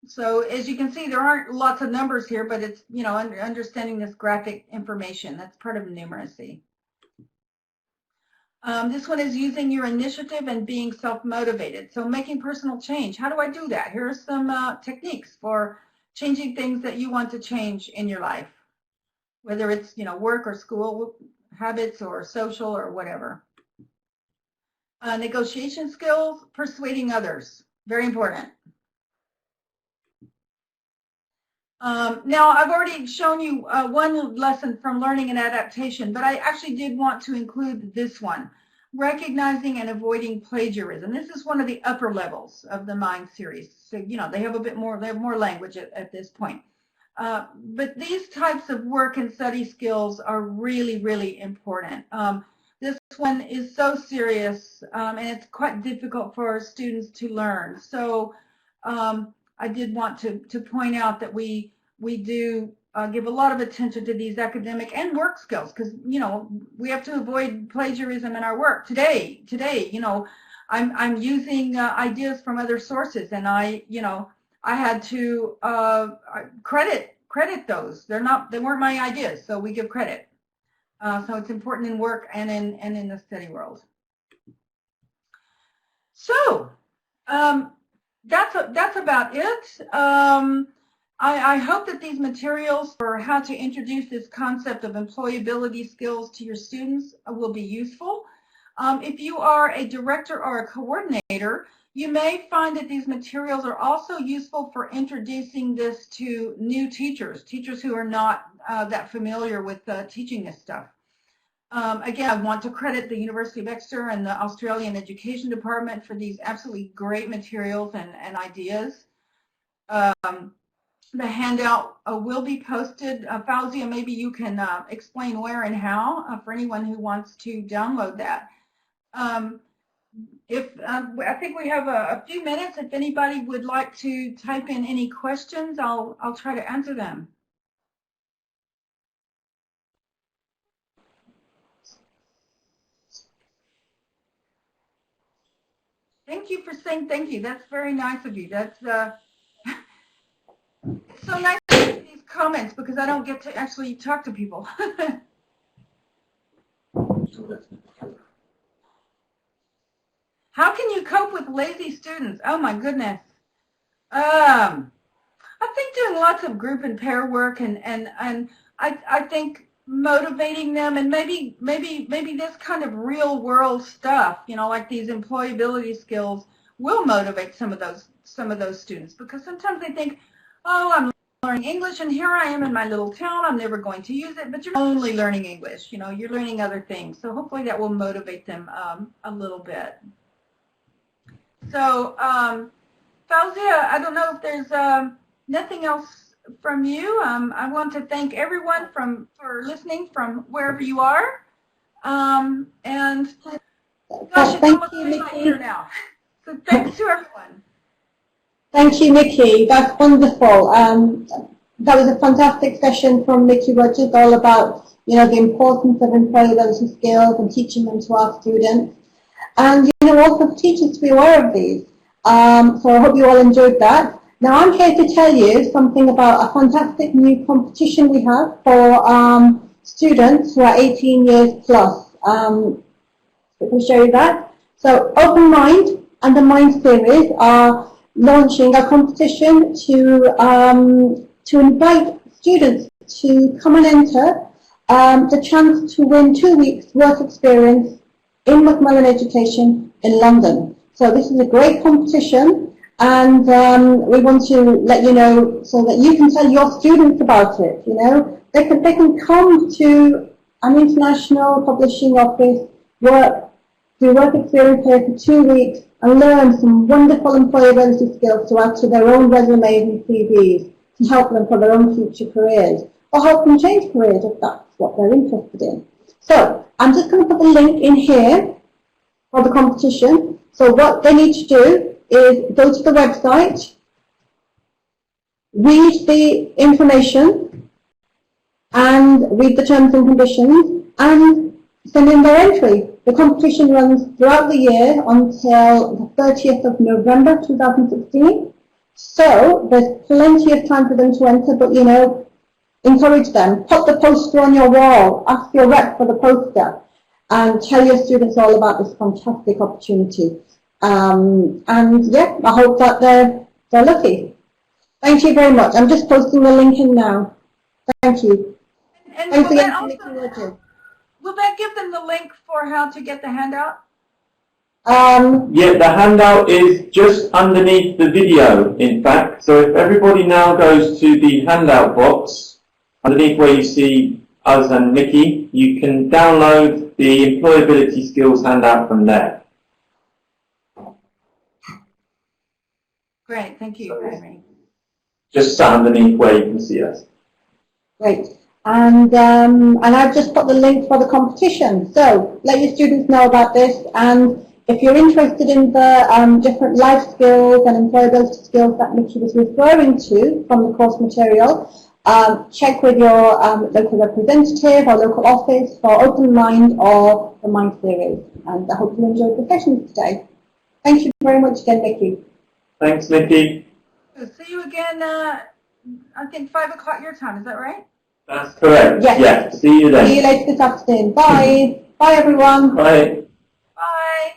So as you can see, there aren't lots of numbers here, but it's, you know, understanding this graphic information. That's part of numeracy. This one is using your initiative and being self-motivated. So making personal change. How do I do that? Here are some techniques for changing things that you want to change in your life, whether it's, you know, work or school habits or social or whatever. Negotiation skills, persuading others. Very important. Now, I've already shown you one lesson from learning and adaptation, but I actually did want to include this one, recognizing and avoiding plagiarism. This is one of the upper levels of the Mind series. So, you know, they have a bit more, they have more language at this point. But these types of work and study skills are really, really important. This one is so serious, and it's quite difficult for our students to learn. So I did want to point out that we do give a lot of attention to these academic and work skills, because, you know, we have to avoid plagiarism in our work. Today, you know, I'm using ideas from other sources, and I had to credit those. They weren't my ideas, so we give credit. So it's important in work and in the study world. So that's about it. I hope that these materials for how to introduce this concept of employability skills to your students will be useful. If you are a director or a coordinator, you may find that these materials are also useful for introducing this to new teachers who are not that familiar with teaching this stuff. Again, I want to credit the University of Exeter and the Australian Education Department for these absolutely great materials and ideas. The handout will be posted. Fauzia, maybe you can explain where and how for anyone who wants to download that. I think we have a few minutes. If anybody would like to type in any questions, I'll try to answer them. Thank you for saying thank you. That's very nice of you. That's it's so nice to get these comments because I don't get to actually talk to people. How can you cope with lazy students? Oh my goodness. I think doing lots of group and pair work and I think motivating them, and maybe this kind of real world stuff, you know, like these employability skills will motivate some of those students, because sometimes they think, oh, I'm learning English and here I am in my little town, I'm never going to use it, but you're only learning English, you know, you're learning other things. So hopefully that will motivate them a little bit. So Fauzia, I don't know if there's nothing else from you. I want to thank everyone for listening from wherever you are. And gosh, it's almost midnight here now. So thanks to everyone. Thank you, Mickey. That's wonderful. That was a fantastic session from Mickey Rogers, all about, you know, the importance of employability skills and teaching them to our students. And, you know, also for teachers to be aware of these. So I hope you all enjoyed that. Now I'm here to tell you something about a fantastic new competition we have for students who are 18 years plus. We can show you that. So Open Mind and the Mind series are launching a competition to invite students to come and enter the chance to win 2 weeks work experience in Macmillan education in London. So this is a great competition. And we want to let you know so that you can tell your students about it. You know, they can come to an international publishing office, do work experience here for 2 weeks, and learn some wonderful employability skills to add to their own resumes and CVs to help them for their own future careers, or help them change careers if that's what they're interested in. So I'm just going to put the link in here for the competition. So what they need to do is go to the website, read the information, and read the terms and conditions, and send in their entry. The competition runs throughout the year until the 30th of November 2016. So there's plenty of time for them to enter, but, you know, encourage them. Put the poster on your wall, ask your rep for the poster, and tell your students all about this fantastic opportunity. And yeah, I hope that they're lucky. Thank you very much. I'm just posting the link in now. Thank you. And thanks will again that for making also, will that give them the link for how to get the handout? Yeah, the handout is just underneath the video, in fact. So if everybody now goes to the handout box, underneath where you see us and Mickey, you can download the employability skills handout from there. Great, thank you, Henry. Just sat underneath where you can see us. Great. And I've just put the link for the competition. So let your students know about this. And if you're interested in the different life skills and employability skills that Mickey was referring to from the course material, check with your local representative or local office for Open Mind or the Mind series. And I hope you enjoyed the session today. Thank you very much again, Mickey. Thanks, Mickey. So see you again, I think 5 o'clock your time, is that right? That's correct. Yes. Yeah. See you then. See you later this afternoon. Bye. Bye, everyone. Bye. Bye.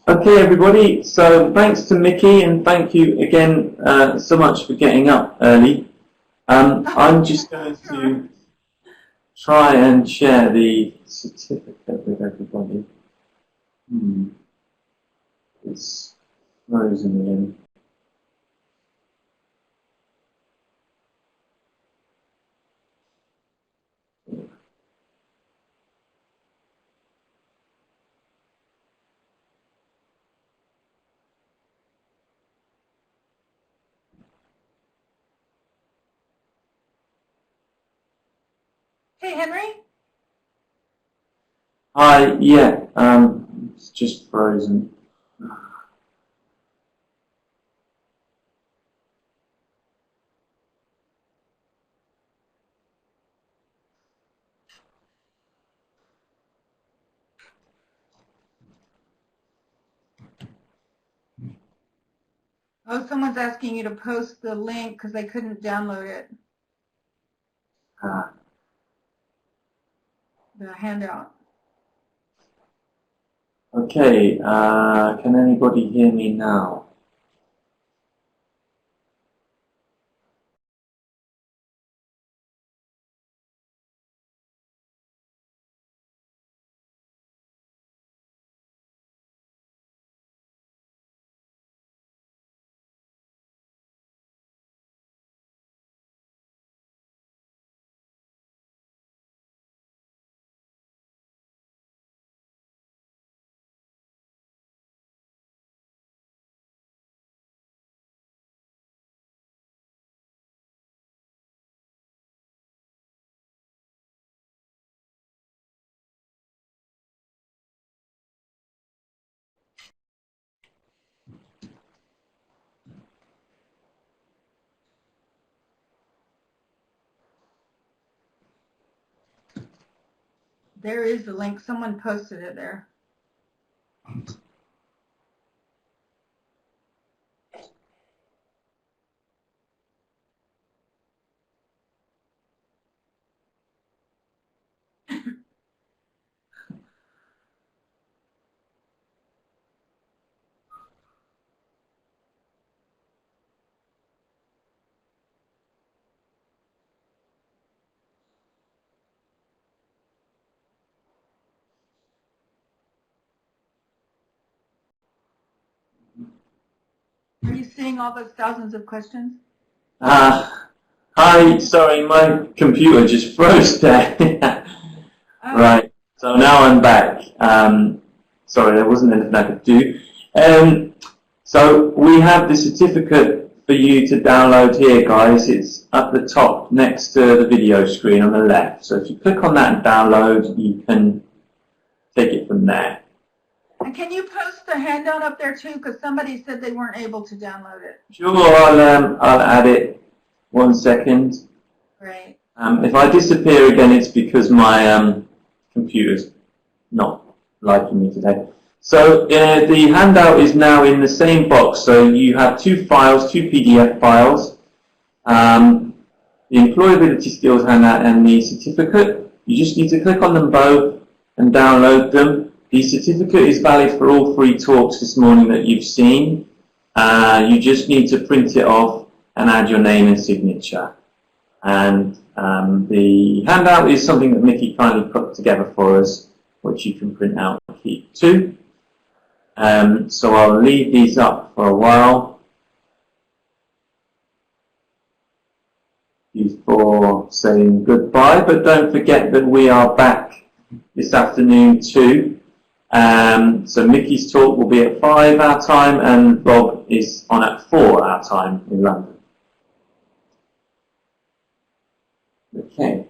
Okay, everybody. So thanks to Mickey, and thank you again so much for getting up early. I'm just going to try and share the certificate with everybody. It's frozen again. Hey, Henry? Hi, yeah, it's just frozen. Oh, someone's asking you to post the link because they couldn't download it, the handout. Okay, can anybody hear me now? There is the link. Someone posted it there. Are you seeing all those thousands of questions? Hi, sorry, my computer just froze there. Oh. Right, so now I'm back. Sorry, there wasn't anything I could do. So we have the certificate for you to download here, guys. It's at the top next to the video screen on the left. So if you click on that and download, you can take it from there. And can you post the handout up there too? Because somebody said they weren't able to download it. Sure, I'll add it. 1 second. Right. If I disappear again, it's because my computer's not liking me today. So the handout is now in the same box. So you have 2 files, 2 PDF files. The employability skills handout and the certificate. You just need to click on them both and download them. The certificate is valid for all 3 talks this morning that you've seen. You just need to print it off and add your name and signature. And the handout is something that Mickey kindly put together for us, which you can print out and keep too. So I'll leave these up for a while before saying goodbye, but don't forget that we are back this afternoon too. So Mickey's talk will be at 5 our time, and Rob is on at 4 our time in London. Okay.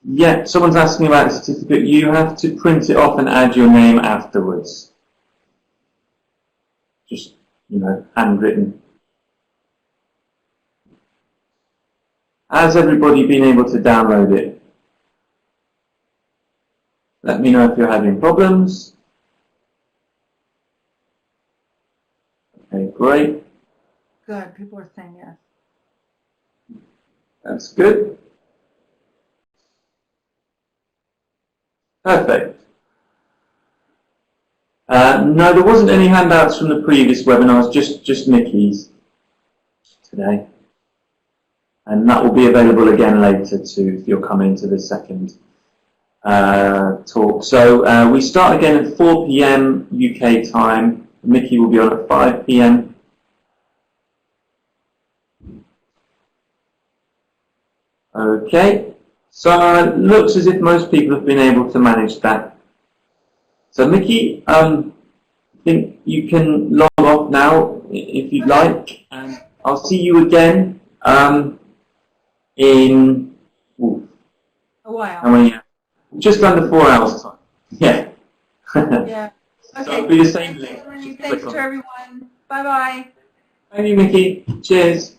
Yeah, someone's asking about the certificate. You have to print it off and add your name afterwards. Just, handwritten. Has everybody been able to download it? Let me know if you're having problems. Okay, great. Good. People are saying yes. That's good. Perfect. No, there wasn't any handouts from the previous webinars, just Mickey's today. And that will be available again later too, if you're coming to the second talk. So we start again at 4 p.m. UK time. Mickey will be on at 5 p.m. Okay, so it looks as if most people have been able to manage that. So Mickey, I think you can log off now if you'd like, and I'll see you again in A while. how many? Just under 4 hours time. Yeah. Yeah. So Okay. it'll be the same link. Just Thanks click to on. everyone. Bye-bye. Thank you, Mickey. Cheers.